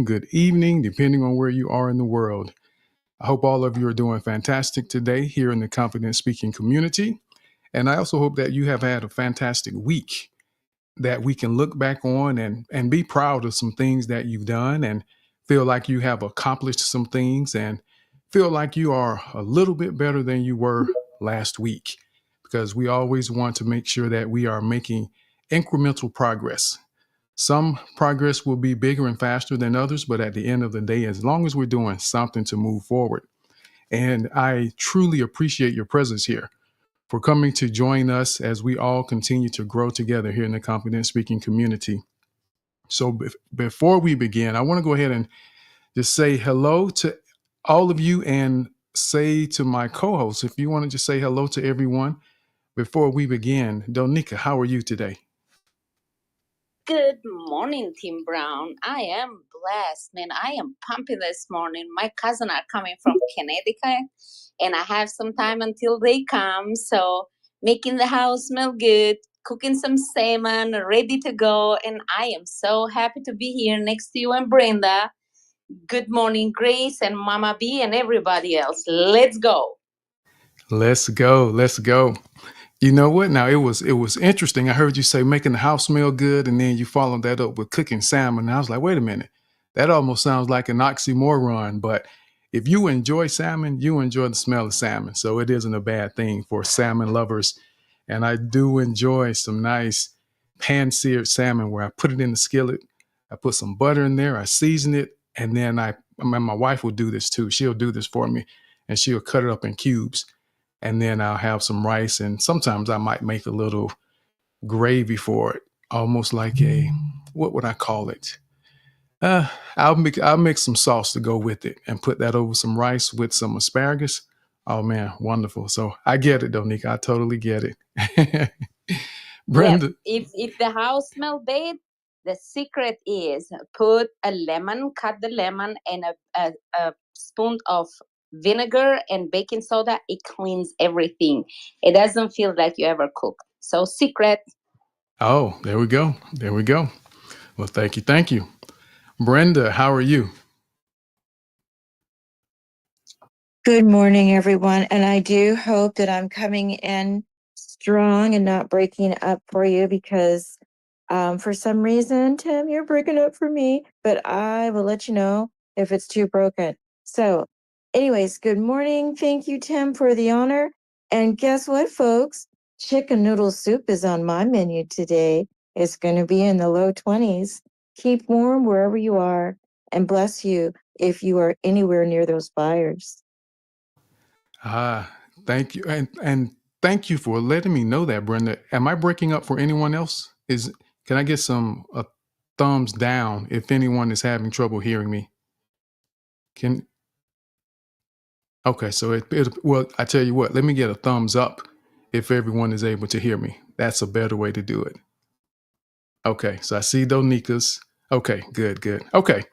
good evening, depending on where you are in the world. I hope all of you are doing fantastic today here in the Confident Speaking community. And I also hope that you have had a fantastic week that we can look back on and be proud of some things that you've done and feel like you have accomplished some things and feel like you are a little bit better than you were last week. Because we always want to make sure that we are making incremental progress. Some progress will be bigger and faster than others, but at the end of the day, as long as we're doing something to move forward. And I truly appreciate your presence here for coming to join us as we all continue to grow together here in the Confident Speaking community. So before we begin, I want to go ahead and just say hello to all of you and say to my co-hosts, if you want to just say hello to everyone before we begin. Donika, how are you today? Good morning, Tim Brown. I am blessed, man. I am pumping this morning. My cousin are coming from Connecticut, and I have some time until they come. So making the house smell good, cooking some salmon, ready to go. And I am so happy to be here next to you and Brenda. Good morning, Grace and Mama B and everybody else. Let's go. Let's go. Let's go. You know what? Now it was interesting. I heard you say making the house smell good, and then you followed that up with cooking salmon. And I was like, wait a minute, that almost sounds like an oxymoron. But if you enjoy salmon, you enjoy the smell of salmon. So it isn't a bad thing for salmon lovers. And I do enjoy some nice pan-seared salmon where I put it in the skillet, I put some butter in there, I season it, and then my wife will do this too. She'll do this for me, and she'll cut it up in cubes and then I'll have some rice, and sometimes I might make a little gravy for it, almost like what would I call it? I'll make some sauce to go with it and put that over some rice with some asparagus. Oh man, wonderful! So I get it, Donika. I totally get it. Brenda, if the house smell bad, the secret is put a lemon, cut the lemon, and a spoon of vinegar and baking soda. It cleans everything. It doesn't feel like you ever cooked. So secret. Oh, there we go. There we go. Well, thank you. Thank you. Brenda, how are you? Good morning, everyone. And I do hope that I'm coming in strong and not breaking up for you because for some reason, Tim, you're breaking up for me, but I will let you know if it's too broken. So anyways, good morning. Thank you, Tim, for the honor. And guess what, folks? Chicken noodle soup is on my menu today. It's going to be in the low 20s. Keep warm wherever you are, and bless you if you are anywhere near those fires. Thank you, and thank you for letting me know that, Brenda. Am I breaking up for anyone else? Can I get some thumbs down if anyone is having trouble hearing me? Okay, so well, I tell you what, let me get a thumbs up if everyone is able to hear me. That's a better way to do it. Okay, so I see Donika's. Okay, good. Okay,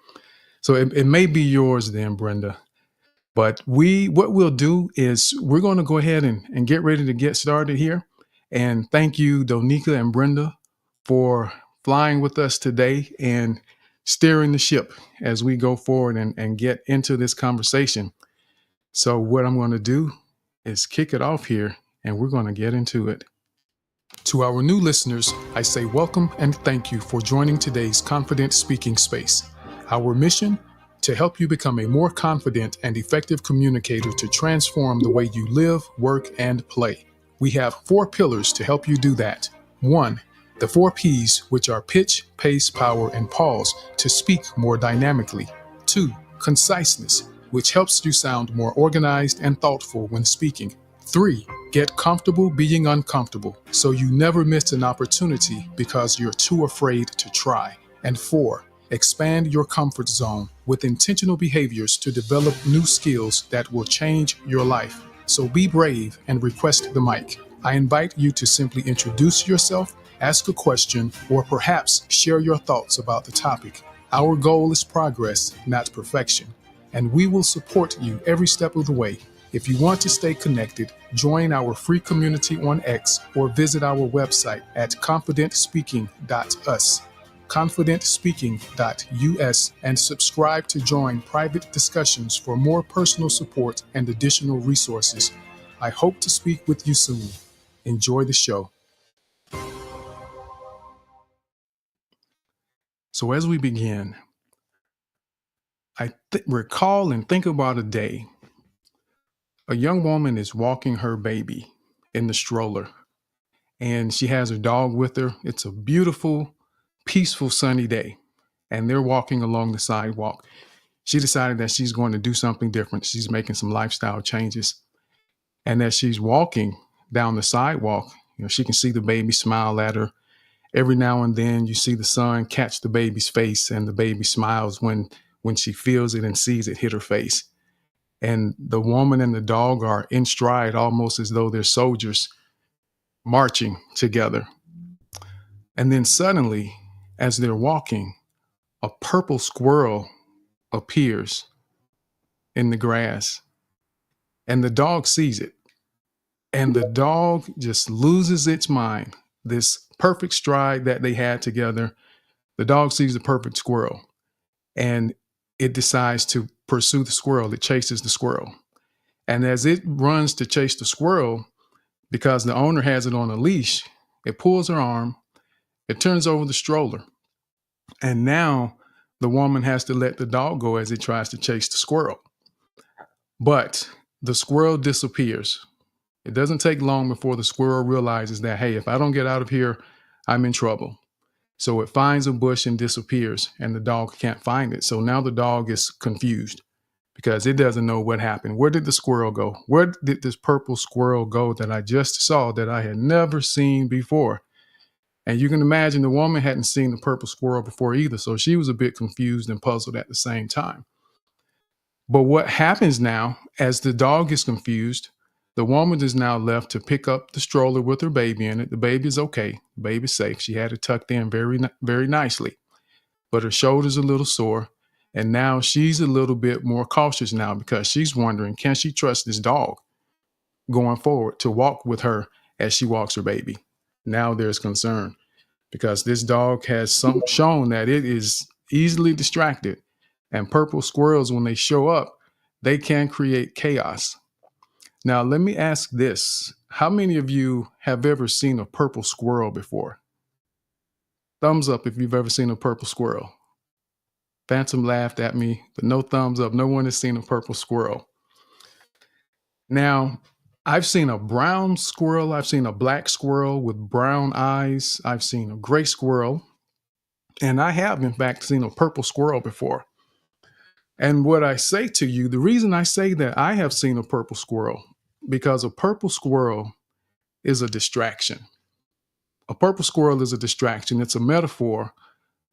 so it may be yours then, Brenda. But what we'll do is we're going to go ahead and get ready to get started here. And thank you, Donika and Brenda, for flying with us today and steering the ship as we go forward and get into this conversation. So what I'm going to do is kick it off here, and we're going to get into it. To our new listeners, I say welcome and thank you for joining today's Confident Speaking Space. Our mission? To help you become a more confident and effective communicator to transform the way you live, work, and play. We have 4 pillars to help you do that. 1, the 4 P's, which are pitch, pace, power, and pause, to speak more dynamically. 2, conciseness, which helps you sound more organized and thoughtful when speaking. 3, get comfortable being uncomfortable, so you never miss an opportunity because you're too afraid to try. And 4, expand your comfort zone with intentional behaviors to develop new skills that will change your life. So be brave and request the mic. I invite you to simply introduce yourself, ask a question, or perhaps share your thoughts about the topic. Our goal is progress, not perfection, and we will support you every step of the way. If you want to stay connected, join our free community on X or visit our website at confidentspeaking.us. confidentspeaking.us and subscribe to join private discussions for more personal support and additional resources. I hope to speak with you soon. Enjoy the show. So as we begin, I recall and think about a day. A young woman is walking her baby in the stroller, and she has her dog with her. It's a beautiful, peaceful, sunny day, and they're walking along the sidewalk. She decided that she's going to do something different. She's making some lifestyle changes. And as she's walking down the sidewalk, she can see the baby smile at her. Every now and then you see the sun catch the baby's face, and the baby smiles when she feels it and sees it hit her face. And the woman and the dog are in stride, almost as though they're soldiers marching together. And then suddenly, as they're walking, a purple squirrel appears in the grass, and the dog sees it. And the dog just loses its mind. This perfect stride that they had together, the dog sees the perfect squirrel, and it decides to pursue the squirrel. It chases the squirrel. And as it runs to chase the squirrel, because the owner has it on a leash, it pulls her arm, it turns over the stroller. And now the woman has to let the dog go as it tries to chase the squirrel. But the squirrel disappears. It doesn't take long before the squirrel realizes that, hey, if I don't get out of here, I'm in trouble. So it finds a bush and disappears, and the dog can't find it. So now the dog is confused because it doesn't know what happened. Where did the squirrel go? Where did this purple squirrel go that I just saw that I had never seen before? And you can imagine the woman hadn't seen the purple squirrel before either. So she was a bit confused and puzzled at the same time. But what happens now, as the dog is confused, the woman is now left to pick up the stroller with her baby in it. The baby's okay. The baby's safe. She had it tucked in very, very nicely. But her shoulder's a little sore. And now she's a little bit more cautious now because she's wondering, can she trust this dog going forward to walk with her as she walks her baby? Now there's concern because this dog has shown that it is easily distracted. And purple squirrels, when they show up, they can create chaos. Now, let me ask this. How many of you have ever seen a purple squirrel before? Thumbs up if you've ever seen a purple squirrel. Phantom laughed at me, but no thumbs up. No one has seen a purple squirrel. Now, I've seen a brown squirrel. I've seen a black squirrel with brown eyes. I've seen a gray squirrel. And I have, in fact, seen a purple squirrel before. And what I say to you, the reason I say that I have seen a purple squirrel, because a purple squirrel is a distraction. A purple squirrel is a distraction. It's a metaphor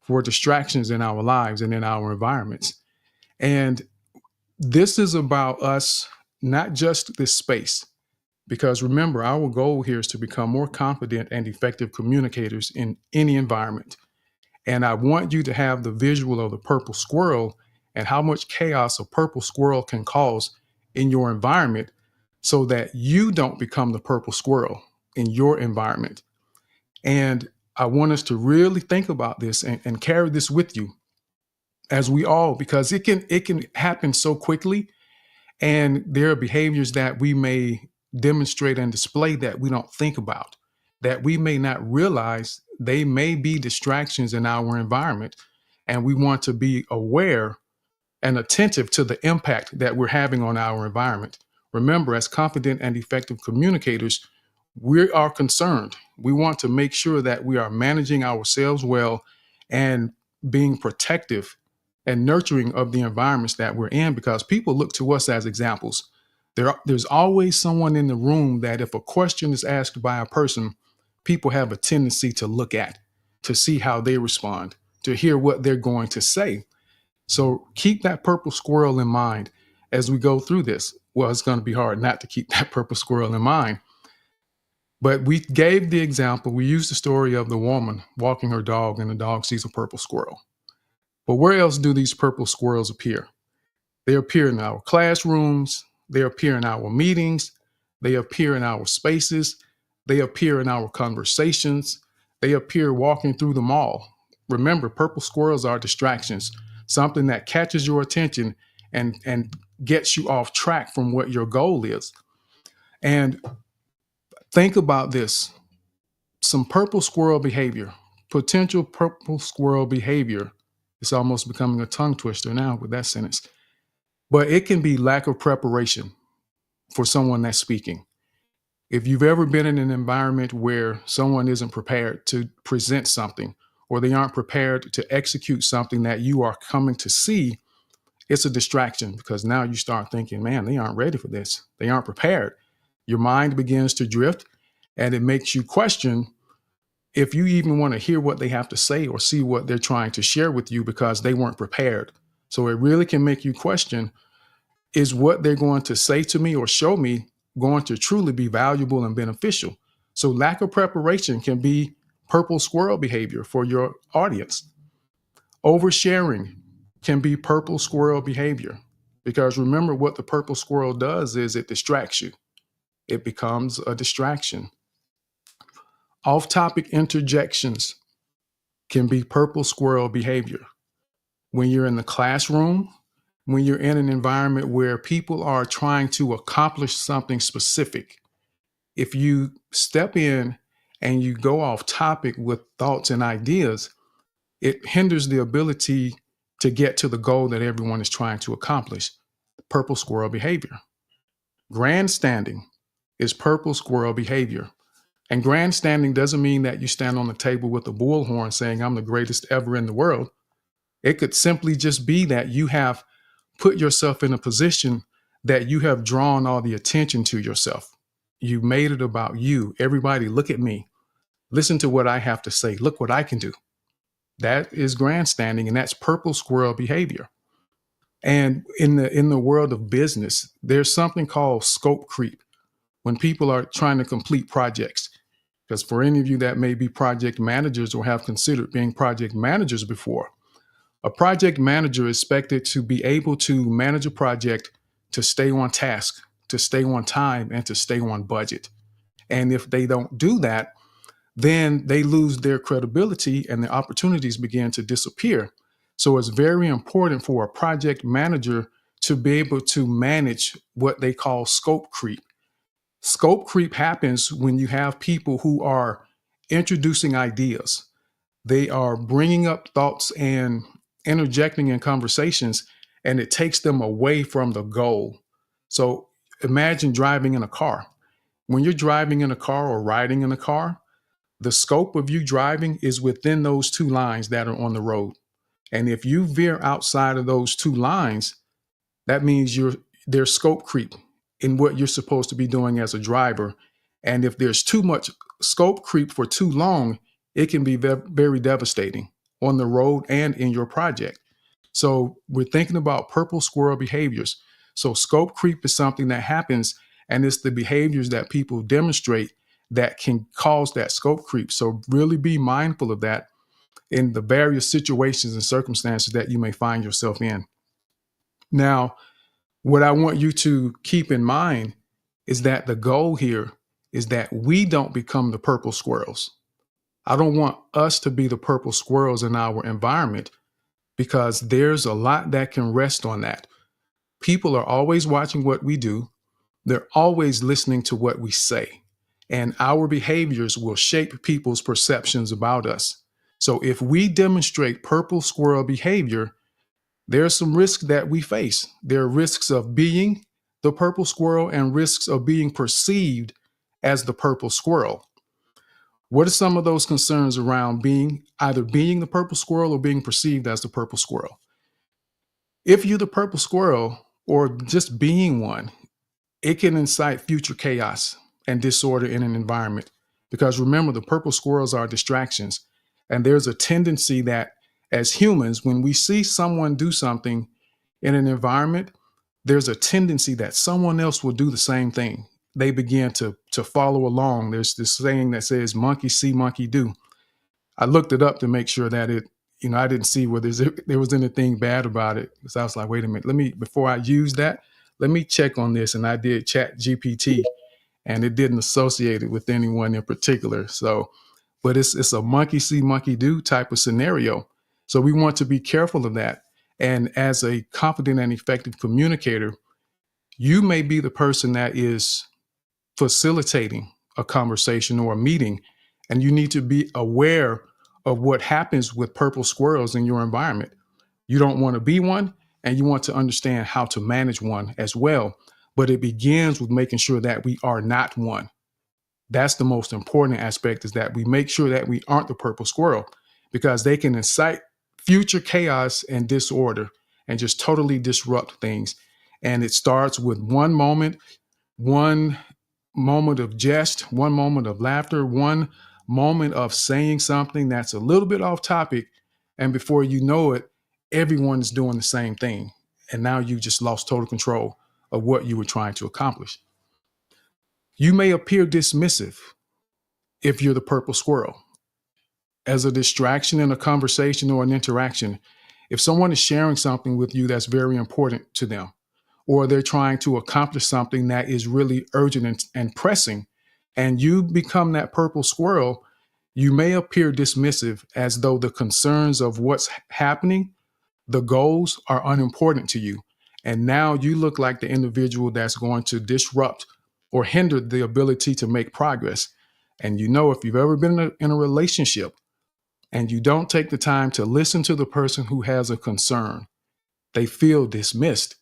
for distractions in our lives and in our environments. And this is about us, not just this space, because remember, our goal here is to become more confident and effective communicators in any environment. And I want you to have the visual of the purple squirrel and how much chaos a purple squirrel can cause in your environment so that you don't become the purple squirrel in your environment. And I want us to really think about this and carry this with you as we all, because it can happen so quickly. And there are behaviors that we may demonstrate and display that we don't think about, that we may not realize they may be distractions in our environment. And we want to be aware and attentive to the impact that we're having on our environment. Remember, as confident and effective communicators, we are concerned. We want to make sure that we are managing ourselves well and being protective and nurturing of the environments that we're in, because people look to us as examples. There's always someone in the room that if a question is asked by a person, people have a tendency to look at, to see how they respond, to hear what they're going to say. So keep that purple squirrel in mind as we go through this. Well, it's going to be hard not to keep that purple squirrel in mind. But we gave the example, we used the story of the woman walking her dog and the dog sees a purple squirrel. But where else do these purple squirrels appear? They appear in our classrooms, they appear in our meetings, they appear in our spaces, they appear in our conversations, they appear walking through the mall. Remember, purple squirrels are distractions, something that catches your attention and gets you off track from what your goal is. And think about this, some purple squirrel behavior, potential purple squirrel behavior. It's almost becoming a tongue twister now with that sentence. But it can be lack of preparation for someone that's speaking. If you've ever been in an environment where someone isn't prepared to present something or they aren't prepared to execute something that you are coming to see, it's a distraction because now you start thinking, man, they aren't ready for this. They aren't prepared. Your mind begins to drift and it makes you question if you even want to hear what they have to say or see what they're trying to share with you because they weren't prepared. So it really can make you question, is what they're going to say to me or show me going to truly be valuable and beneficial? So lack of preparation can be purple squirrel behavior for your audience. Oversharing can be purple squirrel behavior because remember what the purple squirrel does is it distracts you. It becomes a distraction. Off-topic interjections can be purple squirrel behavior. When you're in the classroom, when you're in an environment where people are trying to accomplish something specific, if you step in and you go off topic with thoughts and ideas, it hinders the ability to get to the goal that everyone is trying to accomplish. Purple squirrel behavior. Grandstanding is purple squirrel behavior. And grandstanding doesn't mean that you stand on the table with a bullhorn saying, I'm the greatest ever in the world. It could simply just be that you have put yourself in a position that you have drawn all the attention to yourself. You made it about you. Everybody, look at me. Listen to what I have to say. Look what I can do. That is grandstanding, and that's purple squirrel behavior. And in the world of business, there's something called scope creep when people are trying to complete projects. Because for any of you that may be project managers or have considered being project managers before, a project manager is expected to be able to manage a project to stay on task, to stay on time, and to stay on budget. And if they don't do that, then they lose their credibility and the opportunities begin to disappear. So it's very important for a project manager to be able to manage what they call scope creep. Scope creep happens when you have people who are introducing ideas. They are bringing up thoughts and interjecting in conversations, and it takes them away from the goal. So imagine driving in a car. When you're driving in a car or riding in a car, the scope of you driving is within those two lines that are on the road. And if you veer outside of those two lines, that means there's scope creep in what you're supposed to be doing as a driver. And if there's too much scope creep for too long, it can be very devastating on the road and in your project. So we're thinking about purple squirrel behaviors. So scope creep is something that happens, and it's the behaviors that people demonstrate that can cause that scope creep. So really be mindful of that in the various situations and circumstances that you may find yourself in. Now, what I want you to keep in mind is that the goal here is that we don't become the purple squirrels. I don't want us to be the purple squirrels in our environment because there's a lot that can rest on that. People are always watching what we do. They're always listening to what we say. And our behaviors will shape people's perceptions about us. So if we demonstrate purple squirrel behavior, there are some risks that we face. There are risks of being the purple squirrel and risks of being perceived as the purple squirrel. What are some of those concerns around either being the purple squirrel or being perceived as the purple squirrel? If you're the purple squirrel or just being one, it can incite future chaos and disorder in an environment. Because remember, the purple squirrels are distractions. And there's a tendency that as humans, when we see someone do something in an environment, there's a tendency that someone else will do the same thing. They begin to follow along. There's this saying that says, monkey see, monkey do. I looked it up to make sure that I didn't see whether there was anything bad about it. So I was like, wait a minute, before I use that, let me check on this. And I did Chat GPT, and it didn't associate it with anyone in particular. So, but it's a monkey see, monkey do type of scenario. So we want to be careful of that. And as a confident and effective communicator, you may be the person that is facilitating a conversation or a meeting, and you need to be aware of what happens with purple squirrels in your environment. You don't want to be one, and you want to understand how to manage one as well. But it begins with making sure that we are not one. That's the most important aspect, is that we make sure that we aren't the purple squirrel, because they can incite future chaos and disorder and just totally disrupt things. And it starts with one moment of jest, one moment of laughter, one moment of saying something that's a little bit off topic. And before you know it, everyone is doing the same thing. And now you just lost total control of what you were trying to accomplish. You may appear dismissive if you're the purple squirrel. As a distraction in a conversation or an interaction, if someone is sharing something with you that's very important to them, or they're trying to accomplish something that is really urgent and pressing, and you become that purple squirrel, you may appear dismissive, as though the concerns of what's happening, the goals, are unimportant to you. And now you look like the individual that's going to disrupt or hinder the ability to make progress. And you know, if you've ever been in a relationship and you don't take the time to listen to the person who has a concern, they feel dismissed.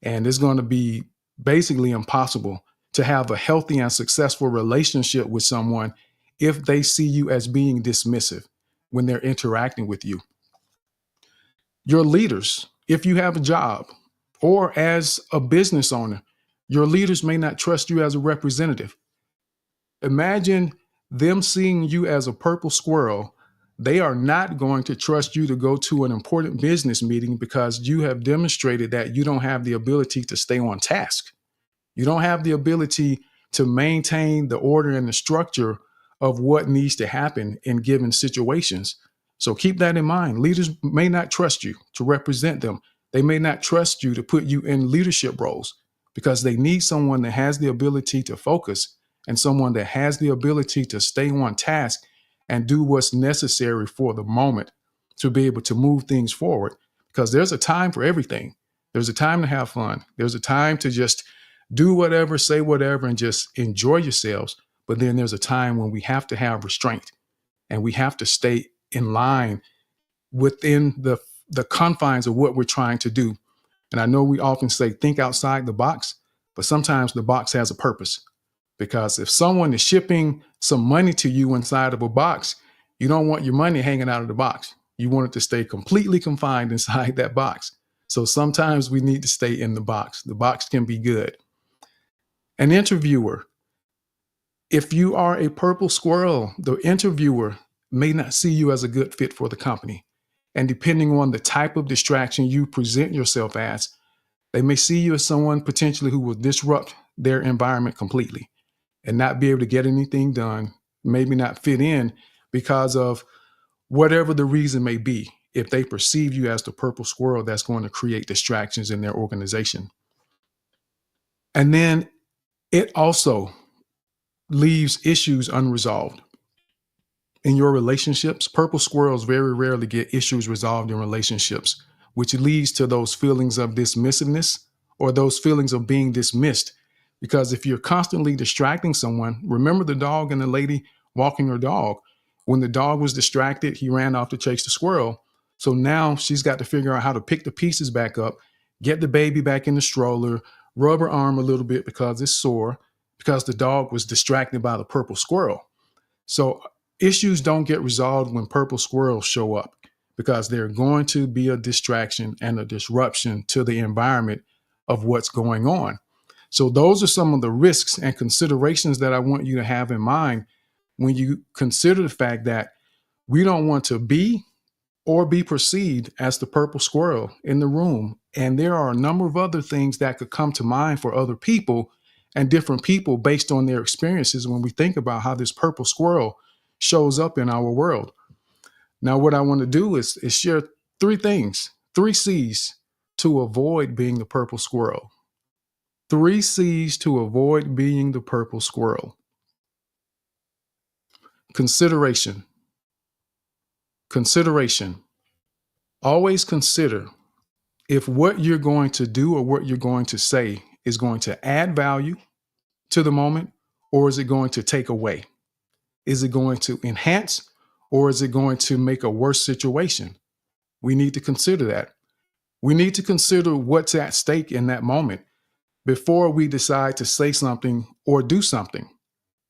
And it's going to be basically impossible to have a healthy and successful relationship with someone if they see you as being dismissive when they're interacting with you. Your leaders, if you have a job or as a business owner, your leaders may not trust you as a representative. Imagine them seeing you as a purple squirrel. They are not going to trust you to go to an important business meeting because you have demonstrated that you don't have the ability to stay on task. You don't have the ability to maintain the order and the structure of what needs to happen in given situations. So keep that in mind. Leaders may not trust you to represent them. They may not trust you to put you in leadership roles because they need someone that has the ability to focus and someone that has the ability to stay on task and do what's necessary for the moment to be able to move things forward. Because there's a time for everything. There's a time to have fun. There's a time to just do whatever, say whatever, and just enjoy yourselves. But then there's a time when we have to have restraint and we have to stay in line within the confines of what we're trying to do. And I know we often say, think outside the box, but sometimes the box has a purpose. Because if someone is shipping some money to you inside of a box, you don't want your money hanging out of the box. You want it to stay completely confined inside that box. So sometimes we need to stay in the box. The box can be good. An interviewer. If you are a purple squirrel, the interviewer may not see you as a good fit for the company. And depending on the type of distraction you present yourself as, they may see you as someone potentially who will disrupt their environment completely and not be able to get anything done, maybe not fit in because of whatever the reason may be, if they perceive you as the purple squirrel that's going to create distractions in their organization. And then it also leaves issues unresolved. In your relationships, purple squirrels very rarely get issues resolved in relationships, which leads to those feelings of dismissiveness or those feelings of being dismissed. Because if you're constantly distracting someone, remember the dog and the lady walking her dog. When the dog was distracted, he ran off to chase the squirrel. So now she's got to figure out how to pick the pieces back up, get the baby back in the stroller, rub her arm a little bit because it's sore, because the dog was distracted by the purple squirrel. So issues don't get resolved when purple squirrels show up because they're going to be a distraction and a disruption to the environment of what's going on. So those are some of the risks and considerations that I want you to have in mind when you consider the fact that we don't want to be or be perceived as the purple squirrel in the room. And there are a number of other things that could come to mind for other people and different people based on their experiences when we think about how this purple squirrel shows up in our world. Now, what I want to do is share three things, 3 C's to avoid being the purple squirrel. 3 C's to avoid being the purple squirrel. Consideration. Consideration. Always consider if what you're going to do or what you're going to say is going to add value to the moment, or is it going to take away? Is it going to enhance, or is it going to make a worse situation? We need to consider that. We need to consider what's at stake in that moment before we decide to say something or do something.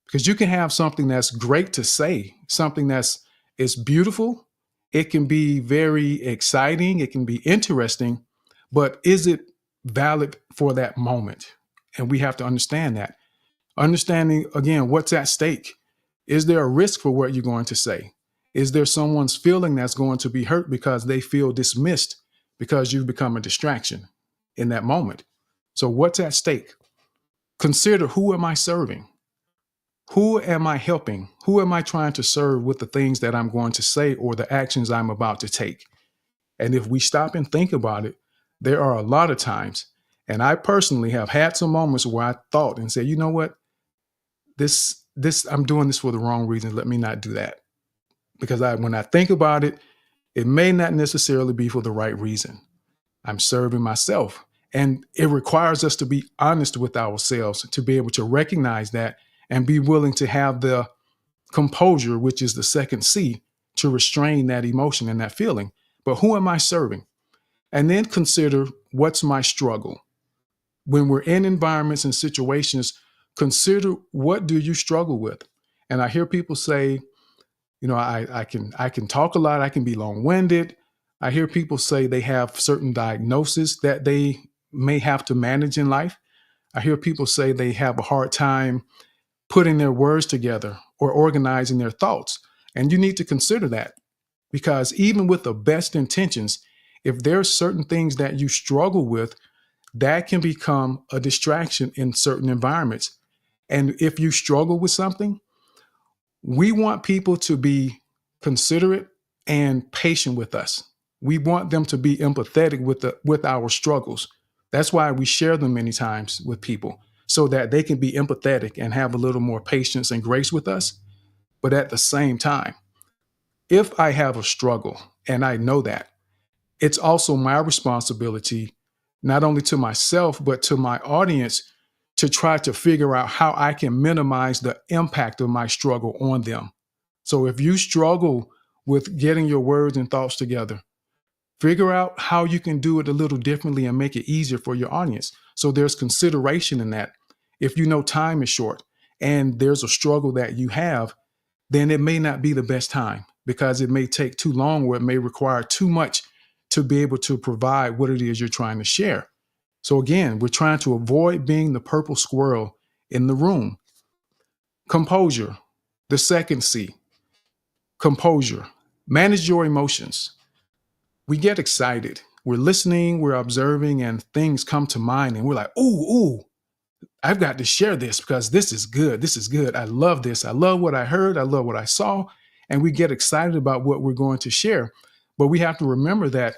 Because you can have something that's great to say, something that's is beautiful. It can be very exciting. It can be interesting, but is it valid for that moment? And we have to understand that. Understanding, again, what's at stake. Is there a risk for what you're going to say? Is there someone's feeling that's going to be hurt because they feel dismissed because you've become a distraction in that moment? So what's at stake? Consider, who am I serving? Who am I helping? Who am I trying to serve with the things that I'm going to say or the actions I'm about to take? And if we stop and think about it, there are a lot of times, and I personally have had some moments where I thought and said, you know what, this I'm doing this for the wrong reason. Let me not do that. Because when I think about it, it may not necessarily be for the right reason. I'm serving myself. And it requires us to be honest with ourselves to be able to recognize that and be willing to have the composure, which is the second C, to restrain that emotion and that feeling. But who am I serving? And then consider, what's my struggle? When we're in environments and situations, consider, what do you struggle with? And I hear people say, you know, I can talk a lot, I can be long-winded. I hear people say they have certain diagnoses that they may have to manage in life. I hear people say they have a hard time putting their words together or organizing their thoughts. And you need to consider that, because even with the best intentions, if there are certain things that you struggle with, that can become a distraction in certain environments. And if you struggle with something, we want people to be considerate and patient with us. We want them to be empathetic with our struggles. That's why we share them many times with people, so that they can be empathetic and have a little more patience and grace with us. But at the same time, if I have a struggle and I know that, it's also my responsibility, not only to myself, but to my audience, to try to figure out how I can minimize the impact of my struggle on them. So if you struggle with getting your words and thoughts together, figure out how you can do it a little differently and make it easier for your audience. So there's consideration in that. If you know time is short and there's a struggle that you have, then it may not be the best time, because it may take too long, or it may require too much to be able to provide what it is you're trying to share. So again, we're trying to avoid being the purple squirrel in the room. Composure, the second C. Composure. Manage your emotions. We get excited. We're listening, we're observing, and things come to mind, and we're like, ooh, I've got to share this because this is good. This is good. I love this. I love what I heard. I love what I saw. And we get excited about what we're going to share. But we have to remember that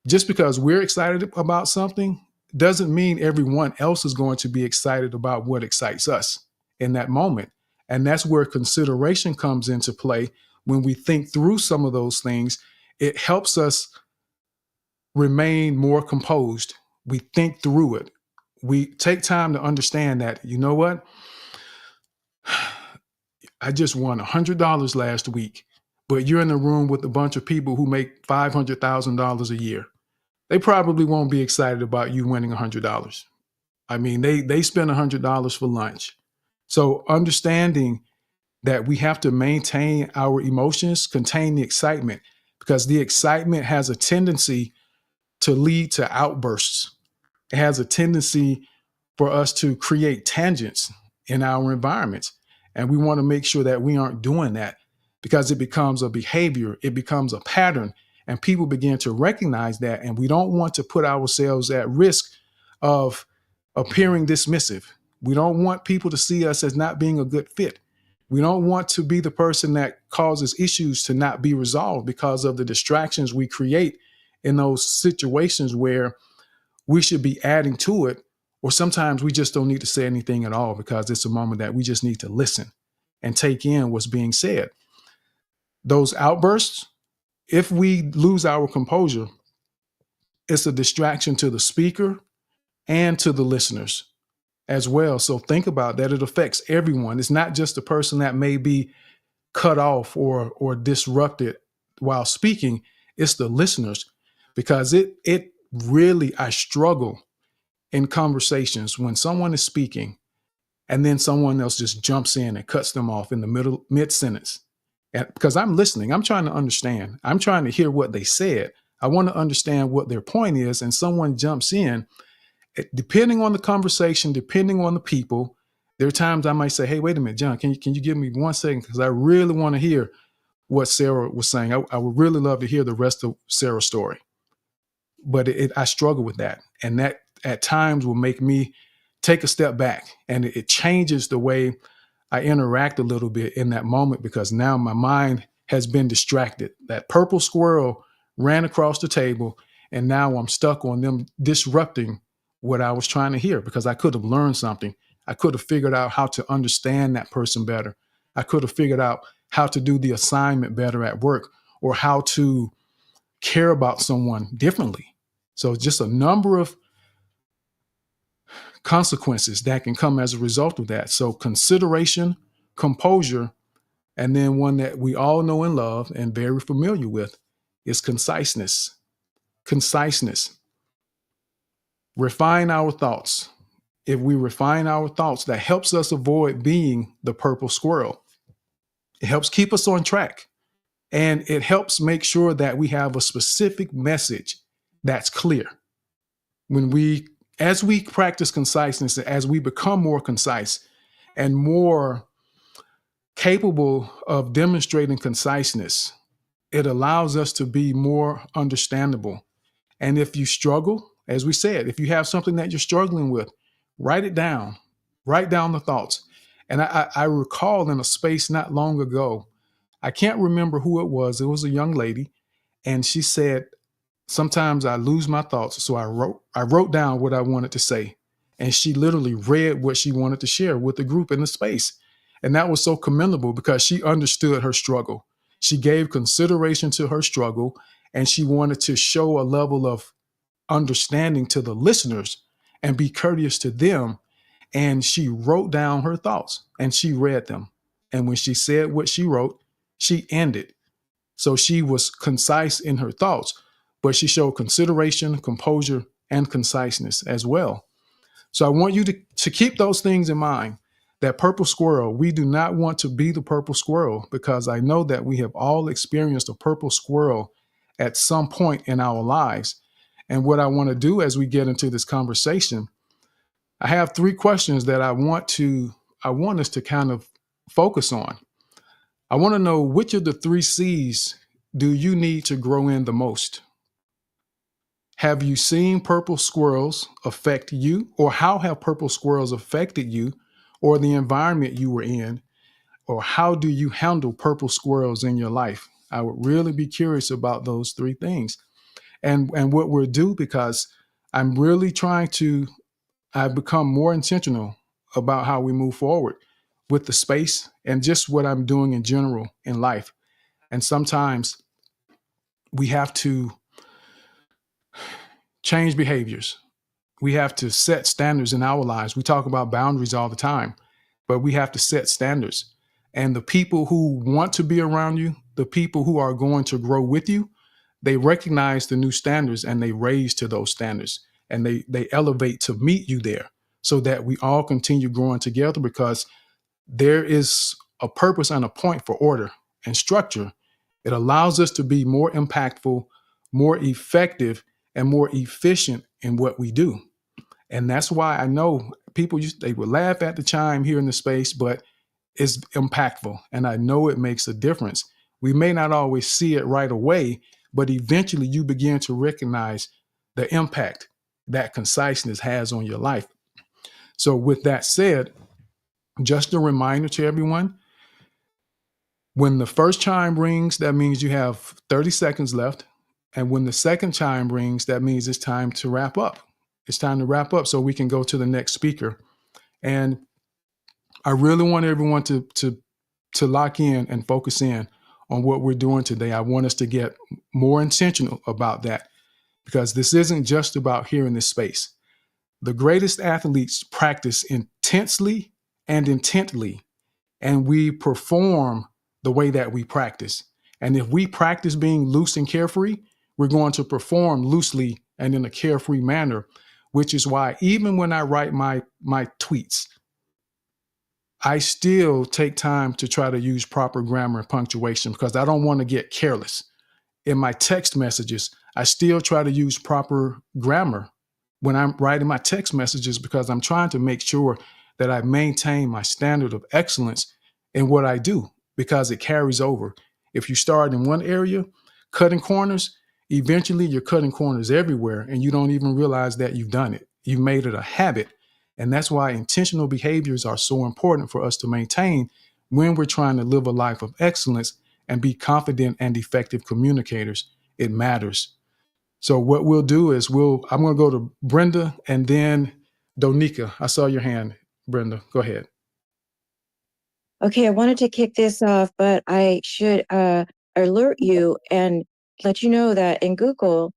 just because we're excited about something doesn't mean everyone else is going to be excited about what excites us in that moment. And that's where consideration comes into play. When we think through some of those things, it helps us remain more composed. We think through it. We take time to understand that, you know what? I just won $100 last week, but you're in a room with a bunch of people who make $500,000 a year. They probably won't be excited about you winning $100. I mean, they spend $100 for lunch. So understanding that we have to maintain our emotions, contain the excitement, because the excitement has a tendency to lead to outbursts. It has a tendency for us to create tangents in our environments. And we want to make sure that we aren't doing that, because it becomes a behavior, it becomes a pattern, and people begin to recognize that. And we don't want to put ourselves at risk of appearing dismissive. We don't want people to see us as not being a good fit. We don't want to be the person that causes issues to not be resolved because of the distractions we create in those situations where we should be adding to it. Or sometimes we just don't need to say anything at all, because it's a moment that we just need to listen. and take in what's being said. Those outbursts, if we lose our composure, it's a distraction to the speaker and to the listeners as well. So think about that. It affects everyone. It's not just the person that may be cut off or disrupted while speaking. It's the listeners, because it really, I struggle in conversations when someone is speaking and then someone else just jumps in and cuts them off in the mid sentence. Because I'm listening, I'm trying to understand, I'm trying to hear what they said. I want to understand what their point is, and someone jumps in. Depending on the conversation, depending on the people, there are times I might say, "Hey, wait a minute, John, can you give me 1 second? Because I really want to hear what Sarah was saying. I would really love to hear the rest of Sarah's story." But I struggle with that, and that at times will make me take a step back, and it changes the way I interact a little bit in that moment, because now my mind has been distracted. That purple squirrel ran across the table, and now I'm stuck on them disrupting what I was trying to hear, because I could have learned something. I could have figured out how to understand that person better. I could have figured out how to do the assignment better at work, or how to care about someone differently. So just a number of consequences that can come as a result of that. So consideration, composure, and then one that we all know and love and very familiar with is conciseness. Conciseness. Refine our thoughts. If we refine our thoughts, that helps us avoid being the purple squirrel. It helps keep us on track. And it helps make sure that we have a specific message that's clear. As we practice conciseness, as we become more concise and more capable of demonstrating conciseness, it allows us to be more understandable. And if you struggle, as we said, if you have something that you're struggling with, write it down. Write down the thoughts. And I recall in a space not long ago, I can't remember who it was. It was a young lady, and she said, "Sometimes I lose my thoughts." So I wrote down what I wanted to say. And she literally read what she wanted to share with the group in the space. And that was so commendable, because she understood her struggle. She gave consideration to her struggle, and she wanted to show a level of understanding to the listeners and be courteous to them. And she wrote down her thoughts and she read them. And when she said what she wrote, she ended. So she was concise in her thoughts, but she showed consideration, composure, and conciseness as well. So I want you to keep those things in mind. That purple squirrel, we do not want to be the purple squirrel, because I know that we have all experienced a purple squirrel at some point in our lives. And what I want to do as we get into this conversation, I have 3 questions that I want us to kind of focus on. I want to know, which of the 3 C's do you need to grow in the most? Have you seen purple squirrels affect you, or how have purple squirrels affected you or the environment you were in? Or how do you handle purple squirrels in your life? I would really be curious about those 3 things. And what we'll do, because I'm really I've become more intentional about how we move forward with the space and just what I'm doing in general in life. And sometimes we have to change behaviors. We have to set standards in our lives. We talk about boundaries all the time, but we have to set standards. And the people who want to be around you, the people who are going to grow with you, they recognize the new standards and they raise to those standards, and they elevate to meet you there, so that we all continue growing together, because there is a purpose and a point for order and structure. It allows us to be more impactful, more effective, and more efficient in what we do. And that's why I know people they would laugh at the chime here in the space, but it's impactful. And I know it makes a difference. We may not always see it right away, but eventually you begin to recognize the impact that conciseness has on your life. So with that said, just a reminder to everyone, when the first chime rings, that means you have 30 seconds left. And when the second chime rings, that means it's time to wrap up. It's time to wrap up so we can go to the next speaker. And I really want everyone to to lock in and focus in on what we're doing today. I want us to get more intentional about that, because this isn't just about here in this space. The greatest athletes practice intensely and intently, and we perform the way that we practice. And if we practice being loose and carefree, we're going to perform loosely and in a carefree manner, which is why even when I write my tweets, I still take time to try to use proper grammar and punctuation, because I don't want to get careless. In my text messages, I still try to use proper grammar when I'm writing my text messages, because I'm trying to make sure that I maintain my standard of excellence in what I do, because it carries over. If you start in one area, cutting corners, eventually you're cutting corners everywhere, and you don't even realize that you've done it. You've made it a habit. And that's why intentional behaviors are so important for us to maintain when we're trying to live a life of excellence and be confident and effective communicators. It matters. So what we'll do is I'm going to go to Brenda and then Donika. I saw your hand, Brenda. Go ahead. Okay, I wanted to kick this off, but I should alert you and let you know that in Google,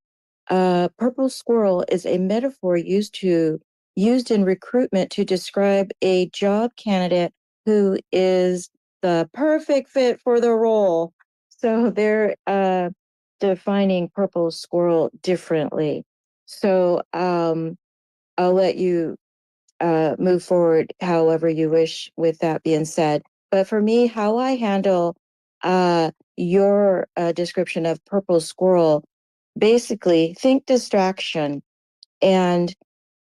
purple squirrel is a metaphor used in recruitment to describe a job candidate who is the perfect fit for the role. So they're defining purple squirrel differently. So I'll let you move forward however you wish with that being said. But for me, how I handle your description of purple squirrel, basically think distraction. And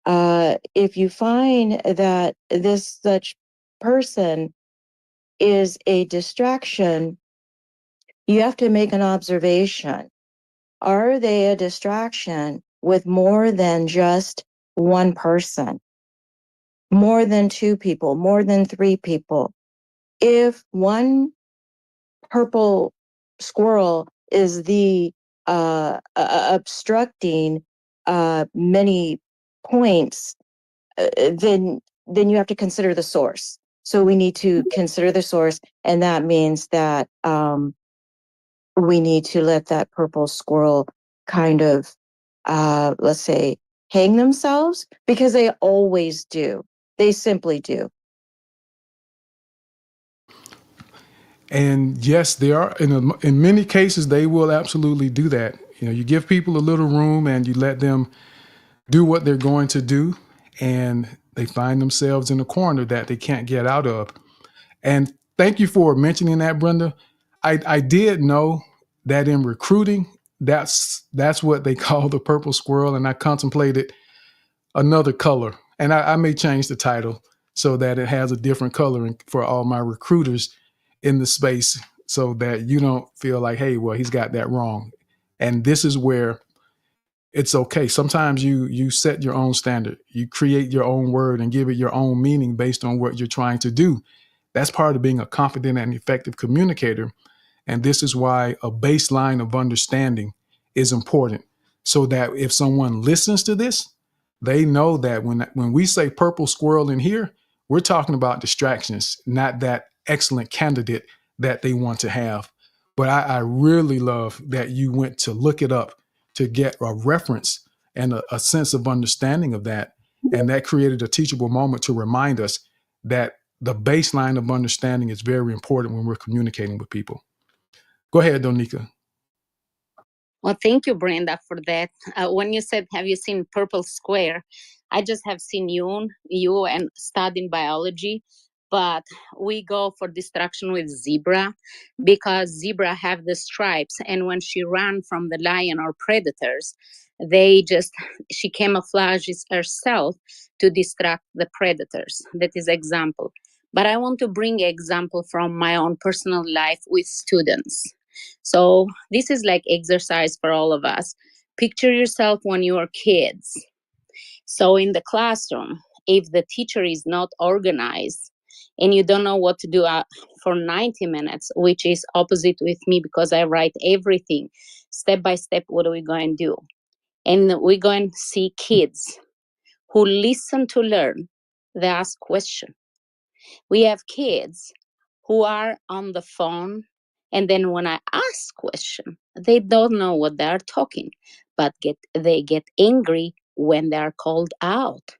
if you find that this such person is a distraction, you have to make an observation. Are they a distraction with more than just one person? More than two people, more than three people? If one purple squirrel is the obstructing many points, then you have to consider the source. So we need to consider the source, and that means that we need to let that purple squirrel kind of, let's say, hang themselves, because they always do. They simply do. And yes, there are in many cases they will absolutely do that. You give people a little room and you let them do what they're going to do, and they find themselves in a corner that they can't get out of. And thank you for mentioning that, Brenda. I did know that in recruiting, that's what they call the purple squirrel, and I contemplated another color, and I may change the title so that it has a different coloring for all my recruiters in the space, so that you don't feel like, hey, well, he's got that wrong. And this is where it's okay. Sometimes you set your own standard, you create your own word and give it your own meaning based on what you're trying to do. That's part of being a confident and effective communicator. And this is why a baseline of understanding is important, so that if someone listens to this, they know that when we say purple squirrel in here, we're talking about distractions, not that excellent candidate that they want to have. But I really love that you went to look it up to get a reference and a sense of understanding of that. And that created a teachable moment to remind us that the baseline of understanding is very important when we're communicating with people. Go ahead, Donika. Well, thank you, Brenda, for that. When you said, have you seen Purple Square? I just have seen you and studying biology, but we go for distraction with zebra, because zebra have the stripes, and when she ran from the lion or predators, she camouflages herself to distract the predators. That is example. But I want to bring example from my own personal life with students. So this is like exercise for all of us. Picture yourself when you are kids. So in the classroom, if the teacher is not organized and you don't know what to do for 90 minutes, which is opposite with me because I write everything step by step, what are we going to do? And we're going to see kids who listen to learn. They ask questions. We have kids who are on the phone, and then when I ask question, they don't know what they're talking, but they get angry when they're called out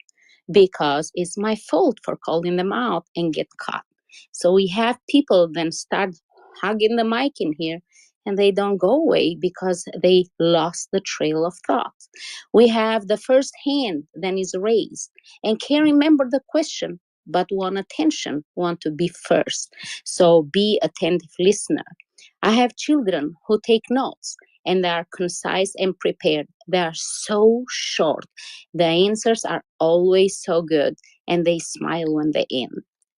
because it's my fault for calling them out and get caught. So we have people then start hugging the mic in here and they don't go away because they lost the trail of thought. We have the first hand then is raised and can't remember the question but want attention, want to be first. So be attentive listener. I have children who take notes and they are concise and prepared. They are so short. The answers are always so good and they smile when they end.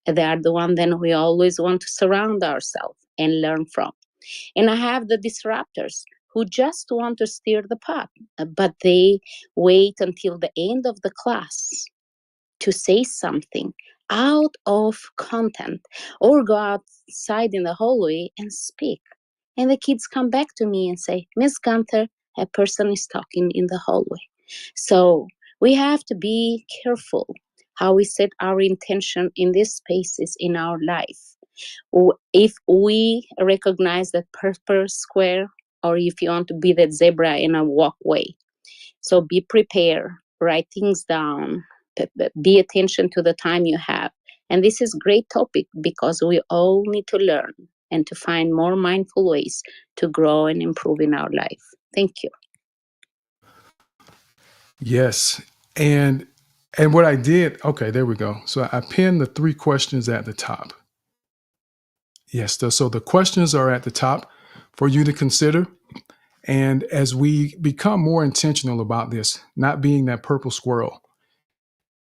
They are the one then we always want to surround ourselves and learn from. And I have the disruptors who just want to steer the pot, but they wait until the end of the class to say something out of content or go outside in the hallway and speak. And the kids come back to me and say, Miss Gunther, a person is talking in the hallway. So we have to be careful how we set our intention in these spaces in our life. If we recognize that purple square, or if you want to be that zebra in a walkway, so be prepared, write things down, be attention to the time you have. And this is great topic because we all need to learn and to find more mindful ways to grow and improve in our life. Thank you. Yes. And what I did, okay, there we go. So I pinned the 3 questions at the top. Yes, so the questions are at the top for you to consider. And as we become more intentional about this, not being that purple squirrel,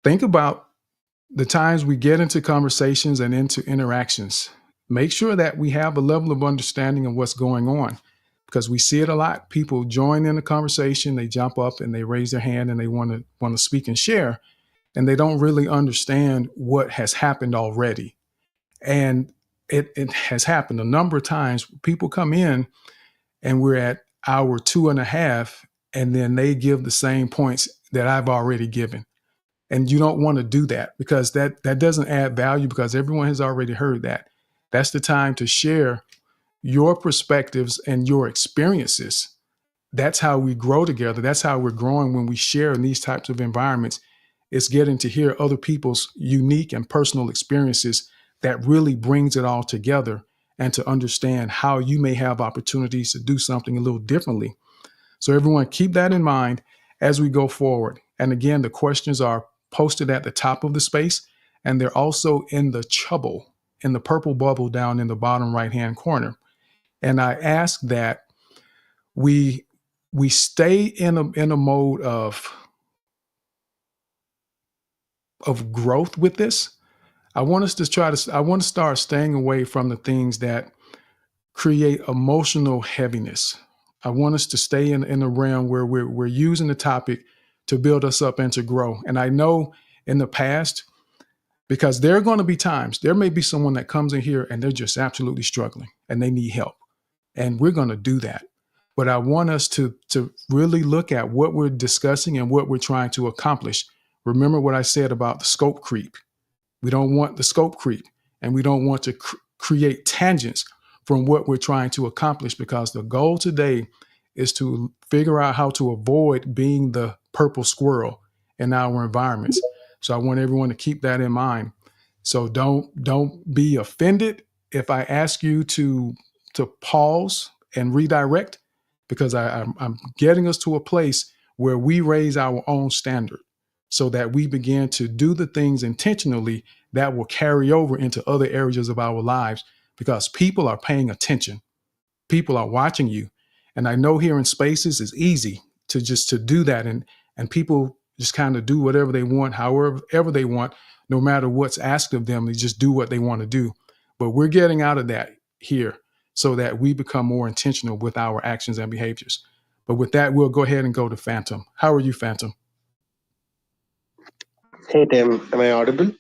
think about the times we get into conversations and into interactions. Make sure that we have a level of understanding of what's going on because we see it a lot. People join in the conversation, they jump up and they raise their hand and they want to speak and share, and they don't really understand what has happened already. And it has happened a number of times. People come in and we're at hour 2.5, and then they give the same points that I've already given. And you don't want to do that because that doesn't add value because everyone has already heard that. That's the time to share your perspectives and your experiences. That's how we grow together. That's how we're growing when we share in these types of environments. It's getting to hear other people's unique and personal experiences that really brings it all together and to understand how you may have opportunities to do something a little differently. So everyone keep that in mind as we go forward. And again, the questions are posted at the top of the space, and they're also in the chubble, in the purple bubble down in the bottom right-hand corner. And I ask that we stay in a mode of growth with this. I want to start staying away from the things that create emotional heaviness. I want us to stay in a realm where we're using the topic to build us up and to grow. And I know in the past, because there are going to be times, there may be someone that comes in here and they're just absolutely struggling and they need help. And we're going to do that. But I want us to really look at what we're discussing and what we're trying to accomplish. Remember what I said about the scope creep. We don't want the scope creep, and we don't want to create tangents from what we're trying to accomplish, because the goal today is to figure out how to avoid being the purple squirrel in our environments. So I want everyone to keep that in mind. So don't be offended if I ask you to pause and redirect, because I'm getting us to a place where we raise our own standard so that we begin to do the things intentionally that will carry over into other areas of our lives, because people are paying attention. People are watching you. And I know here in spaces it's easy to do that. And people just kind of do whatever they want, however they want, no matter what's asked of them. They just do what they want to do. But we're getting out of that here so that we become more intentional with our actions and behaviors. But with that, we'll go ahead and go to Phantom. How are you, Phantom? Hey Tim, am I audible?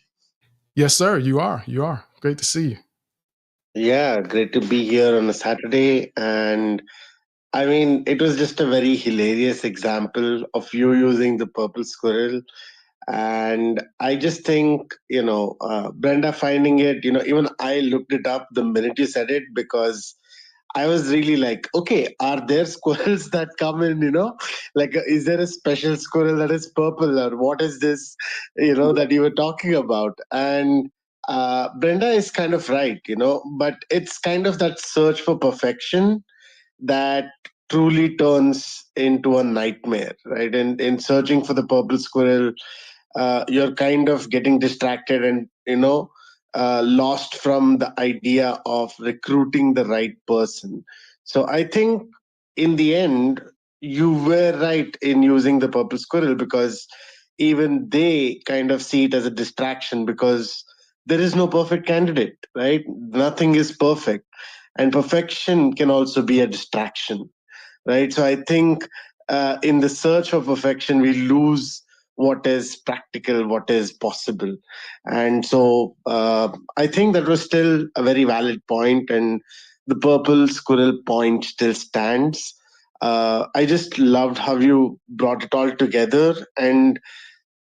Yes, sir. You are. You are. Great to see you. Yeah, great to be here on a Saturday. And I mean, it was just a very hilarious example of you using the purple squirrel. And I just think, Brenda finding it, even I looked it up the minute you said it, because I was really like, okay, are there squirrels that come in, like, is there a special squirrel that is purple, or what is this, that you were talking about? And Brenda is kind of right, but it's kind of that search for perfection that truly turns into a nightmare, right? And in searching for the purple squirrel, you're kind of getting distracted and lost from the idea of recruiting the right person. So I think in the end you were right in using the purple squirrel, because even they kind of see it as a distraction, because there is no perfect candidate, right? Nothing is perfect, and perfection can also be a distraction, right? So I think in the search for perfection, we lose what is practical, what is possible. And so I think that was still a very valid point, and the purple squirrel point still stands. I just loved how you brought it all together, and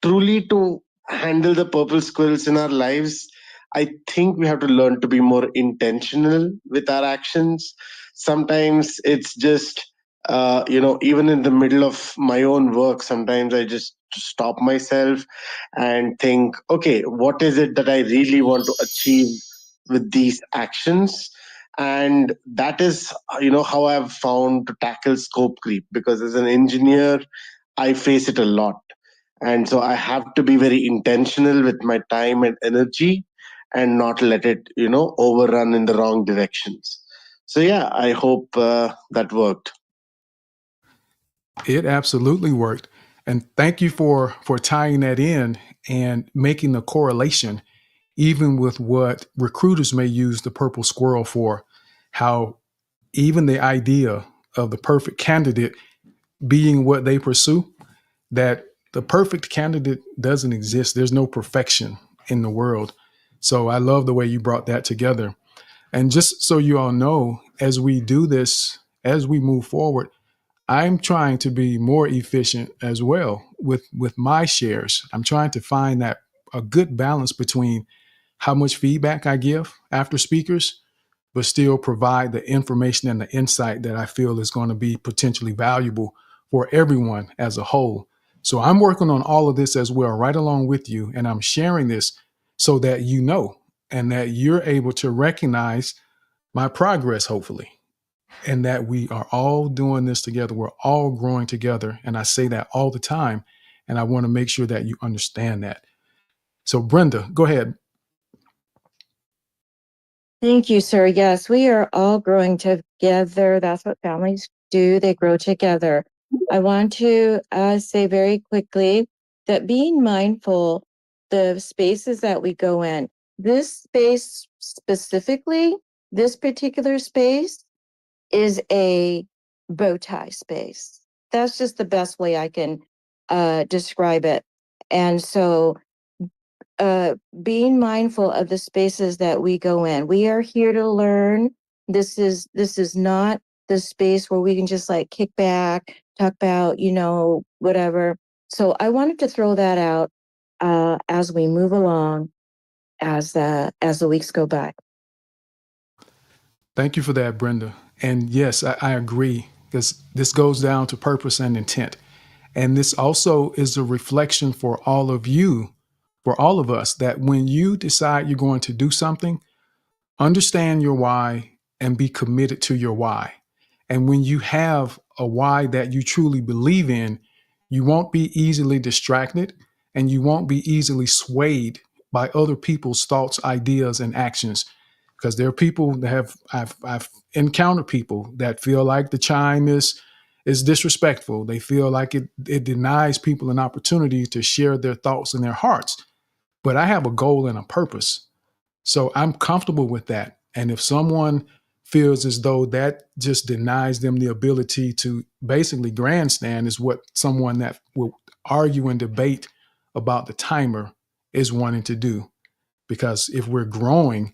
truly to handle the purple squirrels in our lives, I think we have to learn to be more intentional with our actions. Sometimes it's just, even in the middle of my own work, sometimes I just stop myself and think, okay, what is it that I really want to achieve with these actions? And that is, how I've found to tackle scope creep, because as an engineer, I face it a lot, and so I have to be very intentional with my time and energy, and not let it overrun in the wrong directions. So yeah, I hope that worked. It absolutely worked. And thank you for tying that in and making the correlation, even with what recruiters may use the purple squirrel for, how even the idea of the perfect candidate being what they pursue, that the perfect candidate doesn't exist. There's no perfection in the world. So I love the way you brought that together. And just so you all know, as we do this, as we move forward, I'm trying to be more efficient as well with my shares. I'm trying to find that a good balance between how much feedback I give after speakers, but still provide the information and the insight that I feel is going to be potentially valuable for everyone as a whole. So I'm working on all of this as well, right along with you, and I'm sharing this so that you know and that you're able to recognize my progress, hopefully, and that we are all doing this together. We're all growing together. And I say that all the time. And I want to make sure that you understand that. So, Brenda, go ahead. Thank you, sir. Yes, we are all growing together. That's what families do. They grow together. I want to say very quickly that being mindful the spaces that we go in, this space specifically, this particular space is a bow tie space. That's just the best way I can describe it. And so being mindful of the spaces that we go in. We are here to learn. This is not the space where we can just like kick back, talk about, whatever. So I wanted to throw that out as we move along, as the weeks go by. Thank you for that, Brenda. And yes, I agree, because this goes down to purpose and intent. And this also is a reflection for all of you, for all of us, that when you decide you're going to do something, understand your why and be committed to your why. And when you have a why that you truly believe in, you won't be easily distracted and you won't be easily swayed by other people's thoughts, ideas, and actions. Because there are people that I've encountered people that feel like the chime is disrespectful. They feel like it denies people an opportunity to share their thoughts and their hearts. But I have a goal and a purpose. So I'm comfortable with that. And if someone feels as though that just denies them the ability to basically grandstand, is what someone that will argue and debate about the timer is wanting to do. Because if we're growing,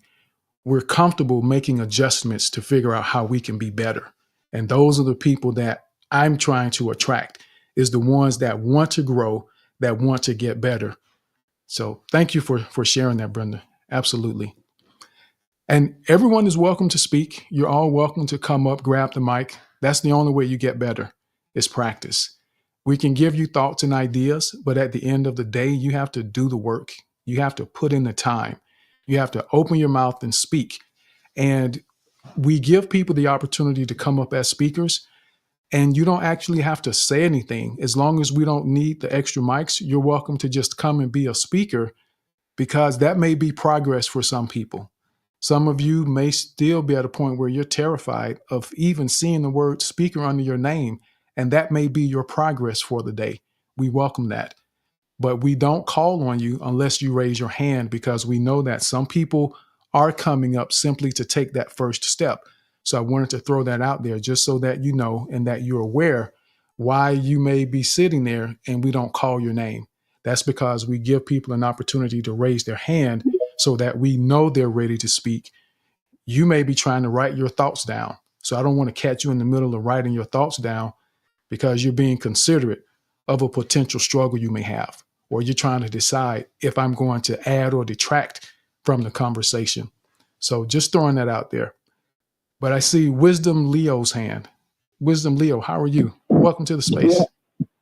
we're comfortable making adjustments to figure out how we can be better. And those are the people that I'm trying to attract, is the ones that want to grow, that want to get better. So thank you for sharing that, Brenda. Absolutely. And everyone is welcome to speak. You're all welcome to come up, grab the mic. That's the only way you get better is practice. We can give you thoughts and ideas, but at the end of the day, you have to do the work. You have to put in the time. You have to open your mouth and speak. And we give people the opportunity to come up as speakers, and you don't actually have to say anything. As long as we don't need the extra mics, you're welcome to just come and be a speaker, because that may be progress for some people. Some of you may still be at a point where you're terrified of even seeing the word speaker under your name, and that may be your progress for the day. We welcome that. But we don't call on you unless you raise your hand, because we know that some people are coming up simply to take that first step. So I wanted to throw that out there just so that you know and that you're aware why you may be sitting there and we don't call your name. That's because we give people an opportunity to raise their hand so that we know they're ready to speak. You may be trying to write your thoughts down. So I don't want to catch you in the middle of writing your thoughts down, because you're being considerate of a potential struggle you may have, or you're trying to decide if I'm going to add or detract from the conversation. So just throwing that out there. But I see Wisdom Leo's hand. Wisdom Leo, how are you? Welcome to the space. Yeah.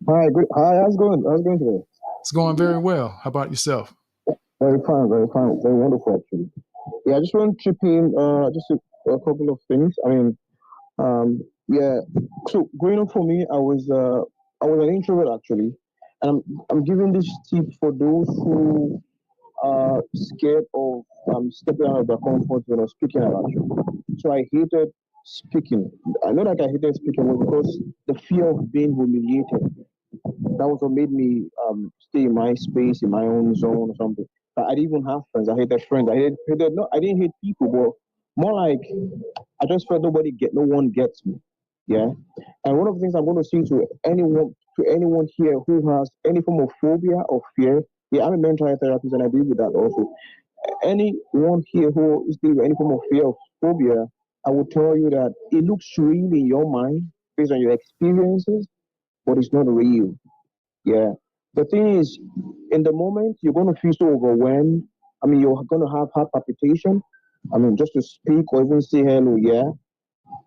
Hi. Good. Hi. How's it going? How's it going today? It's going very well. How about yourself? Very fine. Very fine. Very wonderful, actually. Yeah. I just want to chip in. Just a couple of things. I mean, yeah. So growing up for me, I was an introvert actually, and I'm giving this tip for those who are scared of stepping out of their comfort zone or speaking out actually. So I hated speaking. I know that I hated speaking was because the fear of being humiliated. That was what made me stay in my space, in my own zone or something. But I didn't even have friends. I hated friends. No, I didn't hate people, but more like I just felt no one gets me. Yeah. And one of the things I'm going to say to anyone here who has any form of phobia or fear, yeah, I'm a mental health therapist and I deal with that also. Anyone here who is dealing with any form of fear or phobia, I will tell you that it looks real in your mind based on your experiences, but it's not real. Yeah. The thing is, in the moment, you're going to feel so overwhelmed. I mean, you're going to have heart palpitation. I mean, just to speak or even say hello, yeah.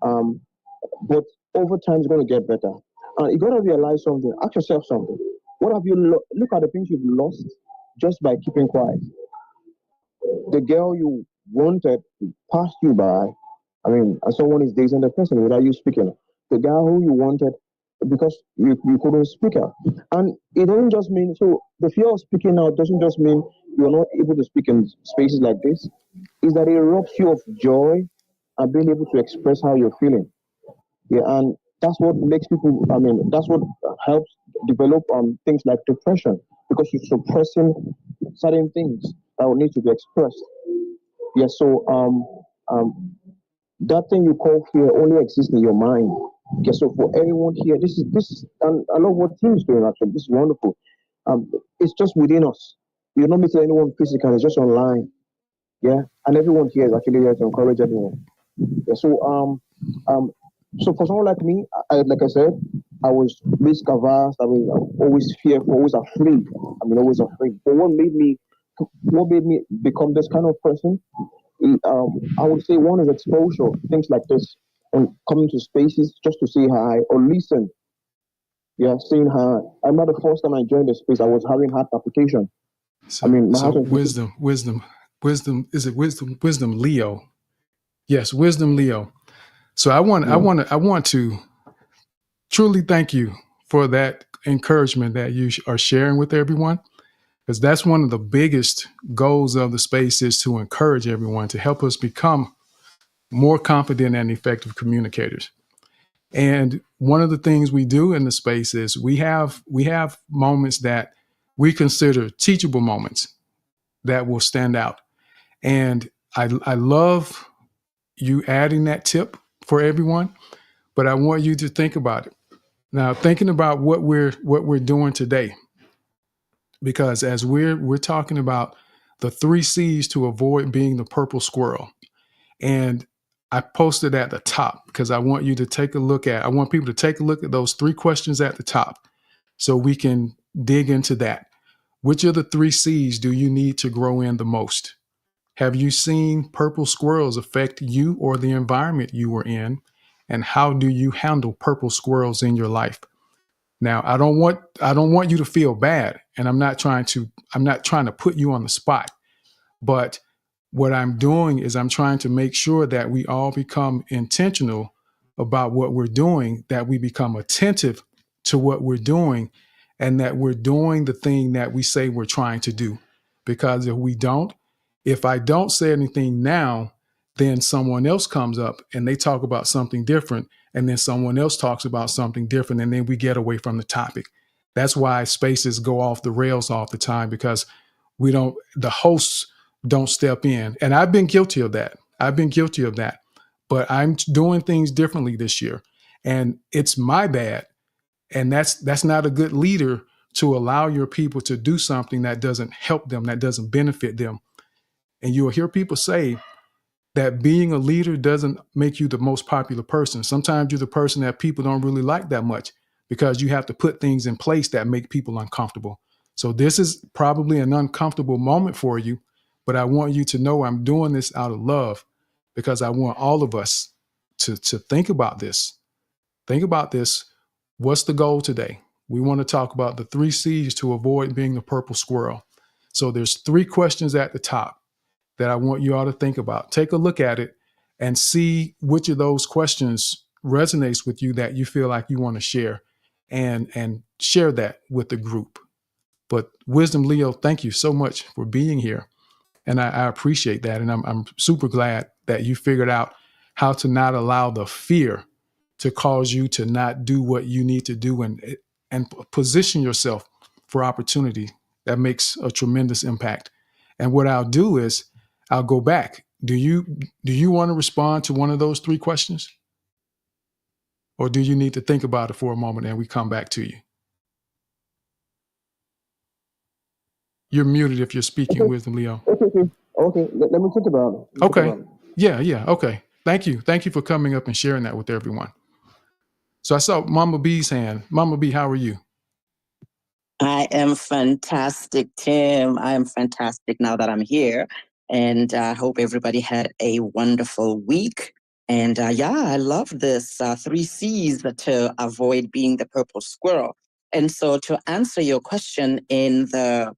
Um, but over time, it's going to get better. You got to realize something. Ask yourself something. What have you look at the things you've lost just by keeping quiet? The girl you wanted passed you by. I mean, and someone is dating the person without you speaking. The guy who you wanted because you couldn't speak out. And it doesn't just mean, so the fear of speaking out doesn't just mean you're not able to speak in spaces like this. Is that it robs you of joy and being able to express how you're feeling. Yeah, and that's what makes people, I mean, that's what helps develop things like depression because you're suppressing certain things that will need to be expressed. Yeah, so that thing you call fear only exists in your mind. Okay, so for everyone here, this is and I love what Tim is doing actually. This is wonderful. It's just within us. You're not meeting anyone physical, it's just online. Yeah. And everyone here is actually here to encourage everyone. Yeah, so for someone like me, like I said, I was risk averse, I was always fearful, always afraid. I mean always afraid. But what made me become this kind of person I would say one is exposure, things like this, and coming to spaces just to say hi or listen. Yeah, saying hi. I remember the first time I joined the space, I was having heart palpitation. I mean, my heart So was beating. wisdom, is it wisdom Leo? Yes, wisdom Leo. So I want to truly thank you for that encouragement that you are sharing with everyone, because that's one of the biggest goals of the space is to encourage everyone to help us become more confident and effective communicators. And one of the things we do in the space is we have moments that we consider teachable moments that will stand out. And I love you adding that tip for everyone, but I want you to think about it. Now, thinking about what we're doing today, because as we're talking about the 3 C's to avoid being the purple squirrel. And I posted at the top because I want people to take a look at those 3 questions at the top so we can dig into that. Which of the 3 C's do you need to grow in the most? Have you seen purple squirrels affect you or the environment you were in? And how do you handle purple squirrels in your life? Now, I don't want you to feel bad, and I'm not trying to put you on the spot, but what I'm doing is I'm trying to make sure that we all become intentional about what we're doing, that we become attentive to what we're doing, and that we're doing the thing that we say we're trying to do. Because if I don't say anything now, then someone else comes up and they talk about something different, and then someone else talks about something different, and then we get away from the topic. That's why spaces go off the rails all the time, because the hosts don't step in. And I've been guilty of that. But I'm doing things differently this year. And it's my bad. And that's not a good leader, to allow your people to do something that doesn't help them, that doesn't benefit them. And you'll hear people say that being a leader doesn't make you the most popular person. Sometimes you're the person that people don't really like that much, because you have to put things in place that make people uncomfortable. So this is probably an uncomfortable moment for you, but I want you to know I'm doing this out of love, because I want all of us to think about this. Think about this. What's the goal today? We want to talk about the 3 C's to avoid being the purple squirrel. So there's 3 questions at the top that I want you all to think about. Take a look at it and see which of those questions resonates with you, that you feel like you want to share, and share that with the group. But Wisdom Leo, thank you so much for being here. And I appreciate that. And I'm super glad that you figured out how to not allow the fear to cause you to not do what you need to do, and position yourself for opportunity that makes a tremendous impact. And what I'll do is I'll go back. Do you want to respond to one of those 3 questions? Or do you need to think about it for a moment and we come back to you? You're muted if you're speaking, Okay. Wisdom Leo. Okay. Let me think about it. Okay. Yeah. Okay. Thank you. Thank you for coming up and sharing that with everyone. So I saw Mama B's hand. Mama B, how are you? I am fantastic, Tim. I am fantastic now that I'm here. And I hope everybody had a wonderful week. And I love this 3 C's to avoid being the purple squirrel. And so to answer your question in the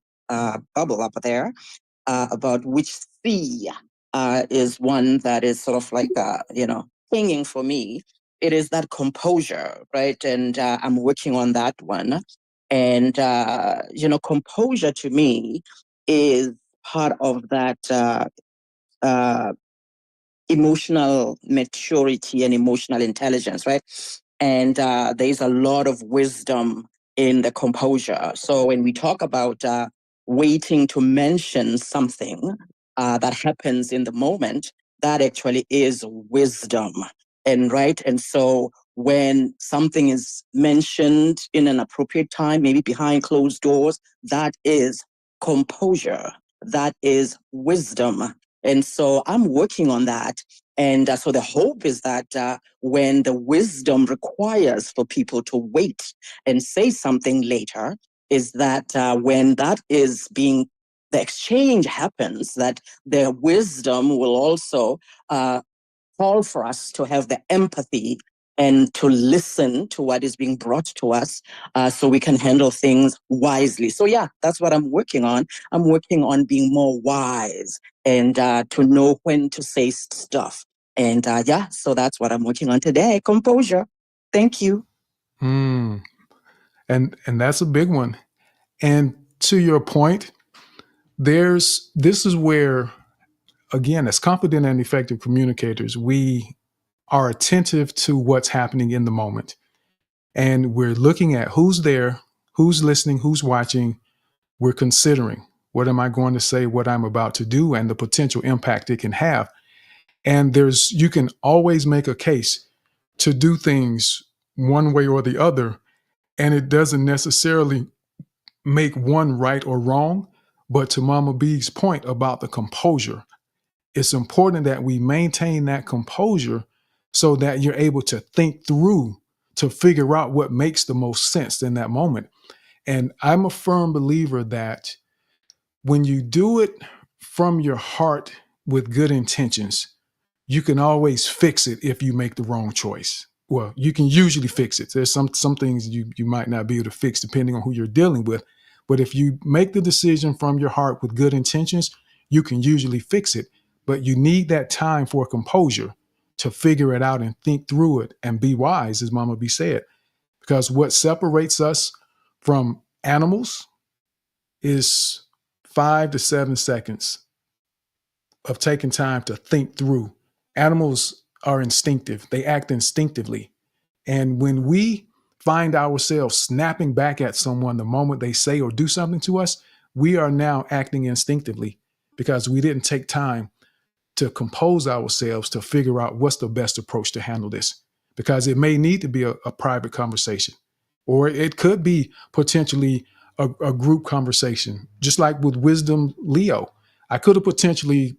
bubble up there, about which C is one that is sort of like, hanging for me. It is that composure, right? And I'm working on that one. And, composure to me is part of that emotional maturity and emotional intelligence, right? And there's a lot of wisdom in the composure. So when we talk about waiting to mention something that happens in the moment, that actually is wisdom. And right. And so when something is mentioned in an appropriate time, maybe behind closed doors, that is composure. That is wisdom. And so I'm working on that. And so the hope is that when the wisdom requires for people to wait and say something later, is that when that is being, the exchange happens, that the wisdom will also call for us to have the empathy and to listen to what is being brought to us so we can handle things wisely. So that's what I'm working on. I'm working on being more wise and to know when to say stuff. And so that's what I'm working on today. Composure. Thank you. And that's a big one. And to your point, this is where, again, as confident and effective communicators, we are attentive to what's happening in the moment. And we're looking at who's there, who's listening, who's watching. We're considering, what am I going to say, what I'm about to do, and the potential impact it can have. And you can always make a case to do things one way or the other. And it doesn't necessarily make one right or wrong. But to Mama B's point about the composure, it's important that we maintain that composure so that you're able to think through, to figure out what makes the most sense in that moment. And I'm a firm believer that when you do it from your heart with good intentions, you can always fix it if you make the wrong choice. Well, you can usually fix it. There's some things you might not be able to fix depending on who you're dealing with. But if you make the decision from your heart with good intentions, you can usually fix it. But you need that time for composure to figure it out and think through it and be wise, as Mama B said. Because what separates us from animals is 5 to 7 seconds of taking time to think through. Animals are instinctive, they act instinctively. And when we find ourselves snapping back at someone the moment they say or do something to us, we are now acting instinctively because we didn't take time to compose ourselves to figure out what's the best approach to handle this. Because it may need to be a private conversation, or it could be potentially a group conversation, just like with Wisdom Leo. I could have potentially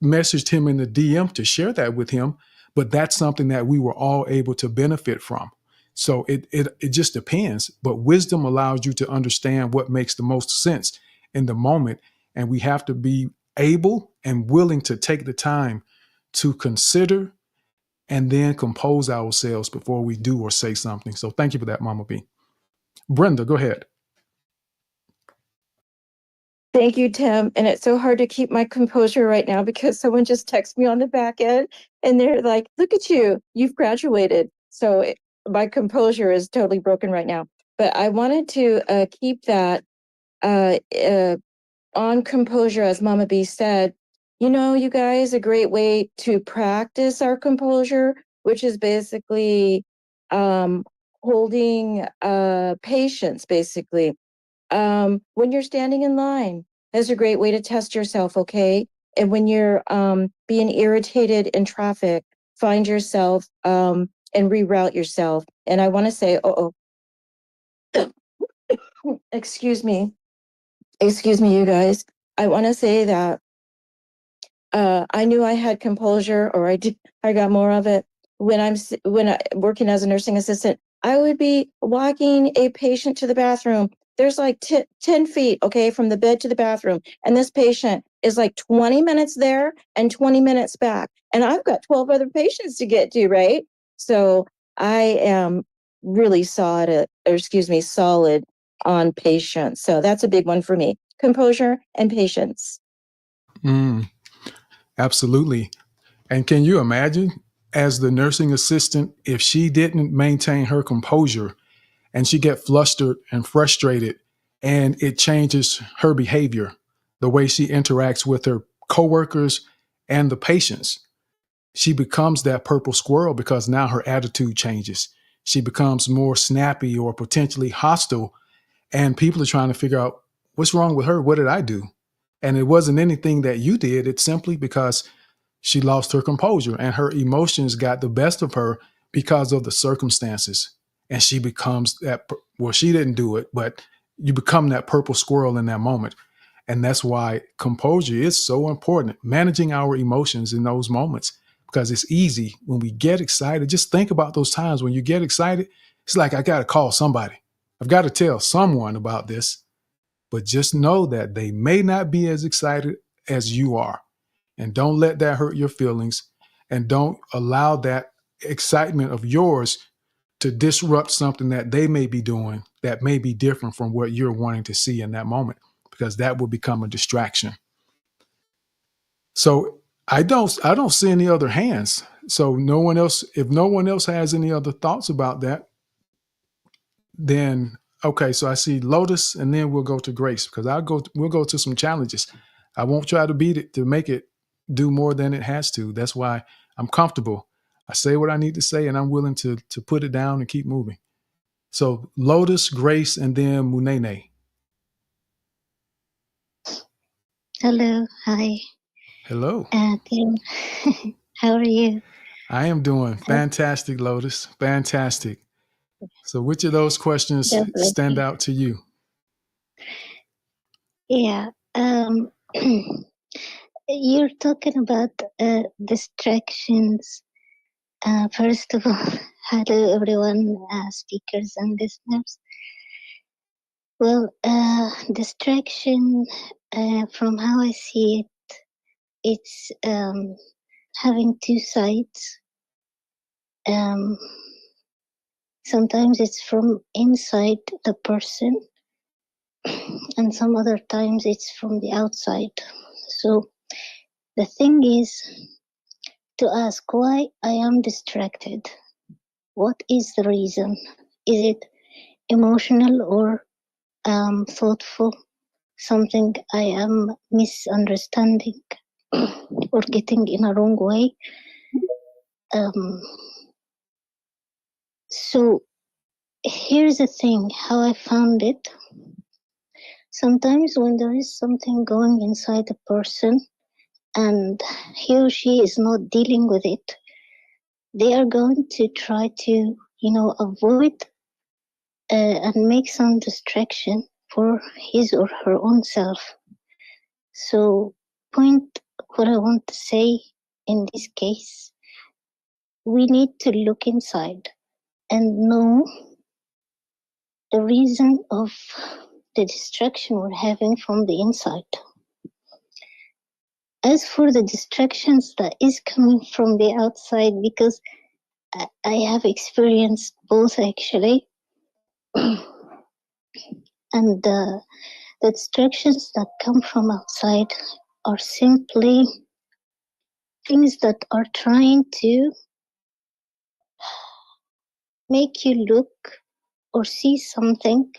messaged him in the DM to share that with him, but that's something that we were all able to benefit from. So it just depends. But wisdom allows you to understand what makes the most sense in the moment. And we have to be able and willing to take the time to consider and then compose ourselves before we do or say something. So thank you for that, Mama B. Brenda, go ahead. Thank you, Tim. And it's so hard to keep my composure right now because someone just texted me on the back end and they're like, look at you, you've graduated. So my composure is totally broken right now. But I wanted to keep that on composure, as Mama B said. You know, you guys, a great way to practice our composure, which is basically holding patience, basically. When you're standing in line, that's a great way to test yourself, okay? And when you're being irritated in traffic, find yourself and reroute yourself. And I want to say, excuse me, you guys. I want to say that I knew I had composure, or I got more of it when when I working as a nursing assistant. I would be walking a patient to the bathroom. There's like 10 feet, okay, from the bed to the bathroom. And this patient is like 20 minutes there and 20 minutes back. And I've got 12 other patients to get to, right? So I am really solid on patience. So that's a big one for me. Composure and patience. Absolutely. And can you imagine, as the nursing assistant, if she didn't maintain her composure and she get flustered and frustrated and it changes her behavior, the way she interacts with her coworkers and the patients. She becomes that purple squirrel because now her attitude changes. She becomes more snappy or potentially hostile, and people are trying to figure out what's wrong with her. What did I do? And it wasn't anything that you did. It's simply because she lost her composure and her emotions got the best of her because of the circumstances. And she becomes that, well, she didn't do it, but you become that purple squirrel in that moment. And that's why composure is so important, managing our emotions in those moments, because it's easy when we get excited. Just think about those times when you get excited. It's like, I got to call somebody. I've got to tell someone about this, but just know that they may not be as excited as you are. And don't let that hurt your feelings. And don't allow that excitement of yours to disrupt something that they may be doing that may be different from what you're wanting to see in that moment, because that will become a distraction. So I don't see any other hands. So if no one else has any other thoughts about that, then okay, so I see Lotus and then we'll go to Grace, because we'll go to some challenges. I won't try to beat it to make it do more than it has to. That's why I'm comfortable. I say what I need to say and I'm willing to put it down and keep moving. So Lotus, Grace, and then Munene. Hello, hi. Hello. Tim. How are you? I am doing fantastic, Lotus. Fantastic. So which of those questions God bless stand you. out to you? Yeah. You're talking about distractions. First of all, hello everyone, speakers and listeners. Well, distraction, from how I see it, it's having two sides. Sometimes it's from inside the person, and some other times it's from the outside. So the thing is to ask why I am distracted. What is the reason? Is it emotional or thoughtful? Something I am misunderstanding or getting in a wrong way? So here's the thing, how I found it. Sometimes when there is something going inside a person and he or she is not dealing with it, they are going to try to, avoid and make some distraction for his or her own self. So, what I want to say in this case, we need to look inside and know the reason of the distraction we're having from the inside. As for the distractions that is coming from the outside, because I have experienced both actually, and the distractions that come from outside are simply things that are trying to make you look or see something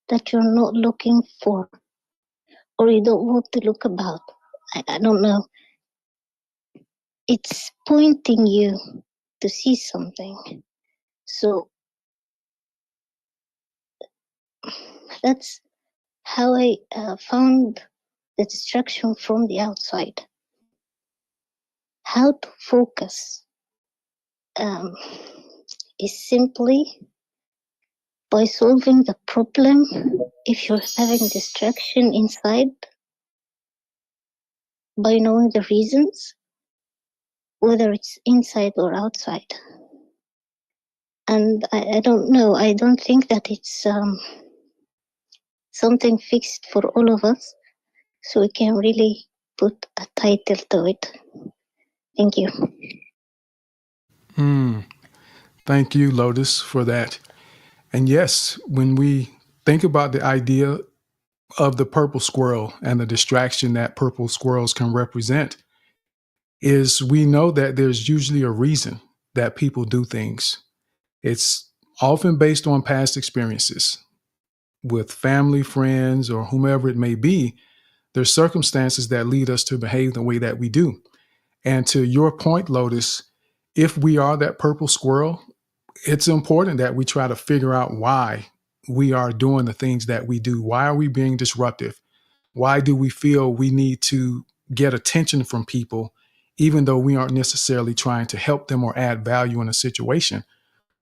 that you're not looking for or you don't want to look about. I don't know. It's pointing you to see something. So that's how I found the distraction from the outside. How to focus is simply by solving the problem. If you're having distraction inside, by knowing the reasons, whether it's inside or outside. And I don't know, I don't think that it's something fixed for all of us, so we can really put a title to it. Thank you. Thank you, Lotus, for that. And yes, when we think about the idea of the purple squirrel and the distraction that purple squirrels can represent, is we know that there's usually a reason that people do things. It's often based on past experiences with family, friends, or whomever it may be. There's circumstances that lead us to behave the way that we do. And to your point, Lotus, if we are that purple squirrel, it's important that we try to figure out why we are doing the things that we do. Why are we being disruptive? Why do we feel we need to get attention from people, even though we aren't necessarily trying to help them or add value in a situation?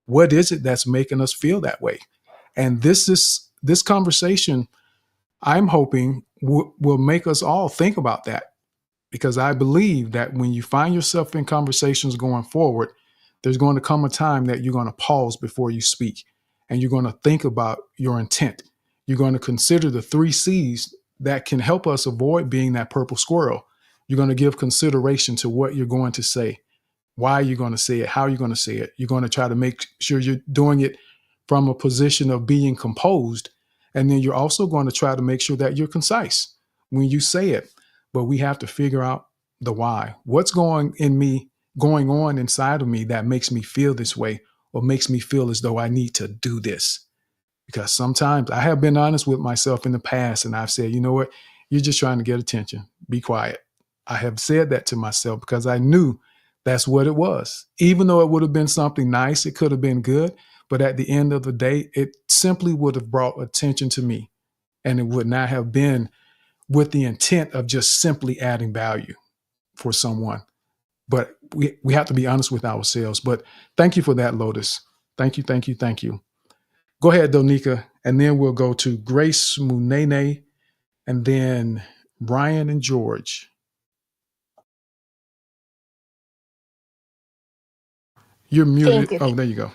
What is it that's making us feel that way? And this conversation, I'm hoping, will make us all think about that, because I believe that when you find yourself in conversations going forward, there's going to come a time that you're going to pause before you speak and you're going to think about your intent. You're going to consider the 3 C's that can help us avoid being that purple squirrel. You're going to give consideration to what you're going to say, why you're going to say it, how you're going to say it. You're going to try to make sure you're doing it from a position of being composed. And then you're also going to try to make sure that you're concise when you say it. But we have to figure out the why. What's going on inside of me that makes me feel this way or makes me feel as though I need to do this? Because sometimes I have been honest with myself in the past and I've said, you know what, you're just trying to get attention. Be quiet. I have said that to myself because I knew that's what it was. Even though it would have been something nice, it could have been good. But at the end of the day, it simply would have brought attention to me. And it would not have been with the intent of just simply adding value for someone. But we have to be honest with ourselves. But thank you for that, Lotus. Thank you, thank you, thank you. Go ahead, Donika, and then we'll go to Grace Munene, and then Brian and George. You're muted. Thank you. Oh, there you go.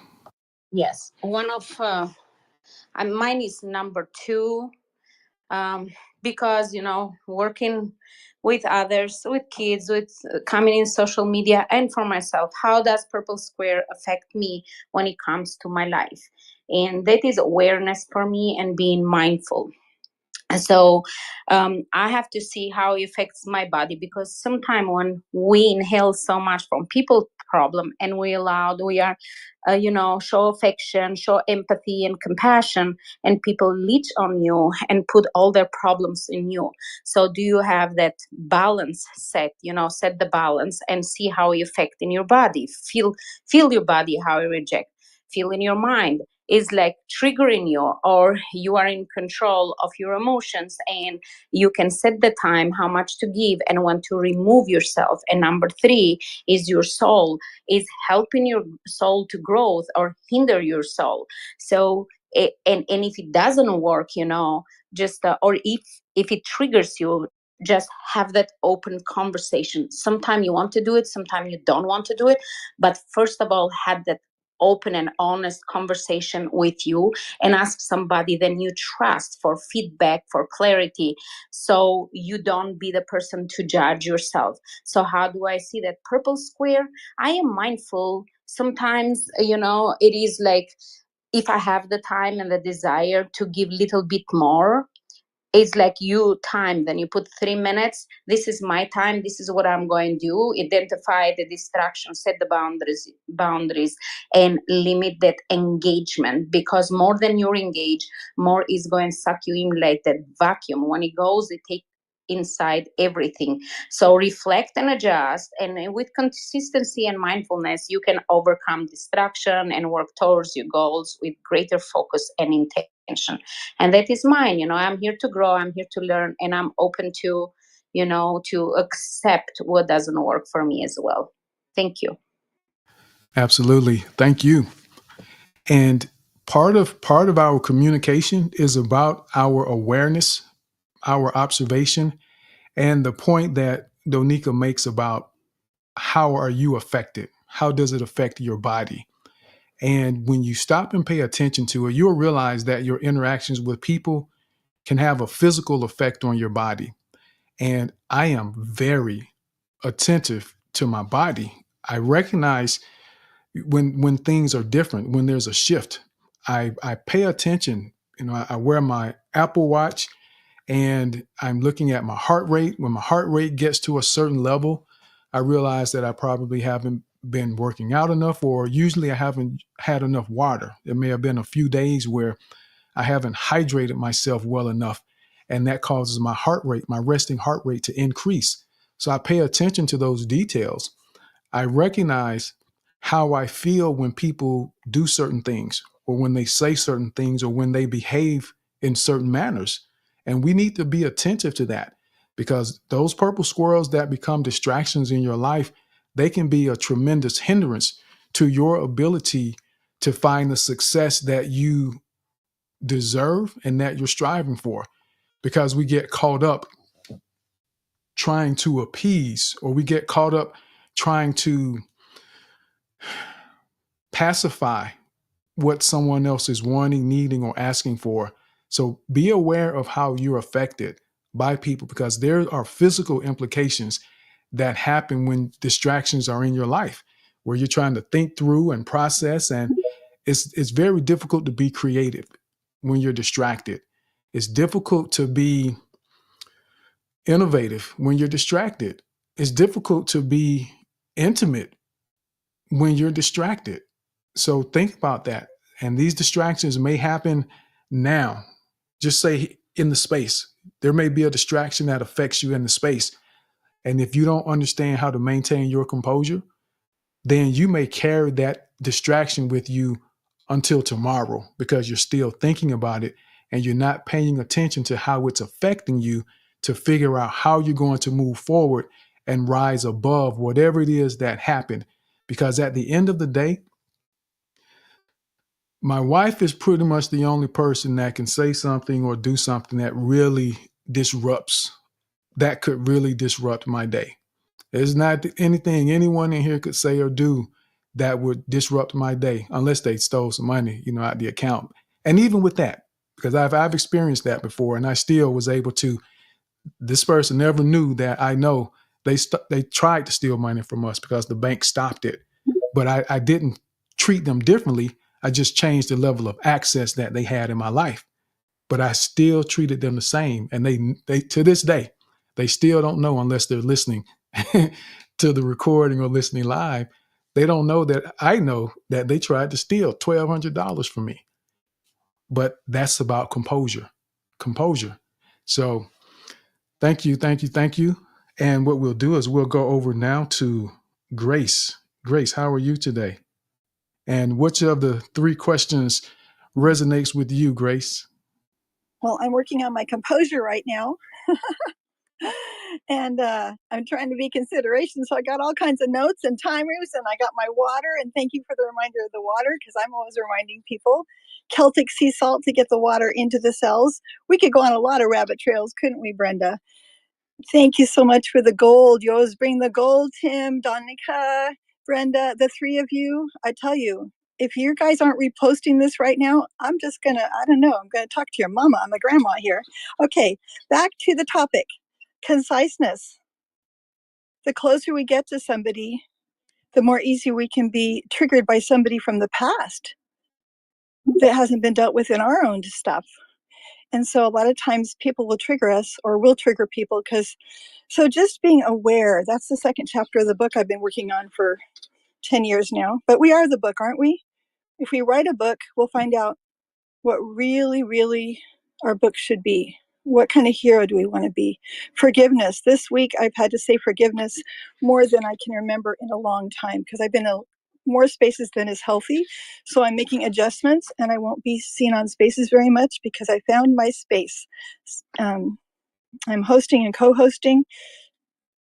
Yes, one of Mine is number 2, because working with others, with kids, with coming in social media, and for myself, how does Purple Square affect me when it comes to my life? And that is awareness for me and being mindful. So I have to see how it affects my body, because sometimes when we inhale so much from people problem, and we are show affection, show empathy and compassion, and people leech on you and put all their problems in you. So do you have that balance set? Set the balance and see how it affect in your body. Feel your body, how it reject. Feel in your mind, is like triggering you, or you are in control of your emotions, and you can set the time how much to give and when to remove yourself. And number 3 is your soul, is helping your soul to growth or hinder your soul. So and if it doesn't work, just or if it triggers you, just have that open conversation. Sometimes you want to do it, sometimes you don't want to do it, but first of all, have that open and honest conversation with you, and ask somebody then you trust for feedback, for clarity, so you don't be the person to judge yourself. So how do I see that Purple Square? I am mindful. Sometimes, it is like, if I have the time and the desire to give little bit more, it's like you time, then you put 3 minutes. This is my time, this is what I'm going to do. Identify the distraction, set the boundaries, and limit that engagement, because more than you're engaged, more is going to suck you in like that vacuum. When it goes, it takes inside everything. So reflect and adjust, and with consistency and mindfulness, you can overcome distraction and work towards your goals with greater focus and intention. And that is mine. I'm here to grow, I'm here to learn, and I'm open to to accept what doesn't work for me as well. Thank you. Absolutely. Thank you. And part of our communication is about our awareness, our observation, and the point that Donika makes about how are you affected? How does it affect your body? And when you stop and pay attention to it, you'll realize that your interactions with people can have a physical effect on your body. And I am very attentive to my body. I recognize when things are different, when there's a shift. I pay attention. I wear my Apple Watch and I'm looking at my heart rate. When my heart rate gets to a certain level, I realize that I probably haven't been working out enough, or usually I haven't had enough water. There may have been a few days where I haven't hydrated myself well enough, and that causes my heart rate, my resting heart rate, to increase. So I pay attention to those details. I recognize how I feel when people do certain things, or when they say certain things, or when they behave in certain manners. And we need to be attentive to that, because those purple squirrels that become distractions in your life, they can be a tremendous hindrance to your ability to find the success that you deserve and that you're striving for, because we get caught up trying to appease, or we get caught up trying to pacify what someone else is wanting, needing, or asking for. So be aware of how you're affected by people, because there are physical implications that happen when distractions are in your life, where you're trying to think through and process, and it's very difficult to be creative when you're distracted. It's difficult to be innovative when you're distracted. It's difficult to be intimate when you're distracted. So think about that. And these distractions may happen now. Just say in the space. There may be a distraction that affects you in the space. And if you don't understand how to maintain your composure, then you may carry that distraction with you until tomorrow, because you're still thinking about it and you're not paying attention to how it's affecting you, to figure out how you're going to move forward and rise above whatever it is that happened. Because at the end of the day, my wife is pretty much the only person that can say something or do something that could really disrupt my day. There's not anything anyone in here could say or do that would disrupt my day, unless they stole some money, out the account. And even with that, because I've experienced that before, and I still was able to. This person never knew that I know they tried to steal money from us because the bank stopped it, but I didn't treat them differently. I just changed the level of access that they had in my life, but I still treated them the same. And they to this day, they still don't know unless they're listening to the recording or listening live. They don't know that I know that they tried to steal $1,200 from me. But that's about composure. Composure. So thank you, thank you, thank you. And what we'll do is we'll go over now to Grace. Grace, how are you today? And which of the three questions resonates with you, Grace? Well, I'm working on my composure right now. And I'm trying to be consideration. So I got all kinds of notes and timers, and I got my water. And thank you for the reminder of the water, because I'm always reminding people Celtic sea salt to get the water into the cells. We could go on a lot of rabbit trails, couldn't we, Brenda? Thank you so much for the gold. You always bring the gold, Tim, Donica, Brenda, the three of you. I tell you, if you guys aren't reposting this right now, I'm just going to, I don't know, I'm going to talk to your mama. I'm a grandma here. Okay, back to the topic. Conciseness. The closer we get to somebody, the more easy we can be triggered by somebody from the past that hasn't been dealt with in our own stuff. And so a lot of times people will trigger us, or will trigger people, because so just being aware, that's the second chapter of the book I've been working on for 10 years now. But we are the book, aren't we? If we write a book, we'll find out what really, really our book should be. What kind of hero do we want to be? Forgiveness. This week, I've had to say forgiveness more than I can remember in a long time, because I've been in more spaces than is healthy. So I'm making adjustments, and I won't be seen on spaces very much because I found my space. I'm hosting and co-hosting.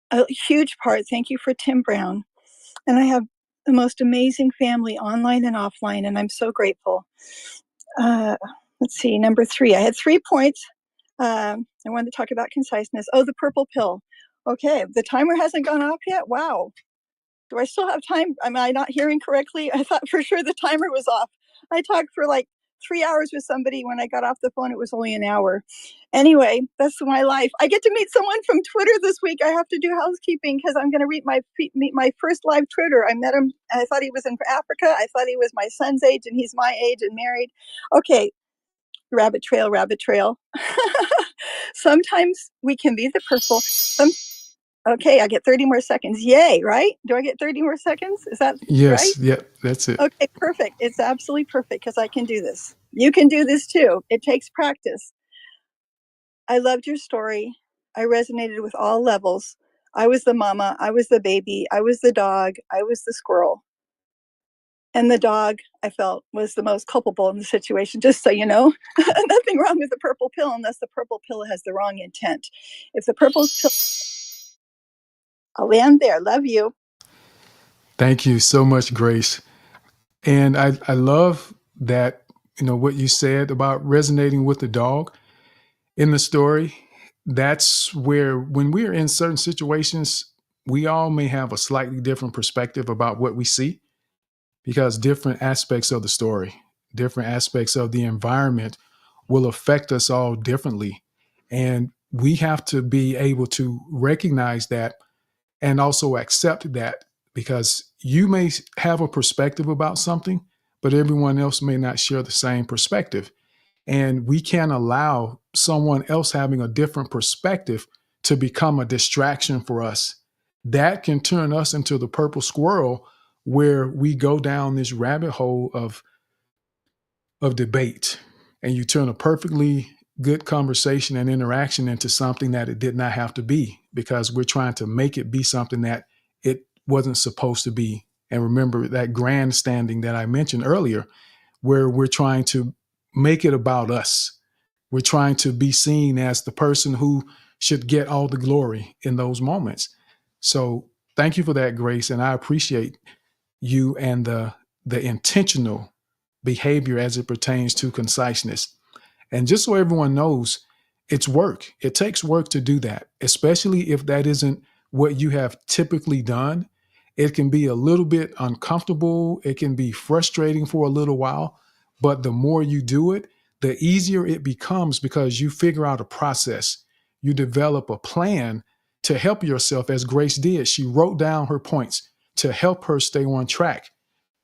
A huge part, thank you for Tim Brown. And I have the most amazing family online and offline, and I'm so grateful. Let's see, number 3. I had 3 points. I wanted to talk about conciseness. Oh, the purple pill. Okay, the timer hasn't gone off yet? Wow. Do I still have time? Am I not hearing correctly? I thought for sure the timer was off. I talked for like 3 hours with somebody. When I got off the phone, it was only an hour. Anyway, that's my life. I get to meet someone from Twitter this week. I have to do housekeeping because I'm going to meet my first live Twitter. I met him. I thought he was in Africa. I thought he was my son's age, and he's my age and married. Okay, rabbit trail, rabbit trail. Sometimes we can be the purple. Okay, I get 30 more seconds. Yay, right? Do I get 30 more seconds? Is that right? Yes, yep, that's it. Okay, perfect. It's absolutely perfect because I can do this. You can do this too. It takes practice. I loved your story. I resonated with all levels. I was the mama. I was the baby. I was the dog. I was the squirrel. And the dog, I felt, was the most culpable in the situation, just so you know. Nothing wrong with the purple pill unless the purple pill has the wrong intent. If the purple pill, I'll land there. Love you. Thank you so much, Grace. And I love that, what you said about resonating with the dog in the story. That's where, when we're in certain situations, we all may have a slightly different perspective about what we see, because different aspects of the story, different aspects of the environment will affect us all differently. And we have to be able to recognize that and also accept that, because you may have a perspective about something, but everyone else may not share the same perspective. And we can't allow someone else having a different perspective to become a distraction for us. That can turn us into the purple squirrel, where we go down this rabbit hole of debate, and you turn a perfectly good conversation and interaction into something that it did not have to be, because we're trying to make it be something that it wasn't supposed to be. And remember that grandstanding that I mentioned earlier, where we're trying to make it about us. We're trying to be seen as the person who should get all the glory in those moments. So thank you for that, Grace. And I appreciate you and the intentional behavior as it pertains to conciseness. And just so everyone knows, it's work. It takes work to do that, especially if that isn't what you have typically done. It can be a little bit uncomfortable. It can be frustrating for a little while, But the more you do it, the easier it becomes because you figure out a process. You develop a plan to help yourself, as Grace did. She wrote down her points to help her stay on track,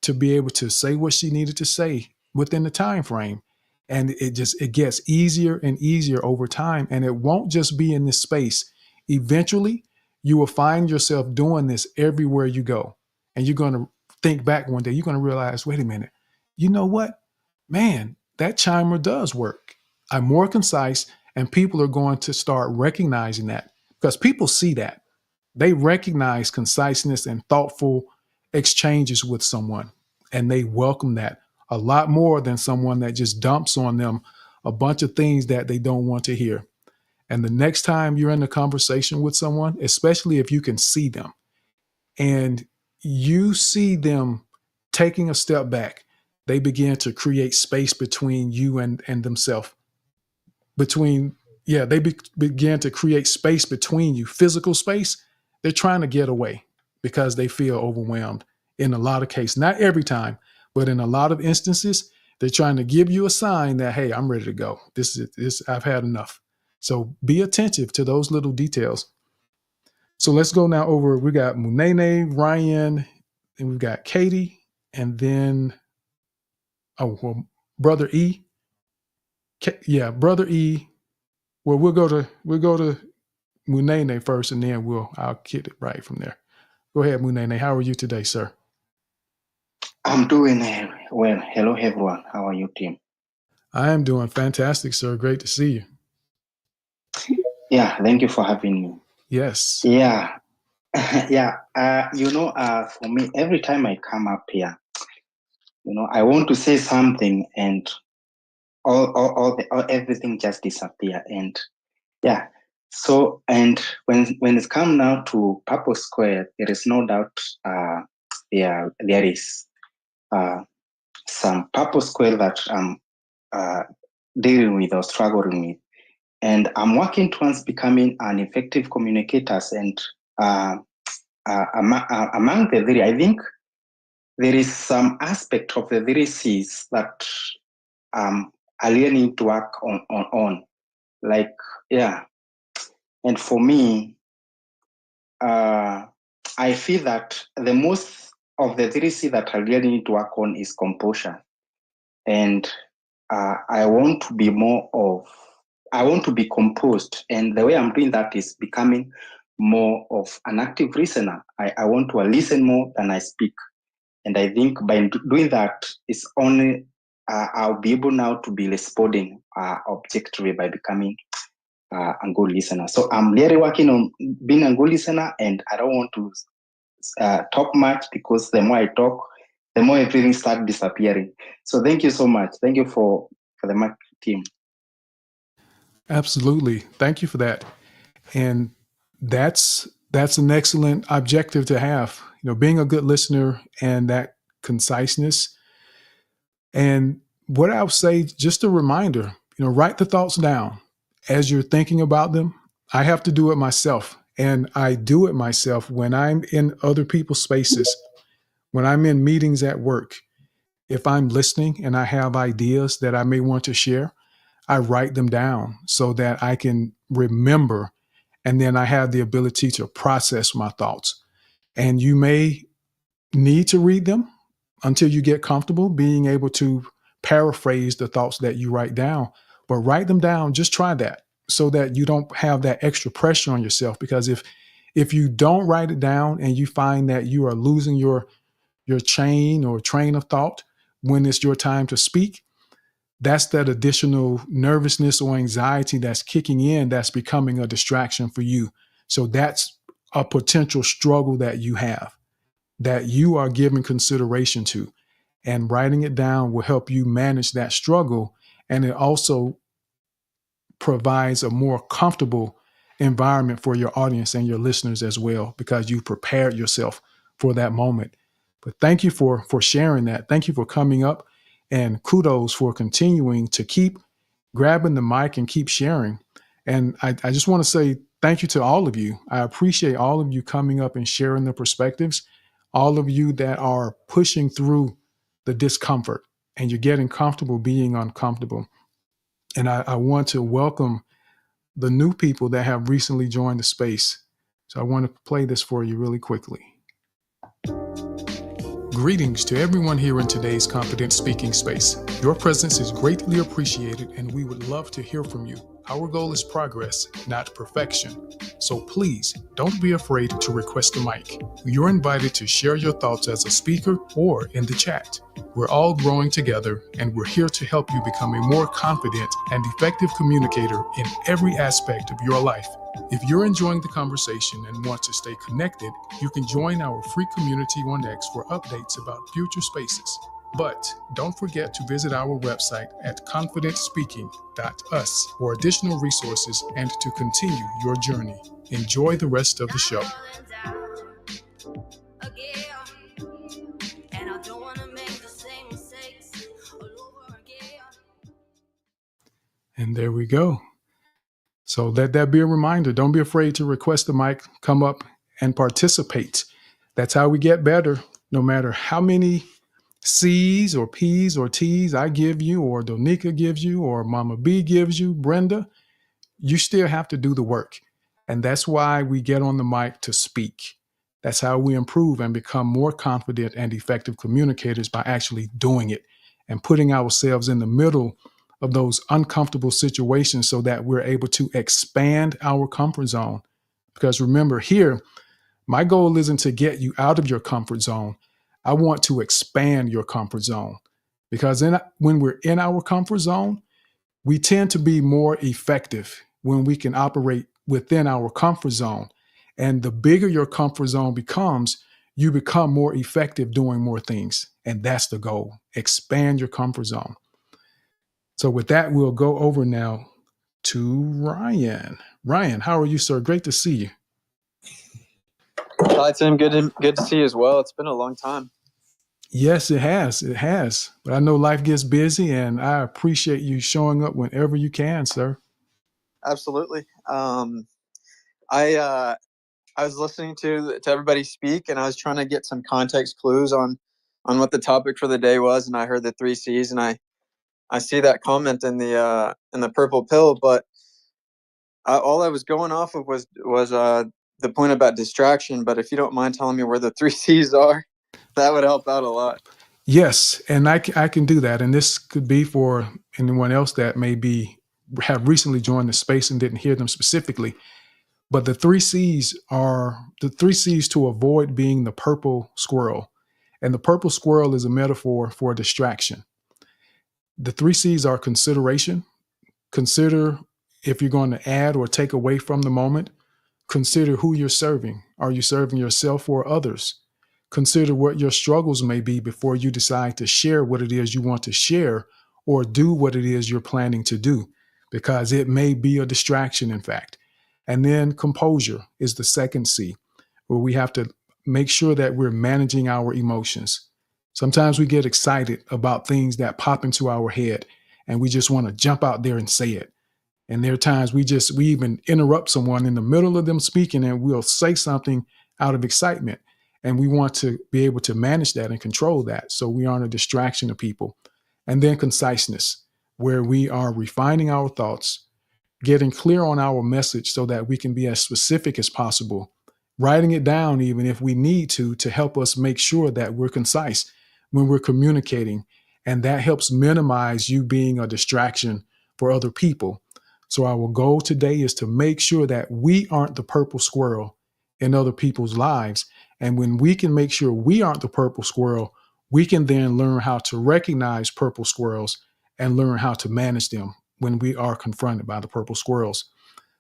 to be able to say what she needed to say within the time frame. And it gets easier and easier over time. And it won't just be in this space. Eventually, you will find yourself doing this everywhere you go. And you're going to think back one day, you're going to realize, wait a minute, you know what? Man, that chimer does work. I'm more concise, and people are going to start recognizing that because people see that. They recognize conciseness and thoughtful exchanges with someone, and they welcome that a lot more than someone that just dumps on them a bunch of things that they don't want to hear. And the next time you're in a conversation with someone, especially if you can see them and you see them taking a step back, they begin to create space between you and themselves. Between, yeah, they begin to create space between you, physical space. They're trying to get away because they feel overwhelmed in a lot of cases. Not every time, but in a lot of instances, they're trying to give you a sign that, hey, I'm ready to go. I've had enough. So be attentive to those little details. So let's go now over. We got Munene, Ryan, and we've got Katie, and then Brother E. Brother E. Well, we'll go to Munene first, and then I'll get it right from there. Go ahead, Munene. How are you today, sir? I'm doing well. Hello, everyone. How are you, Tim? I am doing fantastic, sir. Great to see you. Yeah, thank you for having me. Yes. Yeah, yeah. For me, every time I come up here, I want to say something, and everything just disappear. And yeah, so and when it's come now to Purple Square, there is no doubt. There is some Purple Square that I'm dealing with or struggling with. And I'm working towards becoming an effective communicator. And among the three, I think there is some aspect of the three C's that I really need to work on. Like, yeah. And for me, I feel that the most of the three C's that I really need to work on is composure. And I want to be composed. And the way I'm doing that is becoming more of an active listener. I want to listen more than I speak. And I think by doing that, it's only I'll be able now to be responding objectively by becoming a good listener. So I'm really working on being a good listener, and I don't want to talk much, because the more I talk, the more everything starts disappearing. So thank you so much. Thank you for the mic, team. Absolutely. Thank you for that. And that's an excellent objective to have, being a good listener and that conciseness. And what I would say, just a reminder, write the thoughts down as you're thinking about them. I have to do it myself. And I do it myself when I'm in other people's spaces, when I'm in meetings at work. If I'm listening and I have ideas that I may want to share, I write them down so that I can remember, and then I have the ability to process my thoughts. And you may need to read them until you get comfortable being able to paraphrase the thoughts that you write down. But write them down, just try that, so that you don't have that extra pressure on yourself. Because if you don't write it down and you find that you are losing your chain or train of thought when it's your time to speak, that's that additional nervousness or anxiety that's kicking in, that's becoming a distraction for you. So that's a potential struggle that you have, that you are giving consideration to. And writing it down will help you manage that struggle. And it also provides a more comfortable environment for your audience and your listeners as well, because you prepared yourself for that moment. But thank you for sharing that. Thank you for coming up, and kudos for continuing to keep grabbing the mic and keep sharing. And I just want to say thank you to all of you. I appreciate all of you coming up and sharing the perspectives, all of you that are pushing through the discomfort. and you're getting comfortable being uncomfortable. And I want to welcome the new people that have recently joined the space. So I want to play this for you really quickly. Greetings to everyone here in today's Confident Speaking space. Your presence is greatly appreciated, and we would love to hear from you. Our goal is progress, not perfection. So please don't be afraid to request a mic. You're invited to share your thoughts as a speaker or in the chat. We're all growing together, and we're here to help you become a more confident and effective communicator in every aspect of your life. If you're enjoying the conversation and want to stay connected, you can join our free community on X for updates about future spaces. But don't forget to visit our website at confidentspeaking.us for additional resources and to continue your journey. Enjoy the rest of the show. And there we go. So let that be a reminder. Don't be afraid to request the mic, come up and participate. That's how we get better. No matter how many C's or P's or T's I give you, or Donika gives you, or Mama B gives you, Brenda, you still have to do the work. And that's why we get on the mic to speak. That's how we improve and become more confident and effective communicators, by actually doing it and putting ourselves in the middle of those uncomfortable situations so that we're able to expand our comfort zone. Because remember, here, my goal isn't to get you out of your comfort zone. I want to expand your comfort zone. Because when we're in our comfort zone, we tend to be more effective when we can operate within our comfort zone. And the bigger your comfort zone becomes, you become more effective doing more things. And that's the goal. Expand your comfort zone. So with that, we'll go over now to Ryan. Ryan, how are you, sir? Great to see you. Hi, Tim. Good to see you as well. It's been a long time. Yes, it has. It has. But I know life gets busy, and I appreciate you showing up whenever you can, sir. Absolutely. I was listening to everybody speak, and I was trying to get some context clues on what the topic for the day was, and I heard the 3 C's, and I see that comment in the purple pill, but all I was going off of was the point about distraction. But if you don't mind telling me where the 3 C's are, that would help out a lot. Yes, and I can do that. And this could be for anyone else that have recently joined the space and didn't hear them specifically. But the 3 C's are the 3 C's to avoid being the purple squirrel. And the purple squirrel is a metaphor for a distraction. The 3 C's are consideration. Consider if you're going to add or take away from the moment. Consider who you're serving. Are you serving yourself or others? Consider what your struggles may be before you decide to share what it is you want to share or do what it is you're planning to do, because it may be a distraction, in fact. And then composure is the second C, where we have to make sure that we're managing our emotions. Sometimes we get excited about things that pop into our head and we just want to jump out there and say it. And there are times we even interrupt someone in the middle of them speaking and we'll say something out of excitement. And we want to be able to manage that and control that so we aren't a distraction to people. And then conciseness, where we are refining our thoughts, getting clear on our message so that we can be as specific as possible, writing it down even if we need to help us make sure that we're concise when we're communicating. And that helps minimize you being a distraction for other people. So our goal today is to make sure that we aren't the purple squirrel in other people's lives. And when we can make sure we aren't the purple squirrel, we can then learn how to recognize purple squirrels and learn how to manage them when we are confronted by the purple squirrels.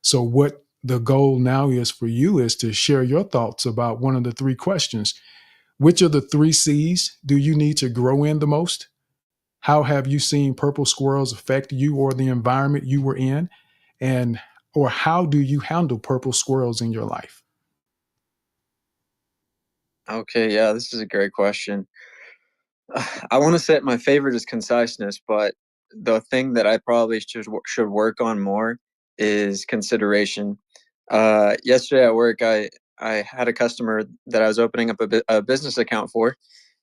So what the goal now is for you is to share your thoughts about one of the 3 questions. Which of the 3 C's do you need to grow in the most? How have you seen purple squirrels affect you or the environment you were in? Or how do you handle purple squirrels in your life? Okay, yeah, this is a great question. I want to say my favorite is conciseness, but the thing that I probably should work on more is consideration. Yesterday at work, I had a customer that I was opening up a business account for,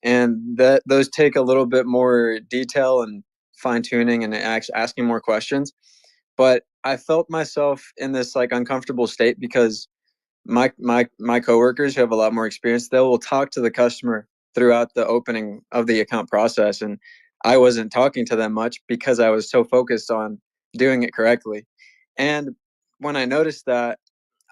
and those take a little bit more detail and fine tuning and asking more questions. But I felt myself in this like uncomfortable state because my coworkers who have a lot more experience, they will talk to the customer throughout the opening of the account process, and I wasn't talking to them much because I was so focused on doing it correctly. And when I noticed that,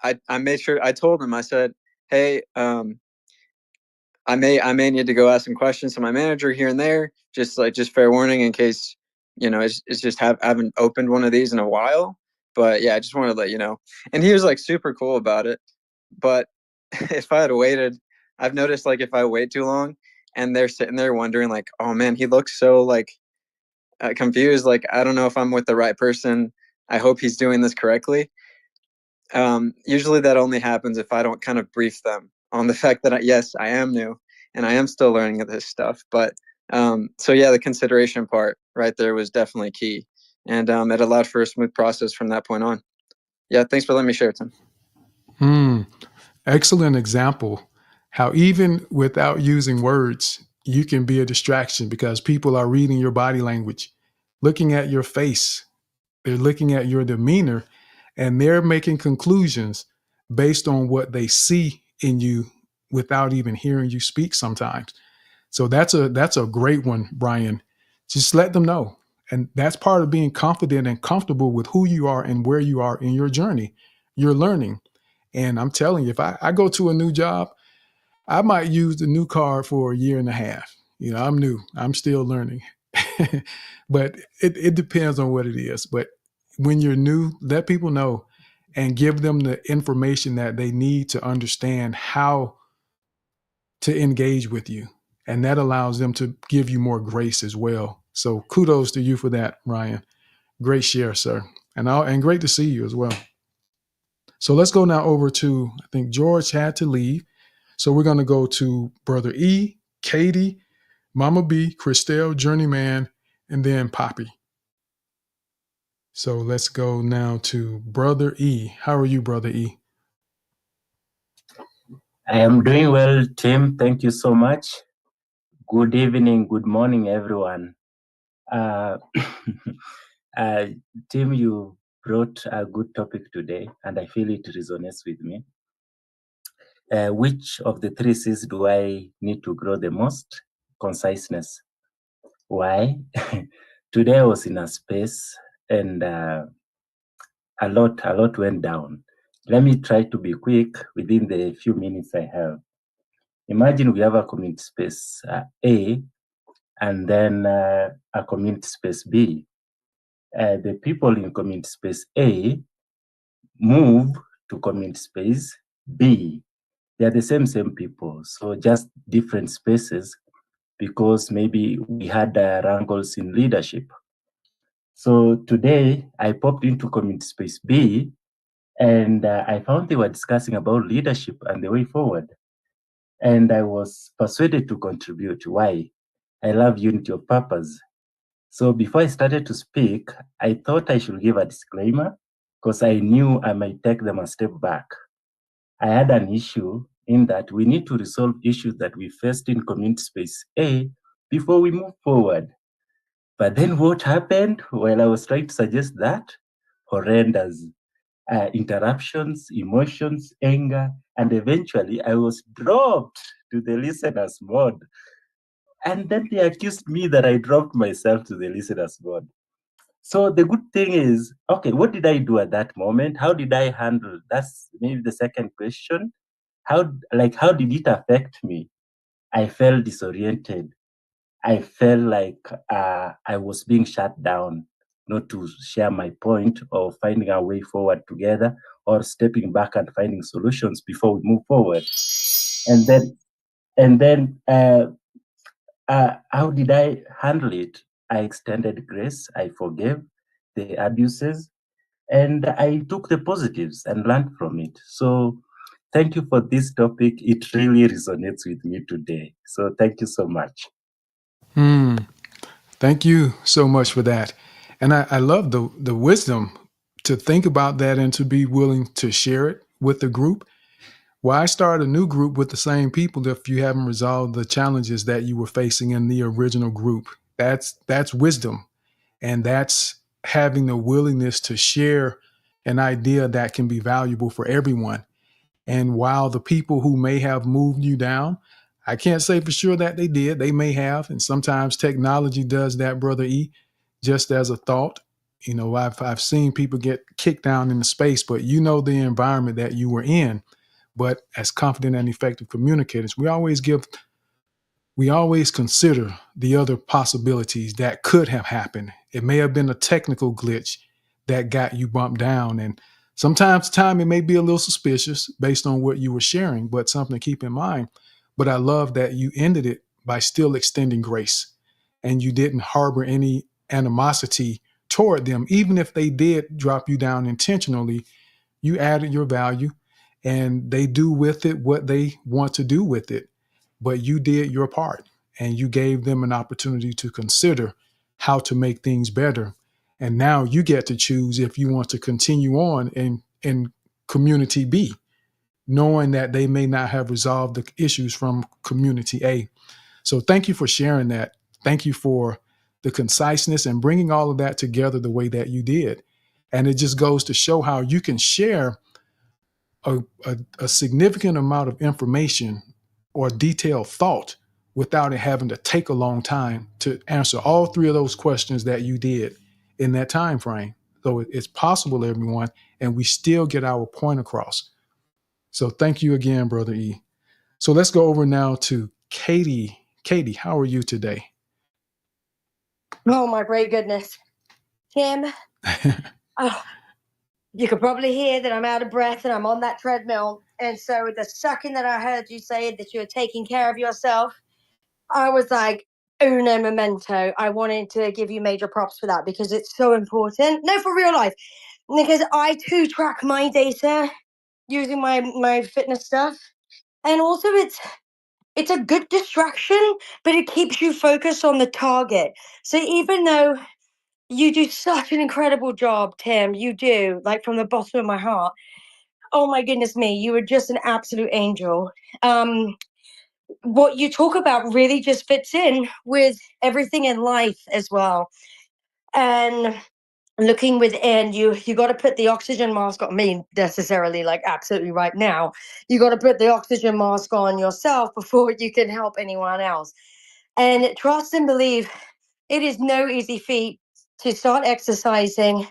I made sure I told them, I said, hey, I may need to go ask some questions to my manager here and there, just fair warning in case, it's just haven't opened one of these in a while. But yeah, I just wanted to let you know. And he was like super cool about it. But if I had waited, I've noticed like if I wait too long and they're sitting there wondering like, oh man, he looks so like confused. Like, I don't know if I'm with the right person. I hope he's doing this correctly. Usually that only happens if I don't kind of brief them on the fact that yes, I am new and I am still learning this stuff. But so yeah, the consideration part right there was definitely key, and it allowed for a smooth process from that point on. Yeah, thanks for letting me share, Tim. Excellent example. How even without using words, you can be a distraction because people are reading your body language, looking at your face, they're looking at your demeanor, and they're making conclusions based on what they see in you without even hearing you speak sometimes. So that's a great one, Brian. Just let them know. And that's part of being confident and comfortable with who you are and where you are in your journey. You're learning. And I'm telling you, if I go to a new job, I might use the new card for a year and a half. I'm new. I'm still learning. But it depends on what it is. But when you're new, let people know and give them the information that they need to understand how to engage with you. And that allows them to give you more grace as well. So kudos to you for that, Ryan. Great share, sir. And great to see you as well. So let's go now over to, I think George had to leave. So we're going to go to Brother E, Katie, Mama B, Christelle, Journeyman, and then Poppy. So let's go now to Brother E. How are you, Brother E? I am doing well, Tim. Thank you so much. Good evening, good morning, everyone. Tim, you brought a good topic today, and I feel it resonates with me. Which of the three C's do I need to grow the most? Conciseness. Why? Today I was in a space and a lot went down. Let me try to be quick within the few minutes I have. Imagine we have a community space A and then a community space B. The people in community space A move to community space B. They're the same people, so just different spaces because maybe we had wrangles in leadership. So today I popped into community space B and I found they were discussing about leadership and the way forward. And I was persuaded to contribute. Why? I love unity of purpose. So before I started to speak, I thought I should give a disclaimer because I knew I might take them a step back. I had an issue in that we need to resolve issues that we faced in community space A before we move forward. But then what happened while I was trying to suggest that? Horrendous. Interruptions, emotions, anger, and eventually I was dropped to the listeners mode. And then they accused me that I dropped myself to the listeners mode. So the good thing is, okay, what did I do at that moment? How did I handle? That's maybe the second question. How did it affect me? I felt disoriented. I felt like I was being shut down, not to share my point or finding a way forward together or stepping back and finding solutions before we move forward. And then how did I handle it? I extended grace. I forgave the abuses, and I took the positives and learned from it. So thank you for this topic. It really resonates with me today. So thank you so much. Thank you so much for that. And I love the wisdom to think about that and to be willing to share it with the group. Why start a new group with the same people if you haven't resolved the challenges that you were facing in the original group? That's wisdom. And that's having the willingness to share an idea that can be valuable for everyone. And while the people who may have moved you down, I can't say for sure that they did. They may have. And sometimes technology does that, Brother E, just as a thought. You know, I've seen people get kicked down into space, but you know the environment that you were in. But as confident and effective communicators, we always consider the other possibilities that could have happened. It may have been a technical glitch that got you bumped down. And sometimes timing may be a little suspicious based on what you were sharing, but something to keep in mind. But I love that you ended it by still extending grace and you didn't harbor any animosity toward them. Even if they did drop you down intentionally, you added your value and they do with it what they want to do with it. But you did your part and you gave them an opportunity to consider how to make things better. And now you get to choose if you want to continue on in community B, knowing that they may not have resolved the issues from community A. So thank you for sharing that. Thank you for the conciseness and bringing all of that together the way that you did. And it just goes to show how you can share a significant amount of information or detailed thought without it having to take a long time to answer all three of those questions that you did in that time frame. So it's possible, everyone, and we still get our point across. So thank you again, Brother E. So let's go over now to Katie. Katie, how are you today? Oh my great goodness. Tim, oh, you could probably hear that I'm out of breath and I'm on that treadmill. And so the second that I heard you say that you were taking care of yourself, I was like, uno memento. I wanted to give you major props for that because it's so important. No, for real life. Because I too track my data using my fitness stuff. And also it's a good distraction, but it keeps you focused on the target. So even though you do such an incredible job, Tim, you do, like from the bottom of my heart. Oh my goodness me, you are just an absolute angel. What you talk about really just fits in with everything in life as well. And looking within, you got to put the oxygen mask on. Me necessarily, like absolutely right now. You got to put the oxygen mask on yourself before you can help anyone else. And trust and believe, it is no easy feat to start exercising.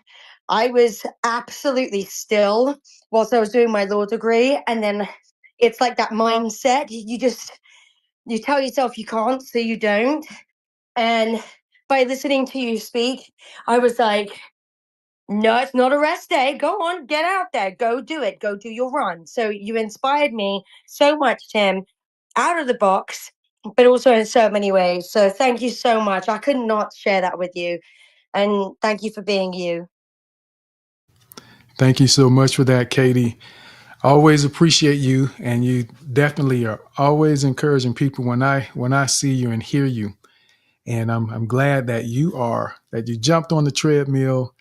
I was absolutely still whilst I was doing my law degree, and then it's like that mindset. You tell yourself you can't, so you don't. And by listening to you speak, I was like, no, it's not a rest day. Go on, get out there, go do it, go do your run. So you inspired me so much, Tim, out of the box, but also in so many ways. So thank you so much. I could not share that with you. And thank you for being you. Thank you so much for that, Katie. Always appreciate you, and you definitely are always encouraging people when I see you and hear you. And I'm glad that you jumped on the treadmill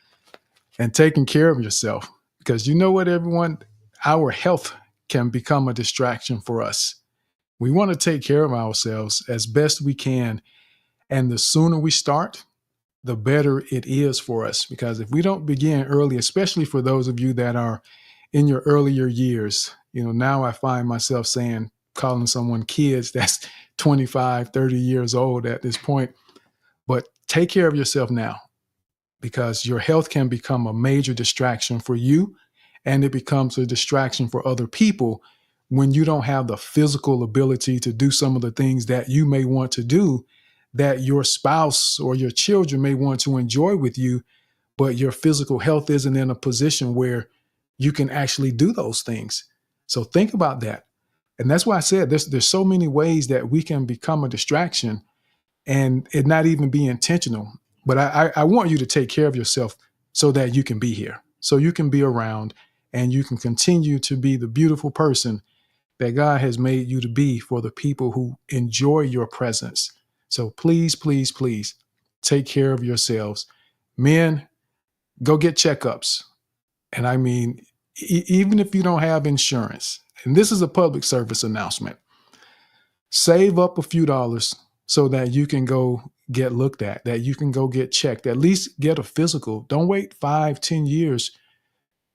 and taking care of yourself, because you know what, everyone, our health can become a distraction for us. We want to take care of ourselves as best we can, and the sooner we start, the better it is for us. Because if we don't begin early, especially for those of you that are in your earlier years, now I find myself calling someone kids that's 25, 30 years old at this point. But take care of yourself now, because your health can become a major distraction for you, and it becomes a distraction for other people when you don't have the physical ability to do some of the things that you may want to do, that your spouse or your children may want to enjoy with you, but your physical health isn't in a position where you can actually do those things. So think about that. And that's why I said there's so many ways that we can become a distraction and it not even be intentional. But I want you to take care of yourself so that you can be here, so you can be around, and you can continue to be the beautiful person that God has made you to be for the people who enjoy your presence. So please, please, please take care of yourselves. Men, go get checkups. And I mean, even if you don't have insurance, and this is a public service announcement, save up a few dollars so that you can go get looked at, that you can go get checked, at least get a physical. Don't wait 5-10 years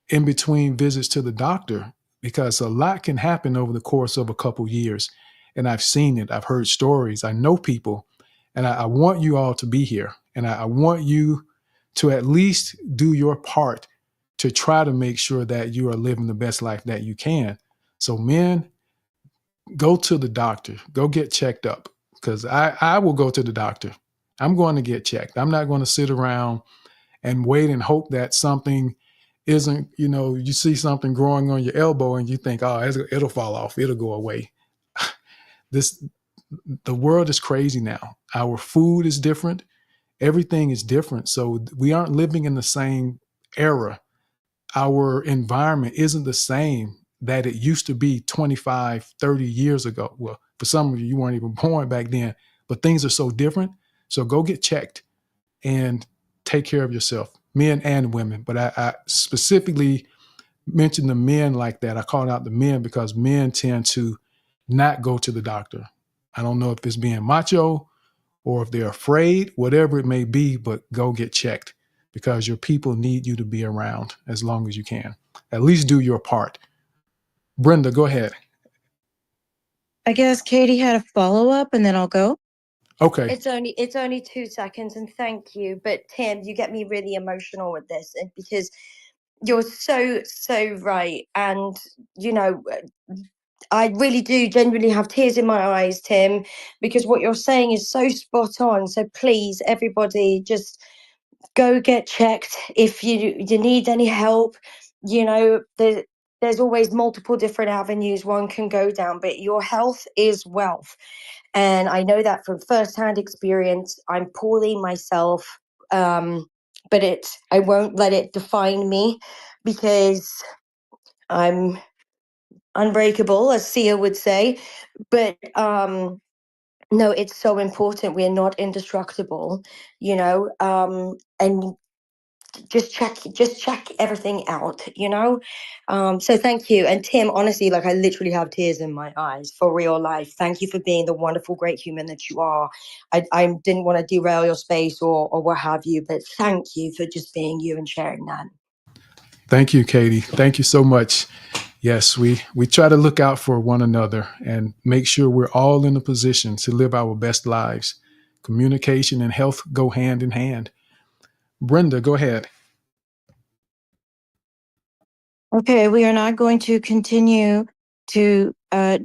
in between visits to the doctor, because a lot can happen over the course of a couple years. And I've seen it. I've heard stories. I know people. And I want you all to be here. And I want you to at least do your part to try to make sure that you are living the best life that you can. So men, go to the doctor. Go get checked up, because I will go to the doctor. I'm going to get checked. I'm not going to sit around and wait and hope that something isn't, you see something growing on your elbow and you think, oh, it'll fall off, it'll go away. The world is crazy now. Our food is different. Everything is different. So we aren't living in the same era. Our environment isn't the same that it used to be 25, 30 years ago. Well, for some of you weren't even born back then, but things are so different. So go get checked and take care of yourself, men and women. But I specifically mentioned the men like that. I called out the men because men tend to not go to the doctor. I don't know if it's being macho or if they're afraid, whatever it may be, but go get checked, because your people need you to be around as long as you can. At least do your part. Brenda, go ahead. I guess Katie had a follow-up and then I'll go. Okay. It's only 2 seconds, and thank you. But Tim, you get me really emotional with this, and because you're so right. And I really do genuinely have tears in my eyes, Tim, because what you're saying is so spot on. So please, everybody, just go get checked. If you need any help, there's always multiple different avenues one can go down, but your health is wealth. And I know that from firsthand experience. I'm poorly myself, but I won't let it define me, because I'm unbreakable, as Sia would say. But no, it's so important. We're not indestructible, and just check everything out. So thank you. And Tim, honestly, like, I literally have tears in my eyes, for real life. Thank you for being the wonderful, great human that you are. I didn't want to derail your space or what have you, but thank you for just being you and sharing that. Thank you, Katie. Thank you so much. Yes, we try to look out for one another and make sure we're all in a position to live our best lives. Communication and health go hand in hand. Brenda, go ahead. Okay, we are not going to continue to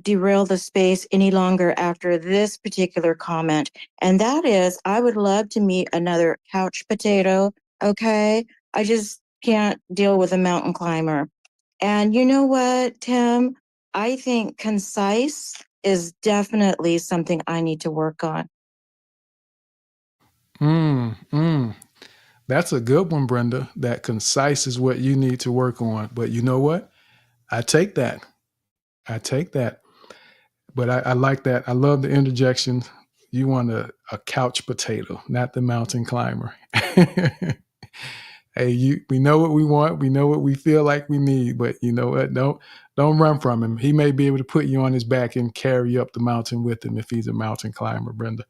derail the space any longer after this particular comment. And that is, I would love to meet another couch potato. Okay, I just can't deal with a mountain climber. And you know what, Tim? I think concise is definitely something I need to work on. That's a good one, Brenda. That concise is what you need to work on. But you know what? I take that. But I like that. I love the interjection. You want a couch potato, not the mountain climber. Hey, we know what we want. We know what we feel like we need. But you know what? Don't run from him. He may be able to put you on his back and carry you up the mountain with him if he's a mountain climber, Brenda.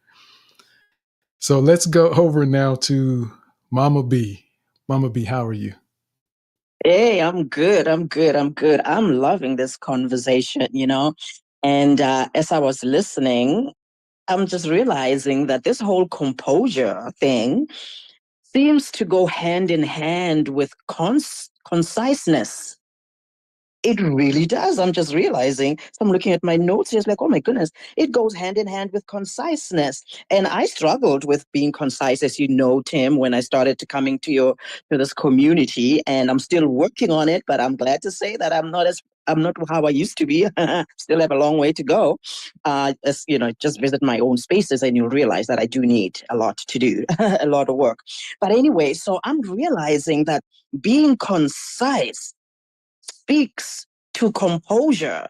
So let's go over now to Mama B. Mama B, how are you? Hey, I'm good. I'm loving this conversation, And as I was listening, I'm just realizing that this whole composure thing seems to go hand in hand with conciseness. It really does. I'm just realizing. So I'm looking at my notes. It's like, oh my goodness, it goes hand in hand with conciseness. And I struggled with being concise, as you know, Tim, when I started coming to this community, and I'm still working on it. But I'm glad to say that I'm not how I used to be. Still have a long way to go. Just visit my own spaces, and you'll realize that I do need a lot to do, a lot of work. But anyway, so I'm realizing that being concise speaks to composure,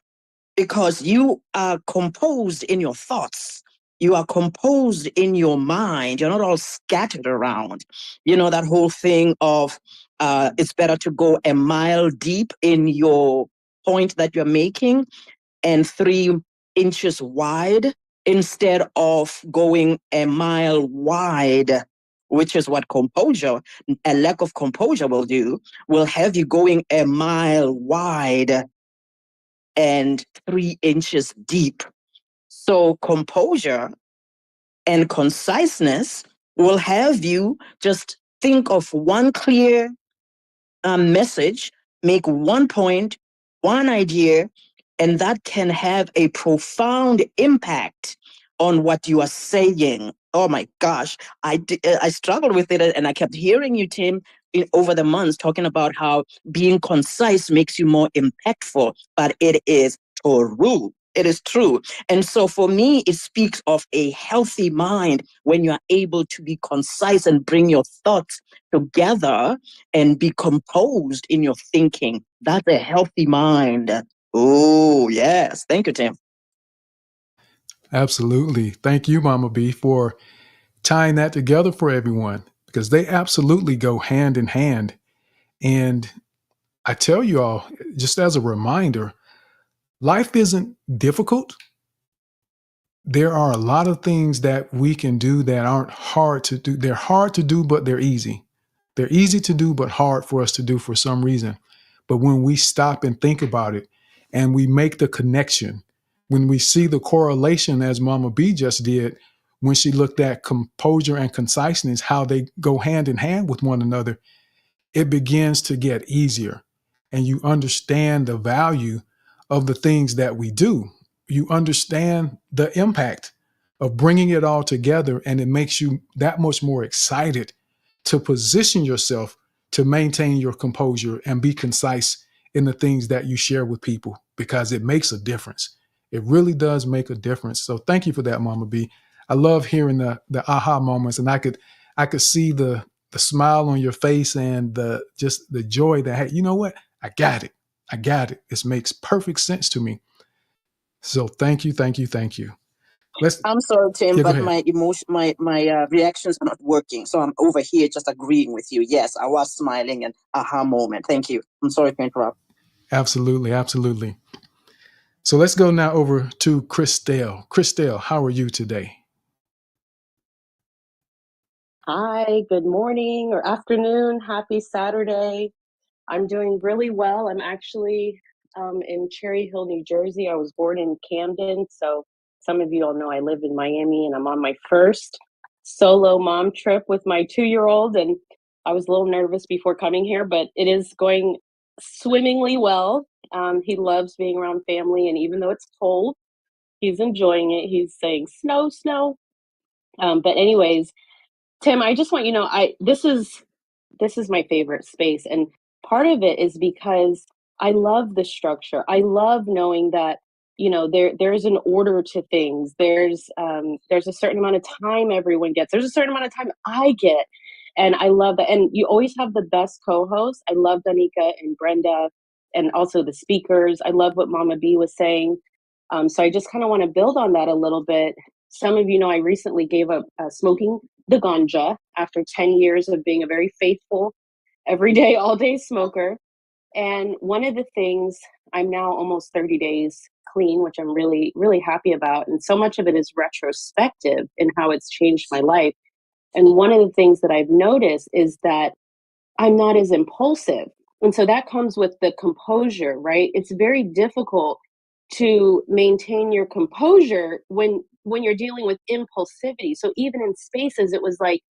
because you are composed in your thoughts. You are composed in your mind. You're not all scattered around. That whole thing of it's better to go a mile deep in your point that you're making and 3 inches wide instead of going a mile wide, which is what composure, a lack of composure will do, will have you going a mile wide and 3 inches deep. So composure and conciseness will have you just think of one clear message, make one point, one idea, and that can have a profound impact on what you are saying. Oh my gosh, I struggled with it, and I kept hearing you, Tim, over the months talking about how being concise makes you more impactful, but it is true. It is true. And so for me, it speaks of a healthy mind when you are able to be concise and bring your thoughts together and be composed in your thinking. That's a healthy mind. Oh, yes. Thank you, Tim. Absolutely. Thank you, Mama B, for tying that together for everyone, because they absolutely go hand in hand. And I tell you all, just as a reminder, life isn't difficult. There are a lot of things that we can do that aren't hard to do. They're hard to do, but they're easy. They're easy to do, but hard for us to do for some reason. But when we stop and think about it and we make the connection, when we see the correlation, as Mama B just did, when she looked at composure and conciseness, how they go hand in hand with one another, it begins to get easier. And you understand the value of the things that we do. You understand the impact of bringing it all together, and it makes you that much more excited to position yourself to maintain your composure and be concise in the things that you share with people, because it makes a difference. It really does make a difference. So thank you for that, Mama B. I love hearing the aha moments, and I could see the smile on your face and the just the joy that, hey, you know what? I got it. I got it. This makes perfect sense to me. So thank you, thank you, thank you. I'm sorry, Tim, Yeah, go but ahead. my emotion, my reactions are not working. So I'm over here just agreeing with you. Yes, I was smiling and aha moment. Thank you. I'm sorry to interrupt. Absolutely, absolutely. So let's go now over to Christelle. Christelle, how are you today? Hi, good morning or afternoon. Happy Saturday. I'm doing really well. I'm actually in Cherry Hill, New Jersey. I was born in Camden. So some of you all know I live in Miami, and I'm on my first solo mom trip with my 2-year-old. And I was a little nervous before coming here, but it is going swimmingly well. He loves being around family. And even though it's cold, he's enjoying it. He's saying, snow, snow. But anyways, Tim, I just want you to know, this is my favorite space, and part of it is because I love the structure. I love knowing that there's an order to things. There's a certain amount of time everyone gets. There's a certain amount of time I get, and I love that. And you always have the best co-hosts. I love Danica and Brenda, and also the speakers. I love what Mama B was saying. So I just kind of want to build on that a little bit. Some of you know I recently gave up smoking the ganja after 10 years of being a very faithful, everyday, all day smoker. And one of the things, I'm now almost 30 days clean, which I'm really, really happy about. And so much of it is retrospective in how it's changed my life. And one of the things that I've noticed is that I'm not as impulsive. And so that comes with the composure, right? It's very difficult to maintain your composure when you're dealing with impulsivity. So even in spaces, it was like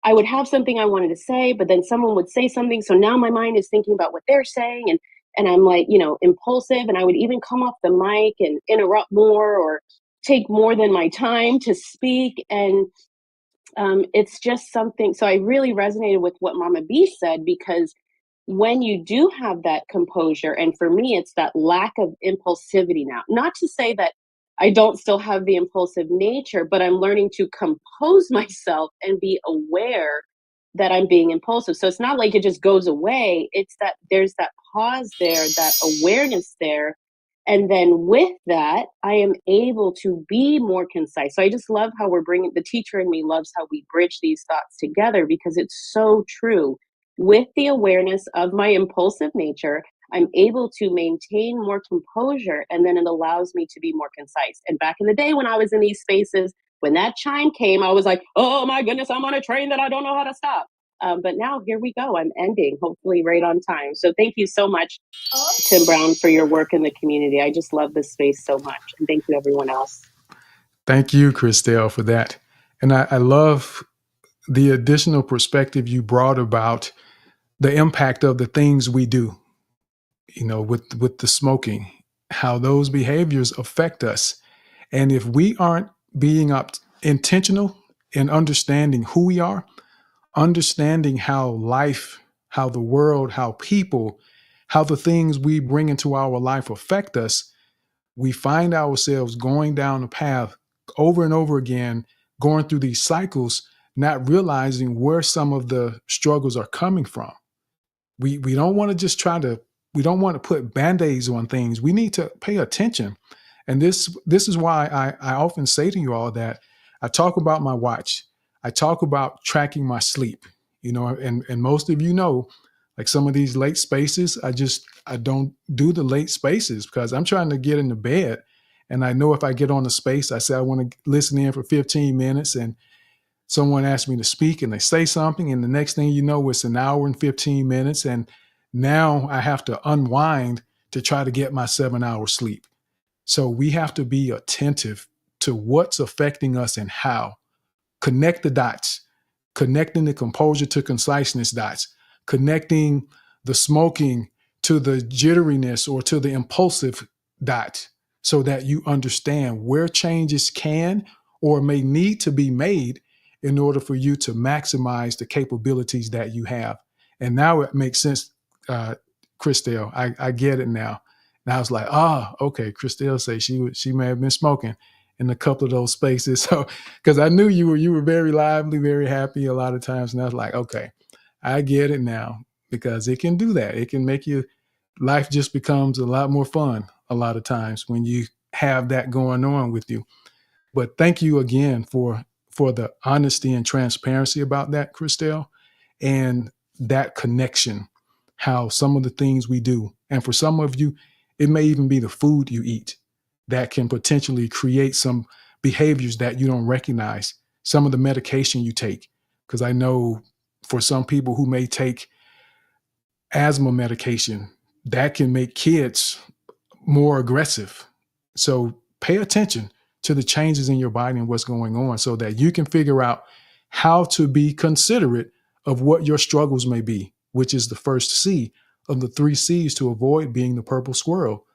I would have something I wanted to say, but then someone would say something. So now my mind is thinking about what they're saying, and I'm like, impulsive, and I would even come off the mic and interrupt more or take more than my time to speak. And it's just something. So I really resonated with what Mama B said, because when you do have that composure, and for me, it's that lack of impulsivity now. Not to say that I don't still have the impulsive nature, but I'm learning to compose myself and be aware that I'm being impulsive. So it's not like it just goes away. It's that there's that pause there, that awareness there. And then with that, I am able to be more concise. So I just love how we're bringing, the teacher in me loves how we bridge these thoughts together, because it's so true. With the awareness of my impulsive nature, I'm able to maintain more composure, and then it allows me to be more concise. And back in the day when I was in these spaces, when that chime came, I was like, oh my goodness, I'm on a train that I don't know how to stop. But now here we go. I'm ending, hopefully right on time. So thank you so much, Tim Brown, for your work in the community. I just love this space so much. And thank you, everyone else. Thank you, Christelle, for that. And I love the additional perspective you brought about the impact of the things we do, with the smoking, how those behaviors affect us. And if we aren't being intentional in understanding who we are, understanding how life, how the world, how people, how the things we bring into our life affect us, we find ourselves going down a path over and over again, going through these cycles, not realizing where some of the struggles are coming from. We don't want to just we don't want to put band-aids on things. We need to pay attention. And this is why I often say to you all that I talk about my watch. I talk about tracking my sleep, and most of like some of these late spaces, I don't do the late spaces because I'm trying to get into bed. And I know if I get on the space, I say I want to listen in for 15 minutes and someone asks me to speak and they say something, and the next thing you know, it's an hour and 15 minutes. And now I have to unwind to try to get my 7 hours sleep. So we have to be attentive to what's affecting us and how. Connect the dots, connecting the composure to conciseness dots, connecting the smoking to the jitteriness or to the impulsive dot, so that you understand where changes can or may need to be made in order for you to maximize the capabilities that you have. And now it makes sense, Christelle. I get it now. And I was like, okay. Christelle says she may have been smoking in a couple of those spaces. So, because I knew you were very lively, very happy a lot of times, and I was like, okay, I get it now, because it can do that. It can make life just becomes a lot more fun a lot of times when you have that going on with you. But thank you again for the honesty and transparency about that, Christelle, and that connection, how some of the things we do, and for some of you, it may even be the food you eat that can potentially create some behaviors that you don't recognize, some of the medication you take. Because I know for some people who may take asthma medication, that can make kids more aggressive. So pay attention to the changes in your body and what's going on so that you can figure out how to be considerate of what your struggles may be, which is the first C of the 3 C's to avoid being the purple squirrel.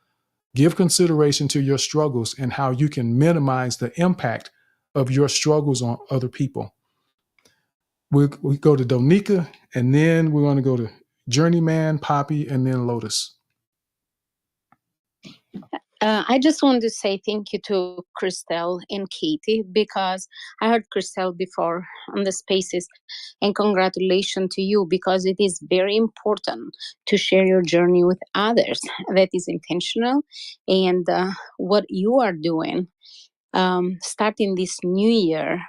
Give consideration to your struggles and how you can minimize the impact of your struggles on other people. We go to Donika, and then we're going to go to Journeyman, Poppy, and then Lotus. I just want to say thank you to Christelle and Katie, because I heard Christelle before on the spaces, and congratulations to you, because it is very important to share your journey with others. That is intentional, and what you are doing, starting this new year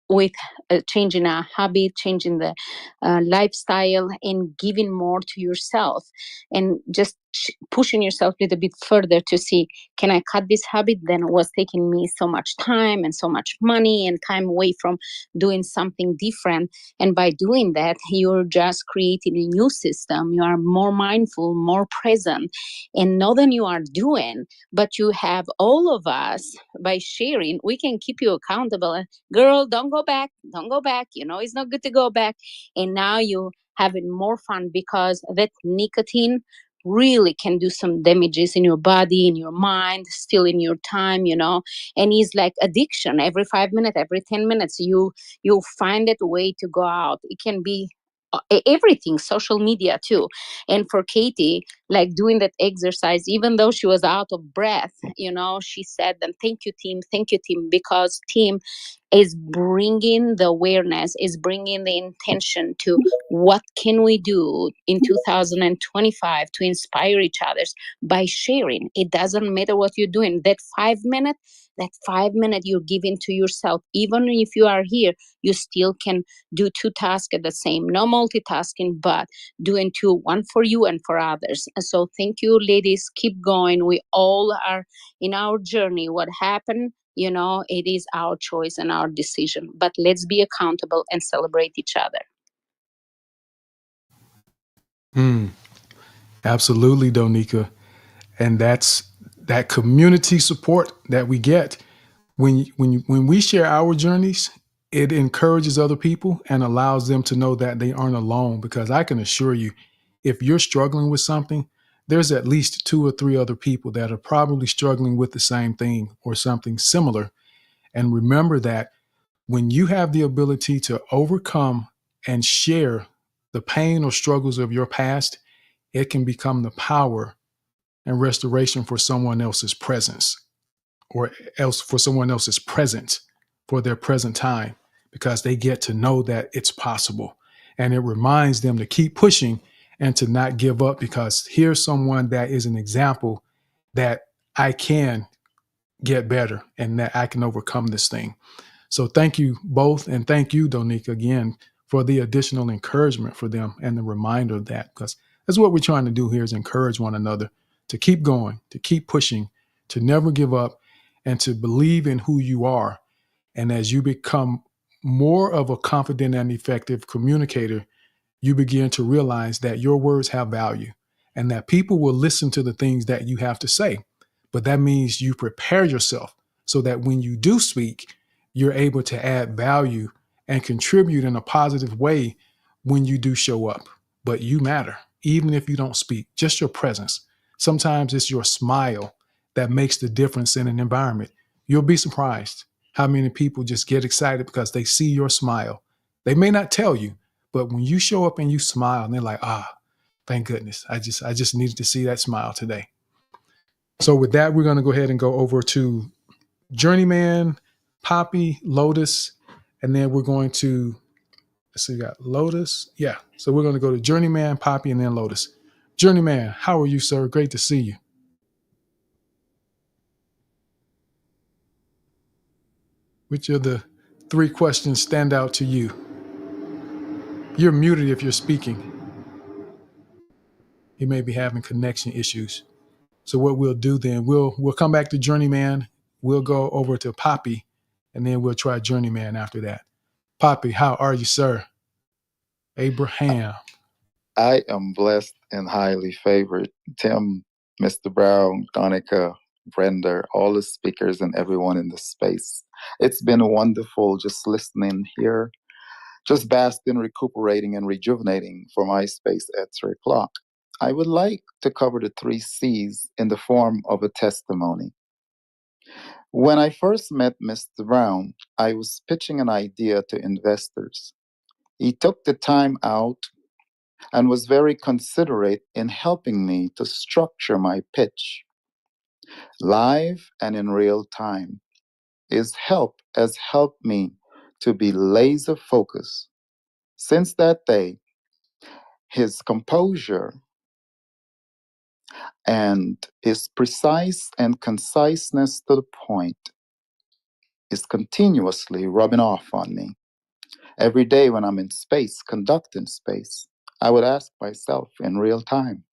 with changing a habit, changing the lifestyle, and giving more to yourself, and just pushing yourself a little bit further to see, can I cut this habit? Then it was taking me so much time and so much money and time away from doing something different. And by doing that, you're just creating a new system. You are more mindful, more present, and know that you are doing, but you have all of us, by sharing, we can keep you accountable. Girl, don't go back. It's not good to go back. And now you having more fun, because that nicotine really can do some damages in your body, in your mind, still in your time, and it's like addiction. Every 5 minutes, every 10 minutes, you find that way to go out. It can be everything, social media too. And for Katie, like doing that exercise, even though she was out of breath, she said, then thank you team, because team, is bringing the awareness, is bringing the intention to what can we do in 2025 to inspire each other by sharing. It doesn't matter what you're doing. That 5 minute you're giving to yourself, even if you are here, you still can do two tasks at the same, no multitasking, but doing two, one for you and for others. And so thank you, ladies. Keep going. We all are in our journey. What happened, it is our choice and our decision, but let's be accountable and celebrate each other. Absolutely, Donika. And that's that community support that we get when we share our journeys. It encourages other people and allows them to know that they aren't alone, because I can assure you, if you're struggling with something, there's at least 2 or 3 other people that are probably struggling with the same thing or something similar. And remember that when you have the ability to overcome and share the pain or struggles of your past, it can become the power and restoration for someone else's presence, or else for someone else's present, for their present time, because they get to know that it's possible. And it reminds them to keep pushing and to not give up, because here's someone that is an example that I can get better and that I can overcome this thing. So thank you both. And thank you, Donika, again, for the additional encouragement for them and the reminder of that, because that's what we're trying to do here, is encourage one another to keep going, to keep pushing, to never give up, and to believe in who you are. And as you become more of a confident and effective communicator, you begin to realize that your words have value and that people will listen to the things that you have to say. But that means you prepare yourself so that when you do speak, you're able to add value and contribute in a positive way when you do show up. But you matter, even if you don't speak, just your presence. Sometimes it's your smile that makes the difference in an environment. You'll be surprised how many people just get excited because they see your smile. They may not tell you, but when you show up and you smile, and they're like, thank goodness. I just needed to see that smile today. So with that, we're going to go ahead and go over to Journeyman, Poppy, Lotus, and then we're going to, let's see, we got Lotus. Yeah. So we're going to go to Journeyman, Poppy, and then Lotus. Journeyman, how are you, sir? Great to see you. Which of the 3 questions stand out to you? You're muted if you're speaking. You may be having connection issues. So what we'll do then, we'll come back to Journeyman. We'll go over to Poppy, and then we'll try Journeyman after that. Poppy, how are you, sir? Abraham. I am blessed and highly favored. Tim, Mr. Brown, Donica, Brenda, all the speakers and everyone in the space. It's been wonderful just listening here, just basking, recuperating, and rejuvenating for my space at 3 o'clock. I would like to cover the 3 C's in the form of a testimony. When I first met Mr. Brown, I was pitching an idea to investors. He took the time out and was very considerate in helping me to structure my pitch. Live and in real time. His help has helped me to be laser focused. Since that day, his composure and his precise and conciseness to the point is continuously rubbing off on me. Every day when I'm in space, conducting space, I would ask myself in real time,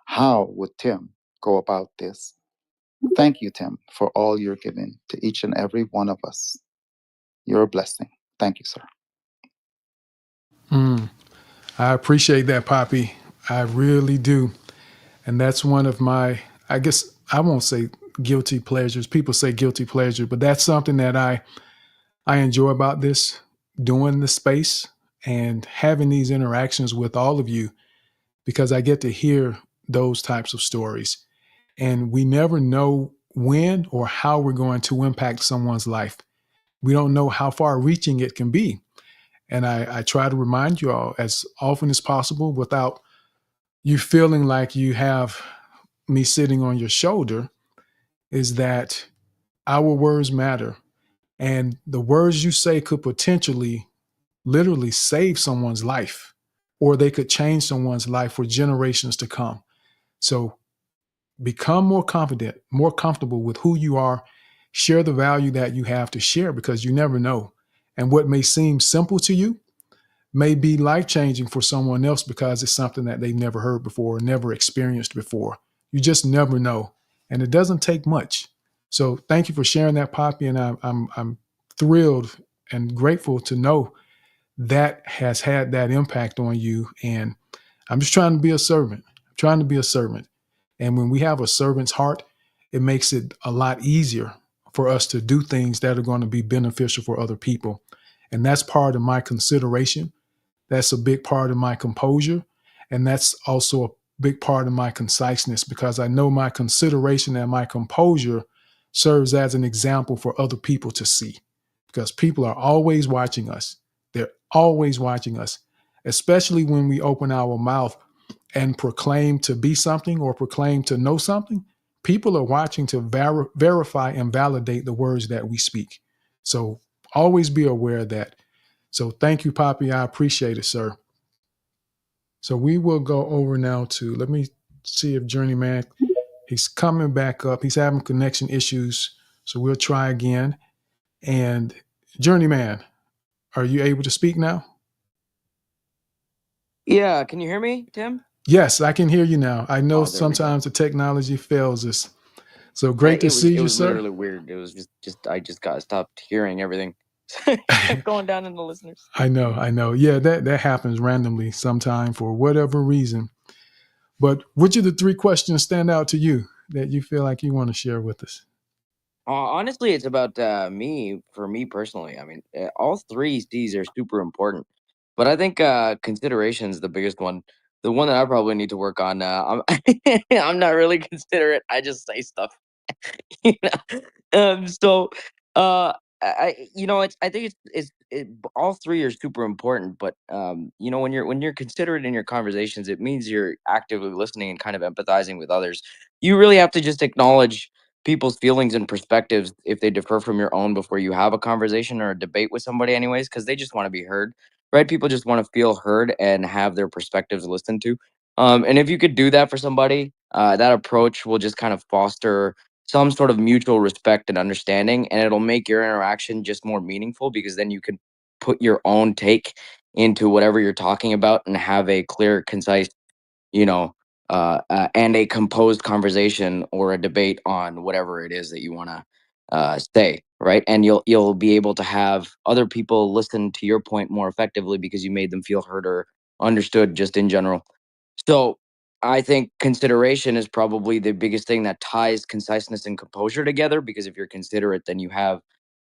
how would Tim go about this? Thank you, Tim, for all you're giving to each and every one of us. You're a blessing. Thank you, sir. I appreciate that, Poppy. I really do. And that's one of my, I guess I won't say guilty pleasures. People say guilty pleasure, but that's something that I enjoy about this, doing the space and having these interactions with all of you, because I get to hear those types of stories. And we never know when or how we're going to impact someone's life. We don't know how far reaching it can be. And I try to remind you all as often as possible without you feeling like you have me sitting on your shoulder, is that our words matter. And the words you say could potentially literally save someone's life, or they could change someone's life for generations to come. So become more confident, more comfortable with who you are. Share the value that you have to share, because you never know. And what may seem simple to you may be life changing for someone else, because it's something that they've never heard before, never experienced before. You just never know. And it doesn't take much. So thank you for sharing that, Poppy. And I'm thrilled and grateful to know that has had that impact on you. And I'm just trying to be a servant. I'm trying to be a servant. And when we have a servant's heart, it makes it a lot easier for us to do things that are going to be beneficial for other people. And that's part of my consideration. That's a big part of my composure. And that's also a big part of my conciseness, because I know my consideration and my composure serves as an example for other people to see, because people are always watching us. They're always watching us, especially when we open our mouth and proclaim to be something or proclaim to know something. People are watching to verify and validate the words that we speak. So always be aware of that. So thank you, Poppy. I appreciate it, sir. So we will go over now to, let me see if Journeyman, he's coming back up. He's having connection issues. So we'll try again. And Journeyman, are you able to speak now? Yeah, can you hear me, Tim? Yes, I can hear you now. I know Oh, there we go. sometimes the technology fails us. So great to see It you, was sir. literally weird. It was just I just got stopped hearing everything. Kept going down in the listeners. I know. Yeah, that happens randomly sometime for whatever reason. But which of the three questions stand out to you that you feel like you want to share with us? Honestly, it's about me, for me personally. I mean, all three C's are super important, but I think consideration is the biggest one. The one that I probably need to work on. I'm not really considerate. I just say stuff. You know? So I think all three are super important, but when you're considerate in your conversations, it means you're actively listening and kind of empathizing with others. You really have to just acknowledge people's feelings and perspectives if they differ from your own before you have a conversation or a debate with somebody anyways, because they just want to be heard, right? People just want to feel heard and have their perspectives listened to. And if you could do that for somebody, that approach will just kind of foster some sort of mutual respect and understanding, and it'll make your interaction just more meaningful, because then you can put your own take into whatever you're talking about and have a clear, concise, you know, and a composed conversation or a debate on whatever it is that you want to say, right? And you'll be able to have other people listen to your point more effectively because you made them feel heard or understood, just in general. So I think consideration is probably the biggest thing that ties conciseness and composure together, because if you're considerate, then you have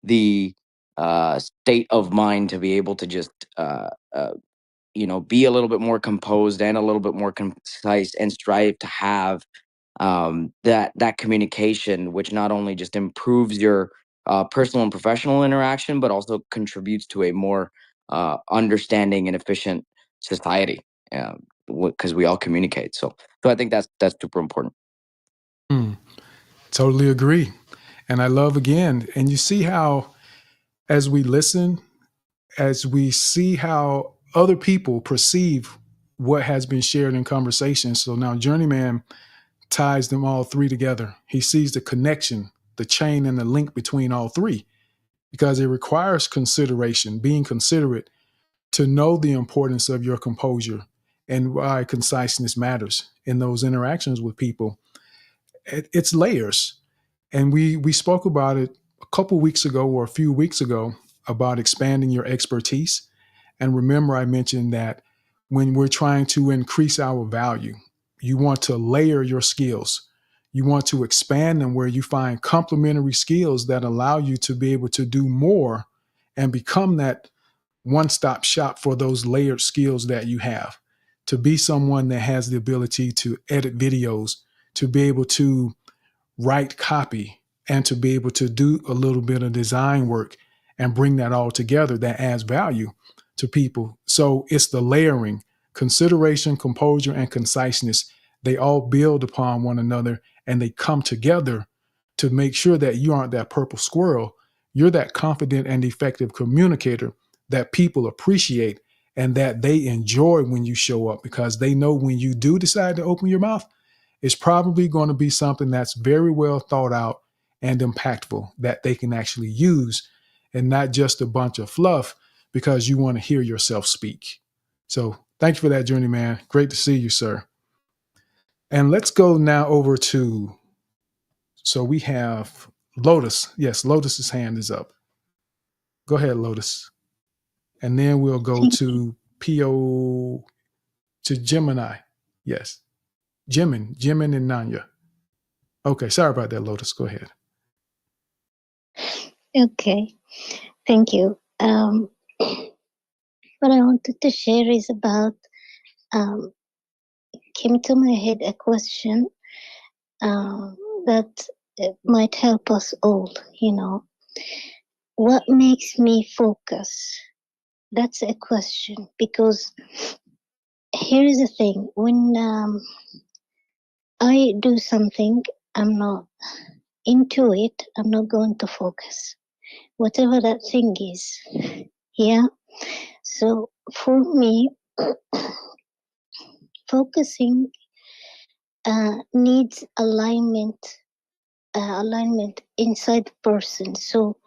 the state of mind to be able to just be a little bit more composed and a little bit more concise, and strive to have that communication, which not only just improves your personal and professional interaction, but also contributes to a more understanding and efficient society, because we all communicate. So I think that's super important. Totally agree. And I love, again, and you see how, as we listen, as we see how other people perceive what has been shared in conversation. So now Journeyman ties them all three together. He sees the connection, the chain and the link between all three, because it requires consideration, being considerate, to know the importance of your composure and why conciseness matters in those interactions with people. It's layers. And we spoke about it a couple weeks ago or a few weeks ago about expanding your expertise. And remember, I mentioned that when we're trying to increase our value, you want to layer your skills. You want to expand them where you find complementary skills that allow you to be able to do more and become that one-stop shop for those layered skills that you have. To be someone that has the ability to edit videos, to be able to write copy, and to be able to do a little bit of design work and bring that all together, that adds value to people. So it's the layering, consideration, composure, and conciseness. They all build upon one another, and they come together to make sure that you aren't that purple squirrel. you're that confident and effective communicator that people appreciate and that they enjoy when you show up, because they know when you do decide to open your mouth, it's probably going to be something that's very well thought out and impactful that they can actually use, and not just a bunch of fluff because you want to hear yourself speak. So thank you for that journey, man. Great to see you, sir. And let's go now over to, so we have Lotus. Yes, Lotus's hand is up. Go ahead, Lotus. And then we'll go to PO, to Gemini. Yes. Jimin and Nanya. Okay, sorry about that, Lotus. Go ahead. Okay, thank you. What I wanted to share is about, came to my head a question that might help us all, What makes me focus? That's a question, because here is the thing. When I do something, I'm not into it, I'm not going to focus. Whatever that thing is. Yeah. So for me, focusing needs alignment inside the person. So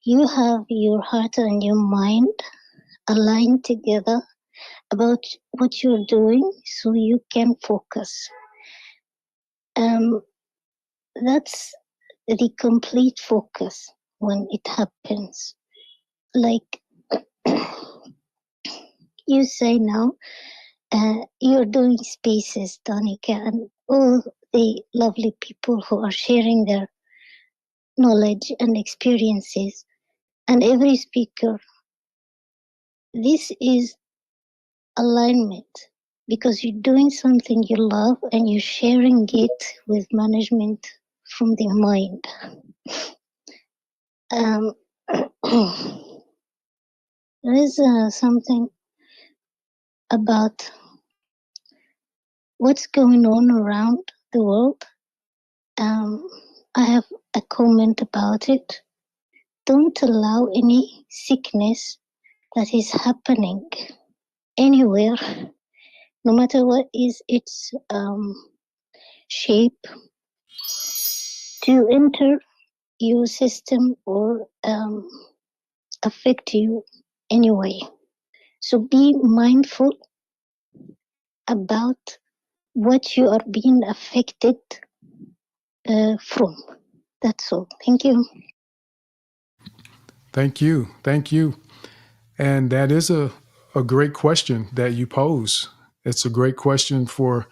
you have your heart and your mind aligned together about what you're doing, so you can focus. That's the complete focus when it happens. Like you say now, you're doing spaces, Danica, and all the lovely people who are sharing their knowledge and experiences, and every speaker. This is alignment, because you're doing something you love and you're sharing it with management from the mind. There is something about what's going on around the world. I have a comment about it. Don't allow any sickness that is happening anywhere, no matter what is its shape, to enter your system or affect you anyway. So be mindful about what you are being affected from. That's all. Thank you. Thank you. Thank you. And that is a great question that you pose. It's a great question for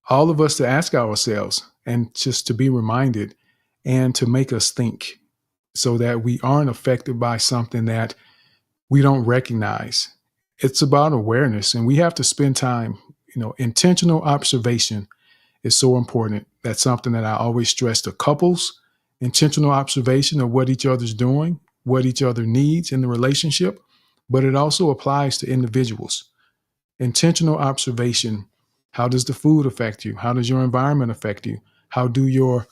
all of us to ask ourselves, and just to be reminded and to make us think, so that we aren't affected by something that we don't recognize. It's about awareness, and we have to spend time, intentional observation is so important. That's something that I always stress to couples: intentional observation of what each other's doing, what each other needs in the relationship, but it also applies to individuals. Intentional observation. How does the food affect you? How does your environment affect you? How do your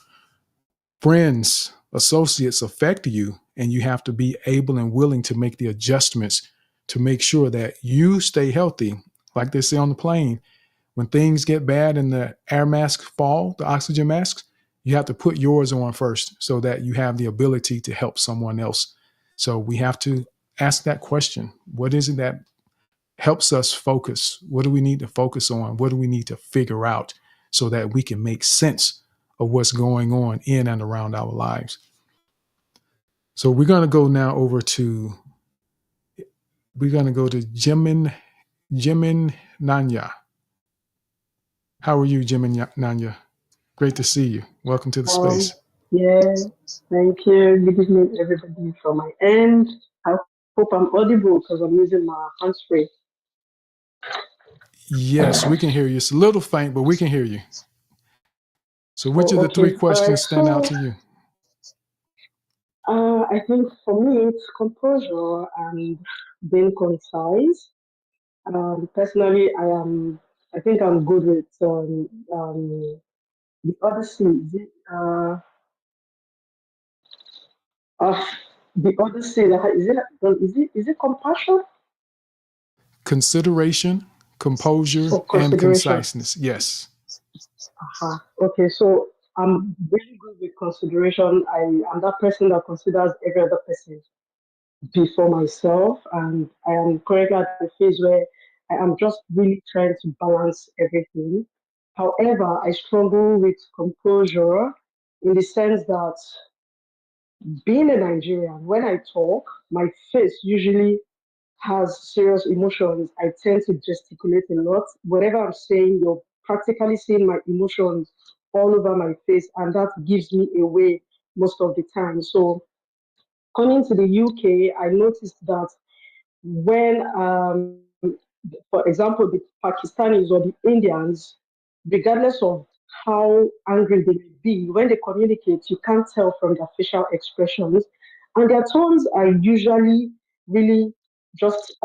friends, associates affect you? And you have to be able and willing to make the adjustments to make sure that you stay healthy. Like they say on the plane, when things get bad and the air masks fall, the oxygen masks, you have to put yours on first so that you have the ability to help someone else. So we have to ask that question. What is it that helps us focus? What do we need to focus on? What do we need to figure out so that we can make sense of what's going on in and around our lives? So we're going to go now over to, Jimin Nanya. How are you, Jimin Nanya? Great to see you. Welcome to the space. Yeah, thank you. Good evening, everybody from my end. I hope I'm audible because I'm using my hands free. Yes, we can hear you. It's a little faint, but we can hear you. So which of the three Okay. All right. questions stand out to you? I think for me, it's composure and being concise. Personally, I think I'm good with the other C. Uh, the other C, is it compassion Consideration, composure, or and consideration? conciseness. Yes. Uh-huh. Okay, so I'm really good with consideration. I'm that person that considers every other person before myself, and I am currently at the phase where I am just really trying to balance everything. However, I struggle with composure in the sense that being a Nigerian, when I talk, my face usually has serious emotions. I tend to gesticulate a lot. Whatever I'm saying, you're practically seeing my emotions all over my face, and that gives me away most of the time. So, coming to the UK, I noticed that when, for example, the Pakistanis or the Indians, regardless of how angry they may be, when they communicate, you can't tell from their facial expressions. And their tones are usually really just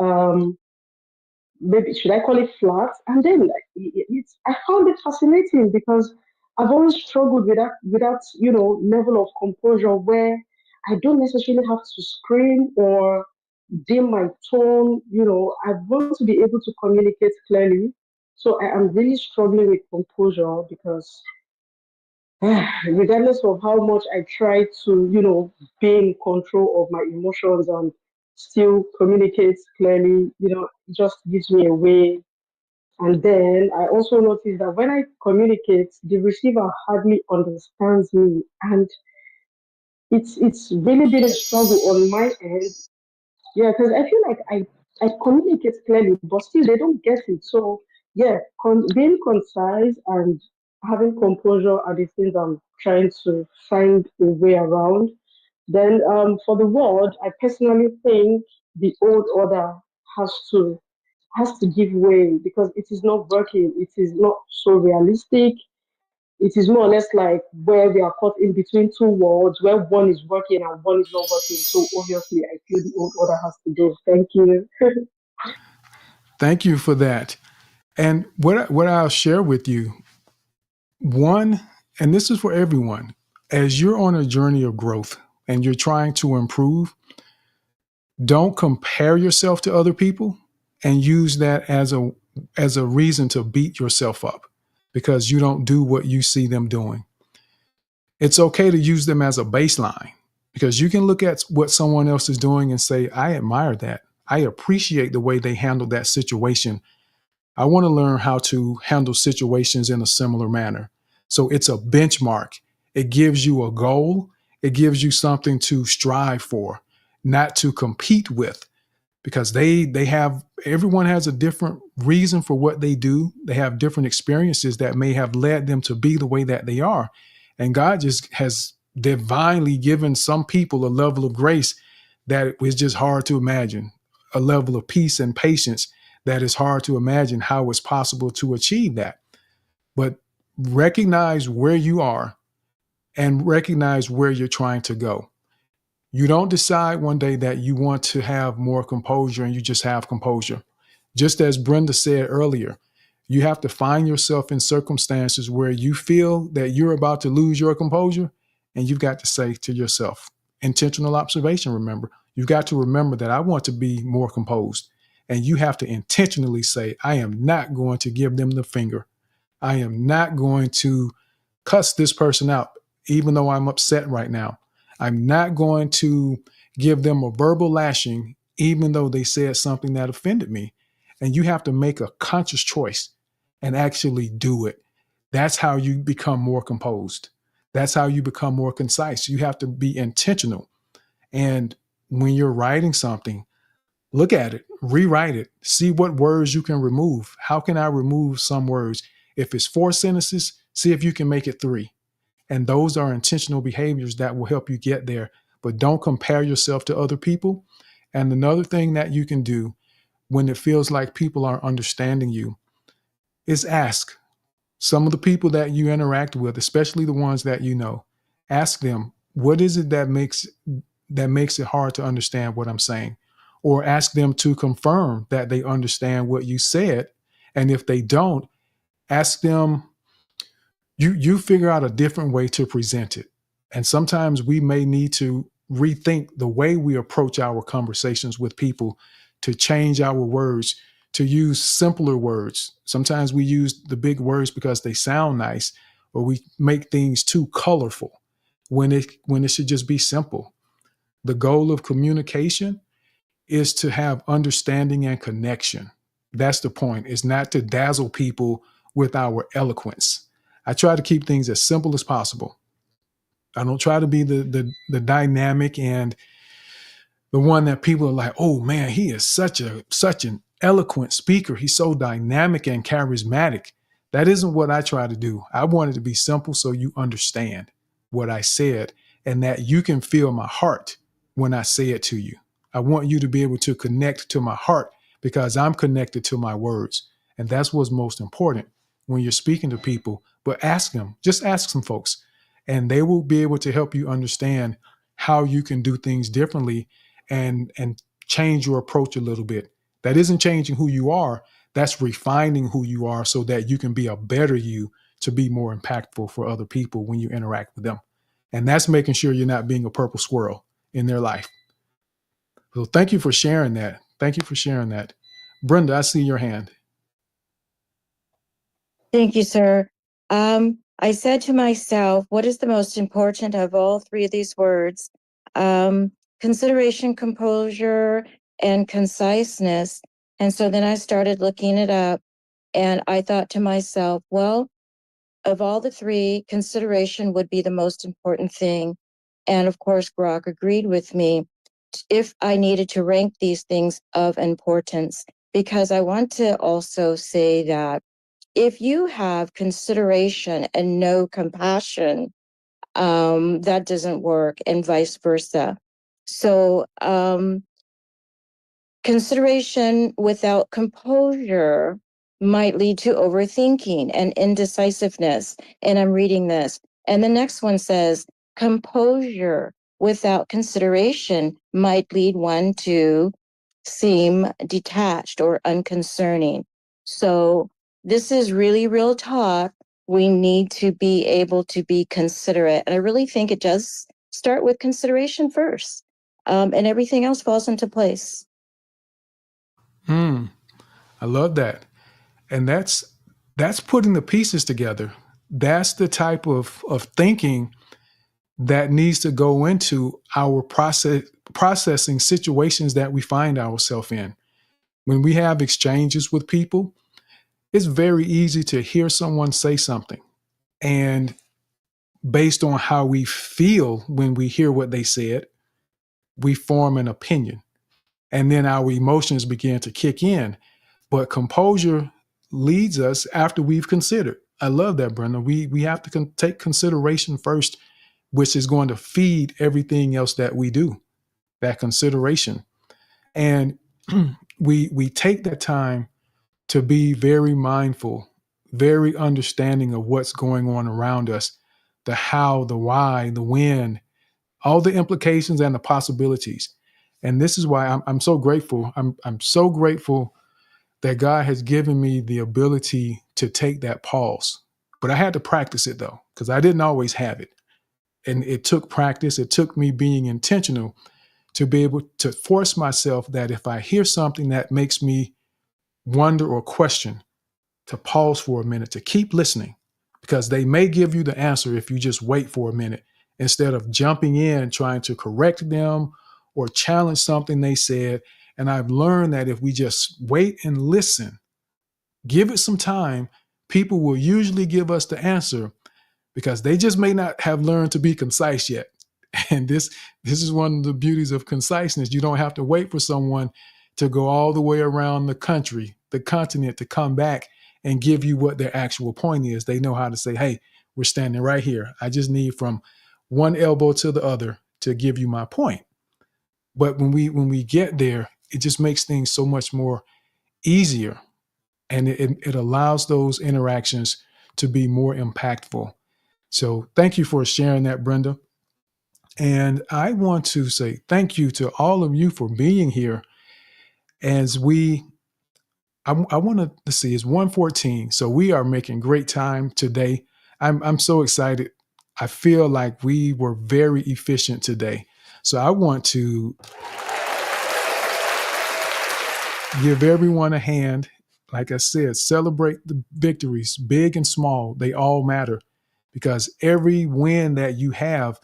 maybe should I call it flat? And then it's I found it fascinating because I've always struggled with that level of composure where I don't necessarily have to scream or dim my tone. I want to be able to communicate clearly. So I am really struggling with composure because regardless of how much I try to, be in control of my emotions and still communicate clearly, it just gives me away. And then I also notice that when I communicate, the receiver hardly understands me. And it's really been a struggle on my end. Yeah, because I feel like I communicate clearly, but still they don't get it. So yeah, being concise and having composure are the things I'm trying to find a way around. Then for the world, I personally think the old order has to has to give way because it is not working. It is not so realistic. It is more or less like where we are caught in between two worlds, where one is working and one is not working. So obviously, I feel the old order has to go. Thank you. Thank you for that. And what I'll share with you, one, and this is for everyone, as you're on a journey of growth and you're trying to improve, don't compare yourself to other people and use that as a reason to beat yourself up because you don't do what you see them doing. It's okay to use them as a baseline because you can look at what someone else is doing and say, I admire that. I appreciate the way they handled that situation. I want to learn how to handle situations in a similar manner. So it's a benchmark. It gives you a goal. It gives you something to strive for, not to compete with because they have everyone has a different reason for what they do. They have different experiences that may have led them to be the way that they are. And God just has divinely given some people a level of grace that is just hard to imagine, a level of peace and patience that is hard to imagine how it's possible to achieve that. But recognize where you are and recognize where you're trying to go. You don't decide one day that you want to have more composure and you just have composure. Just as Brenda said earlier, you have to find yourself in circumstances where you feel that you're about to lose your composure, and you've got to say to yourself, intentional observation, remember, you've got to remember that I want to be more composed. And you have to intentionally say, I am not going to give them the finger. I am not going to cuss this person out, even though I'm upset right now. I'm not going to give them a verbal lashing, even though they said something that offended me. And you have to make a conscious choice and actually do it. That's how you become more composed. That's how you become more concise. You have to be intentional. And when you're writing something, look at it, rewrite it, see what words you can remove. How can I remove some words? If it's 4 sentences, see if you can make it 3. And those are intentional behaviors that will help you get there. But don't compare yourself to other people. And another thing that you can do when it feels like people aren't understanding you is ask some of the people that you interact with, especially the ones that you know, ask them, what is it that makes it hard to understand what I'm saying? Or ask them to confirm that they understand what you said. And if they don't, ask them, you figure out a different way to present it. And sometimes we may need to rethink the way we approach our conversations with people, to change our words, to use simpler words. Sometimes we use the big words because they sound nice, or we make things too colorful when it should just be simple. The goal of communication is to have understanding and connection. That's the point. It's not to dazzle people with our eloquence. I try to keep things as simple as possible. I don't try to be the dynamic and the one that people are like, oh man, he is such an eloquent speaker. He's so dynamic and charismatic. That isn't what I try to do. I want it to be simple so you understand what I said and that you can feel my heart when I say it to you. I want you to be able to connect to my heart because I'm connected to my words. And that's what's most important when you're speaking to people. But ask them, just ask some folks, and they will be able to help you understand how you can do things differently and change your approach a little bit. That isn't changing who you are. That's refining who you are so that you can be a better you, to be more impactful for other people when you interact with them. And that's making sure you're not being a purple squirrel in their life. So thank you for sharing that. Thank you for sharing that. Brenda, I see your hand. Thank you, sir. I said to myself, what is the most important of all three of these words? Consideration, composure, and conciseness. And so then I started looking it up, and I thought to myself, well, of all the three, consideration would be the most important thing. And of course, Grok agreed with me if I needed to rank these things of importance, because I want to also say that if you have consideration and no compassion, that doesn't work, and vice versa. So, consideration without composure might lead to overthinking and indecisiveness. And I'm reading this. And the next one says, composure without consideration might lead one to seem detached or unconcerning. So this is really real talk. We need to be able to be considerate. And I really think it does start with consideration first. And everything else falls into place. I love that. And that's putting the pieces together. That's the type of thinking that needs to go into our processing situations that we find ourselves in. When we have exchanges with people, it's very easy to hear someone say something, and based on how we feel when we hear what they said, we form an opinion, and then our emotions begin to kick in. But composure leads us after we've considered. I love that, Brenda. We have to take consideration first, which is going to feed everything else that we do, that consideration. And we take that time to be very mindful, very understanding of what's going on around us, the how, the why, the when, all the implications and the possibilities. And this is why I'm so grateful. I'm so grateful that God has given me the ability to take that pause. But I had to practice it though, because I didn't always have it. And it took practice. It took me being intentional to be able to force myself that if I hear something that makes me wonder or question, to pause for a minute, to keep listening, because they may give you the answer if you just wait for a minute instead of jumping in trying to correct them or challenge something they said. And I've learned that if we just wait and listen, give it some time, people will usually give us the answer because they just may not have learned to be concise yet. And this is one of the beauties of conciseness. You don't have to wait for someone to go all the way around the country, the continent, to come back and give you what their actual point is. They know how to say, hey, we're standing right here. I just need from one elbow to the other to give you my point. But when we get there, it just makes things so much more easier. And it allows those interactions to be more impactful. So thank you for sharing that, Brenda. And I want to say thank you to all of you for being here as I want to see, it's 1:14. So we are making great time today. I'm so excited. I feel like we were very efficient today. So I want to give everyone a hand. Like I said, celebrate the victories, big and small. They all matter because every win that you have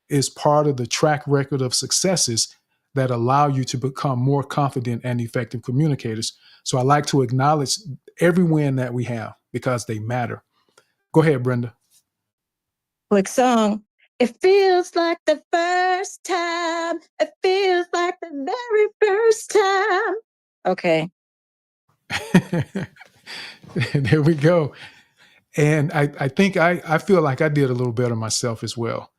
is part of the track record of successes that allow you to become more confident and effective communicators. So I like to acknowledge every win that we have because they matter. Go ahead, Brenda. Quick song. It feels like the first time. It feels like the very first time. Okay. There we go. And I think I feel like I did a little better myself as well.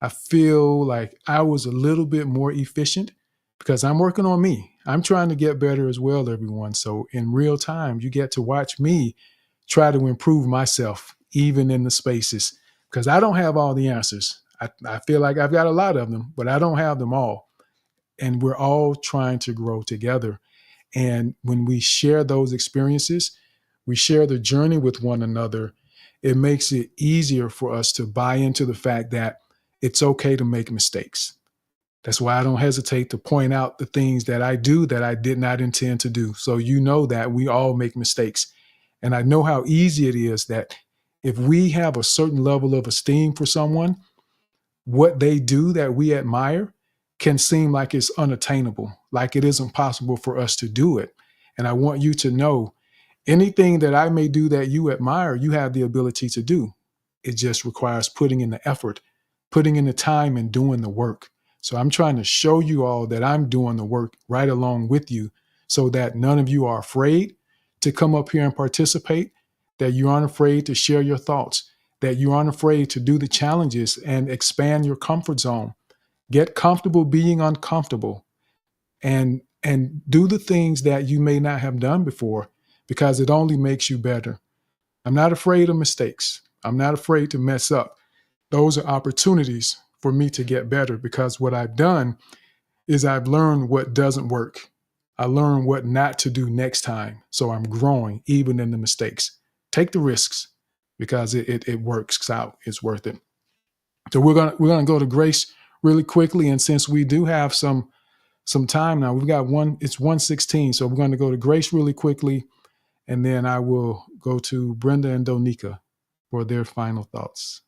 I feel like I was a little bit more efficient because I'm working on me. I'm trying to get better as well, everyone. So in real time, you get to watch me try to improve myself, even in the spaces, because I don't have all the answers. I feel like I've got a lot of them, but I don't have them all. And we're all trying to grow together. And when we share those experiences, we share the journey with one another, it makes it easier for us to buy into the fact that it's okay to make mistakes. That's why I don't hesitate to point out the things that I do that I did not intend to do. So you know that we all make mistakes. And I know how easy it is that if we have a certain level of esteem for someone, what they do that we admire can seem like it's unattainable, like it isn't possible for us to do it. And I want you to know anything that I may do that you admire, you have the ability to do. It just requires putting in the effort, putting in the time, and doing the work. So I'm trying to show you all that I'm doing the work right along with you so that none of you are afraid to come up here and participate, that you aren't afraid to share your thoughts, that you aren't afraid to do the challenges and expand your comfort zone. Get comfortable being uncomfortable and do the things that you may not have done before because it only makes you better. I'm not afraid of mistakes. I'm not afraid to mess up. Those are opportunities for me to get better because what I've done is I've learned what doesn't work. I learned what not to do next time. So I'm growing even in the mistakes. Take the risks because it works out. It's worth it. So we're gonna go to Grace really quickly. And since we do have some time now, we've got it's 1:16. So we're going to go to Grace really quickly. And then I will go to Brenda and Donika for their final thoughts.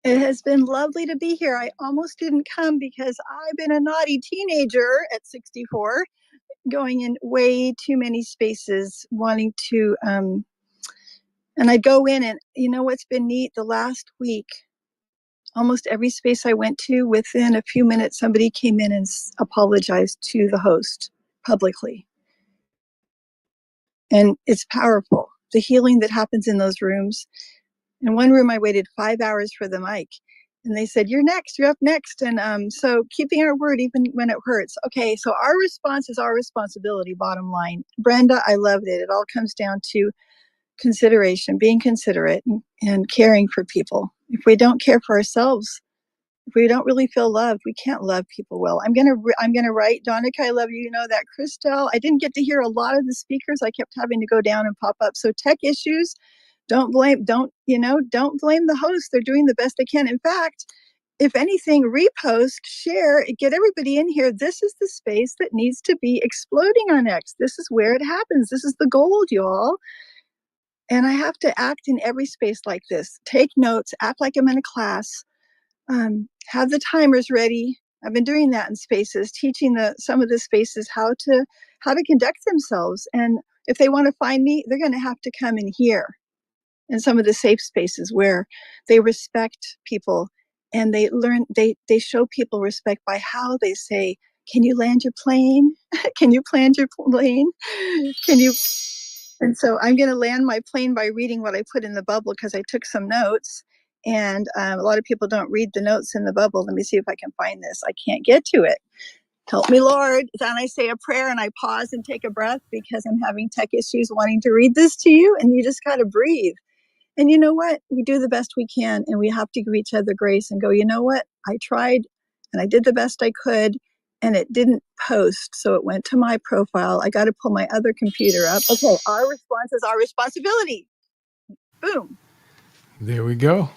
It has been lovely to be here. I almost didn't come because I've been a naughty teenager at 64, going in way too many spaces, wanting to, and I'd go in and you know what's been neat? The last week, almost every space I went to, within a few minutes, somebody came in and apologized to the host publicly. And it's powerful. The healing that happens in those rooms. In one room, I waited 5 hours for the mic. And they said, you're next, you're up next. And so keeping our word even when it hurts. Okay, so our response is our responsibility, bottom line. Brenda, I loved it. It all comes down to consideration, being considerate and caring for people. If we don't care for ourselves, if we don't really feel loved, we can't love people well. I'm gonna write, Donica, I love you. You know that, Christelle. I didn't get to hear a lot of the speakers. I kept having to go down and pop up. So tech issues, don't blame the host. They're doing the best they can. In fact, if anything, repost, share, get everybody in here. This is the space that needs to be exploding on X. This is where it happens. This is the gold, y'all. And I have to act in every space like this. Take notes, act like I'm in a class. Have the timers ready. I've been doing that in spaces, teaching some of the spaces how to conduct themselves. And if they want to find me, they're going to have to come in here in some of the safe spaces where they respect people and they show people respect by how they say, can you land your plane? Can you plan your plane? And so I'm going to land my plane by reading what I put in the bubble because I took some notes. And a lot of people don't read the notes in the bubble. Let me see if I can find this. I can't get to it. Help me, Lord. Then I say a prayer and I pause and take a breath because I'm having tech issues wanting to read this to you. And you just got to breathe. And you know what? We do the best we can. And we have to give each other grace and go, you know what? I tried and I did the best I could. And it didn't post. So it went to my profile. I got to pull my other computer up. Okay. Our response is our responsibility. Boom. There we go.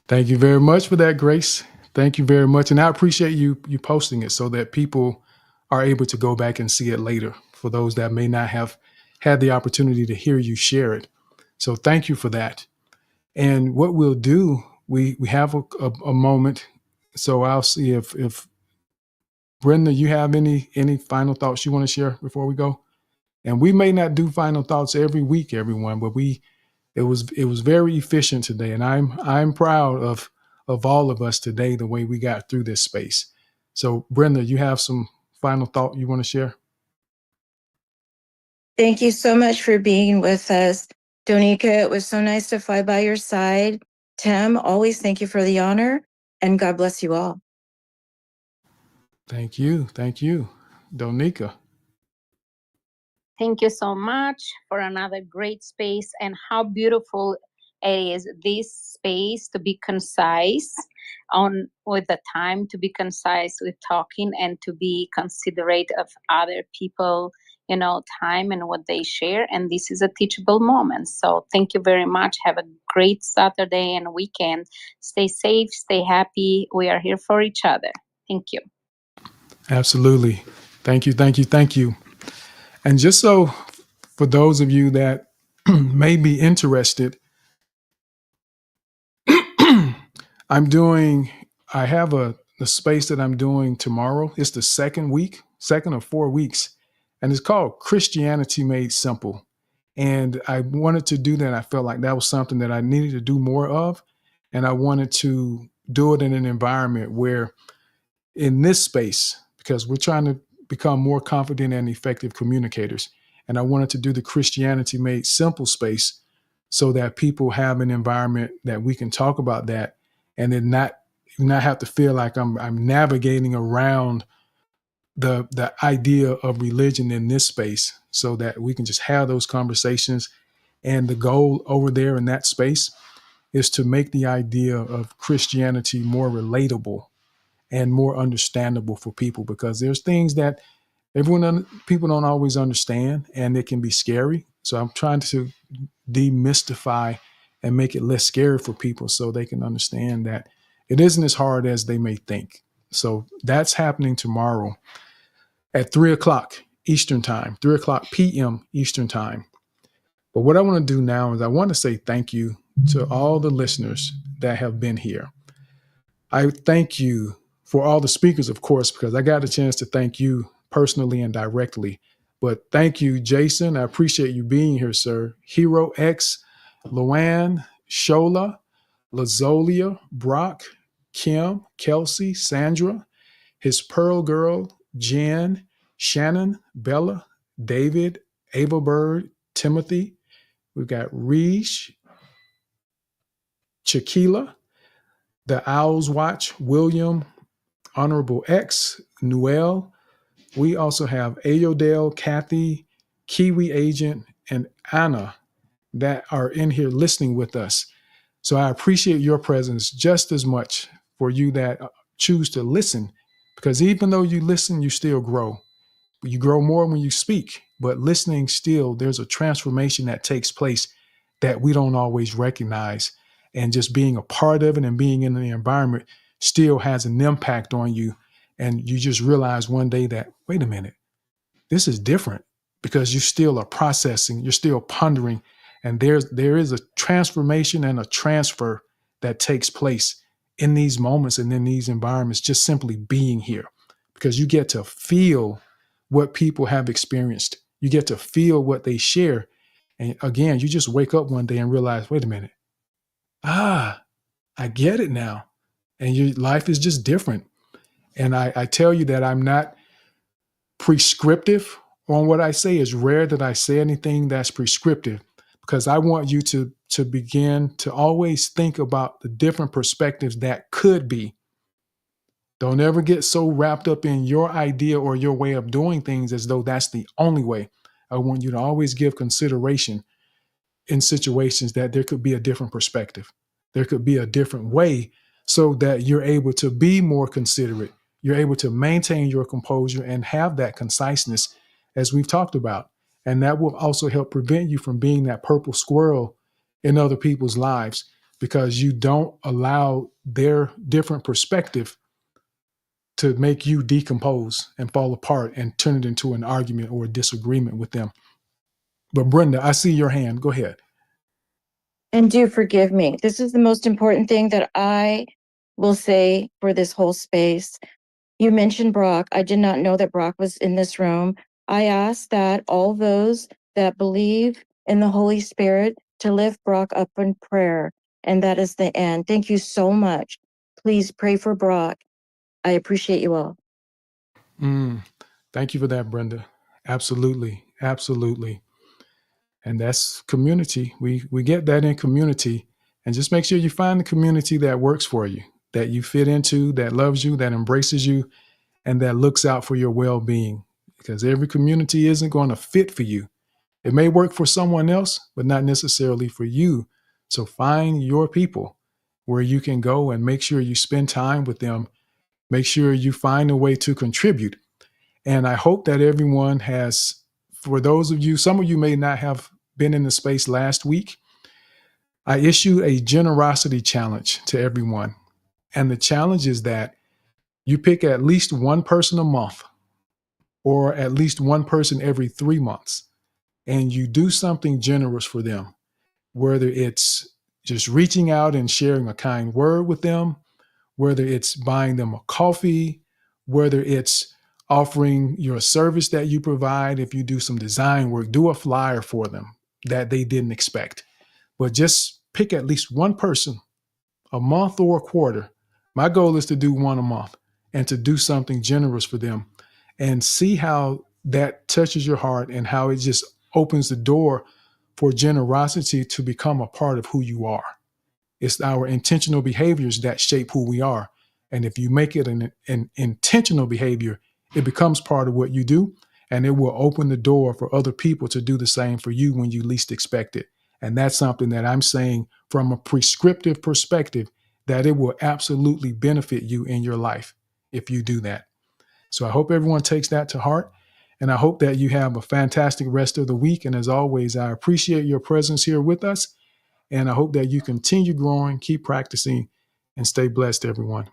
Thank you very much for that, Grace. Thank you very much. And I appreciate you posting it so that people are able to go back and see it later for those that may not have had the opportunity to hear you share it. So thank you for that. And what we'll do, we have a moment. So I'll see if Brenda, you have any final thoughts you want to share before we go? And we may not do final thoughts every week, everyone, but it was very efficient today, and I'm proud of all of us today, the way we got through this space. So Brenda, you have some final thought you want to share? Thank you so much for being with us. Donika, it was so nice to fly by your side. Tim, always thank you for the honor, and God bless you all. Thank you. Thank you. Donika. Thank you so much for another great space, and how beautiful it is, this space, to be concise on with the time, to be concise with talking, and to be considerate of other people, time and what they share. And this is a teachable moment. So thank you very much. Have a great Saturday and weekend. Stay safe, stay happy. We are here for each other. Thank you. Absolutely. Thank you. Thank you. Thank you. And just so for those of you that may be interested, I have a space that I'm doing tomorrow. It's the second of 4 weeks, and it's called Christianity Made Simple. And I wanted to do that. I felt like that was something that I needed to do more of. And I wanted to do it in an environment where, in this space, because we're trying to become more confident and effective communicators. And I wanted to do the Christianity Made Simple space so that people have an environment that we can talk about that, and then not have to feel like I'm navigating around the idea of religion in this space, so that we can just have those conversations. And the goal over there in that space is to make the idea of Christianity more relatable and more understandable for people, because there's things that people don't always understand, and it can be scary. So I'm trying to demystify and make it less scary for people, so they can understand that it isn't as hard as they may think. So that's happening tomorrow at 3:00 Eastern time, 3:00 p.m. Eastern time. But what I want to do now is I want to say thank you to all the listeners that have been here. I thank you for all the speakers, of course, because I got a chance to thank you personally and directly. But thank you, Jason. I appreciate you being here, sir. Hero X, Luann, Shola, Lazolia, Brock, Kim, Kelsey, Sandra, his Pearl Girl, Jen, Shannon, Bella, David, Ava Bird, Timothy. We've got Reesh, Chiquila, The Owls Watch, William, Honorable X, Noel. We also have Ayodele, Kathy, Kiwi Agent, and Anna that are in here listening with us. So I appreciate your presence just as much for you that choose to listen, because even though you listen, you still grow. You grow more when you speak, but listening still, there's a transformation that takes place that we don't always recognize. And just being a part of it and being in the environment still has an impact on you. And you just realize one day that, wait a minute, this is different, because you still are processing, you're still pondering, and there is a transformation and a transfer that takes place in these moments and in these environments, just simply being here, because you get to feel what people have experienced. You get to feel what they share. And again, you just wake up one day and realize, wait a minute, I get it now. And your life is just different. And I tell you that I'm not prescriptive on what I say. It's rare that I say anything that's prescriptive, because I want you to begin to always think about the different perspectives that could be. Don't ever get so wrapped up in your idea or your way of doing things as though that's the only way. I want you to always give consideration in situations that there could be a different perspective. There could be a different way, so that you're able to be more considerate. You're able to maintain your composure and have that conciseness, as we've talked about. And that will also help prevent you from being that purple squirrel in other people's lives, because you don't allow their different perspective to make you decompose and fall apart and turn it into an argument or a disagreement with them. But Brenda, I see your hand. Go ahead. And do forgive me. This is the most important thing that I will say for this whole space. You mentioned Brock. I did not know that Brock was in this room. I ask that all those that believe in the Holy Spirit to lift Brock up in prayer. And that is the end. Thank you so much. Please pray for Brock. I appreciate you all. Thank you for that, Brenda. Absolutely. Absolutely. And that's community. We get that in community. And just make sure you find the community that works for you, that you fit into, that loves you, that embraces you, and that looks out for your well-being. Because every community isn't going to fit for you. It may work for someone else, but not necessarily for you. So find your people where you can go and make sure you spend time with them. Make sure you find a way to contribute. And I hope that everyone has, for those of you, some of you may not have been in the space last week. I issued a generosity challenge to everyone. And the challenge is that you pick at least one person a month or at least one person every 3 months, and you do something generous for them, whether it's just reaching out and sharing a kind word with them, whether it's buying them a coffee, whether it's offering your service that you provide. If you do some design work, do a flyer for them that they didn't expect. But just pick at least one person a month or a quarter. My goal is to do one a month and to do something generous for them and see how that touches your heart and how it just opens the door for generosity to become a part of who you are. It's our intentional behaviors that shape who we are. And if you make it an intentional behavior, it becomes part of what you do, and it will open the door for other people to do the same for you when you least expect it. And that's something that I'm saying from a prescriptive perspective, that it will absolutely benefit you in your life if you do that. So I hope everyone takes that to heart. And I hope that you have a fantastic rest of the week. And as always, I appreciate your presence here with us. And I hope that you continue growing, keep practicing, and stay blessed, everyone.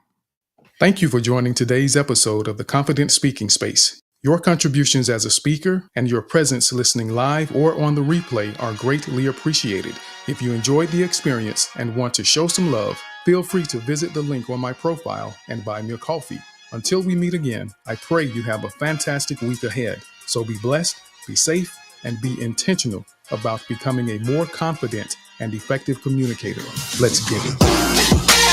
Thank you for joining today's episode of the Confident Speaking Space. Your contributions as a speaker and your presence listening live or on the replay are greatly appreciated. If you enjoyed the experience and want to show some love, feel free to visit the link on my profile and buy me a coffee. Until we meet again, I pray you have a fantastic week ahead. So be blessed, be safe, and be intentional about becoming a more confident and effective communicator. Let's get it.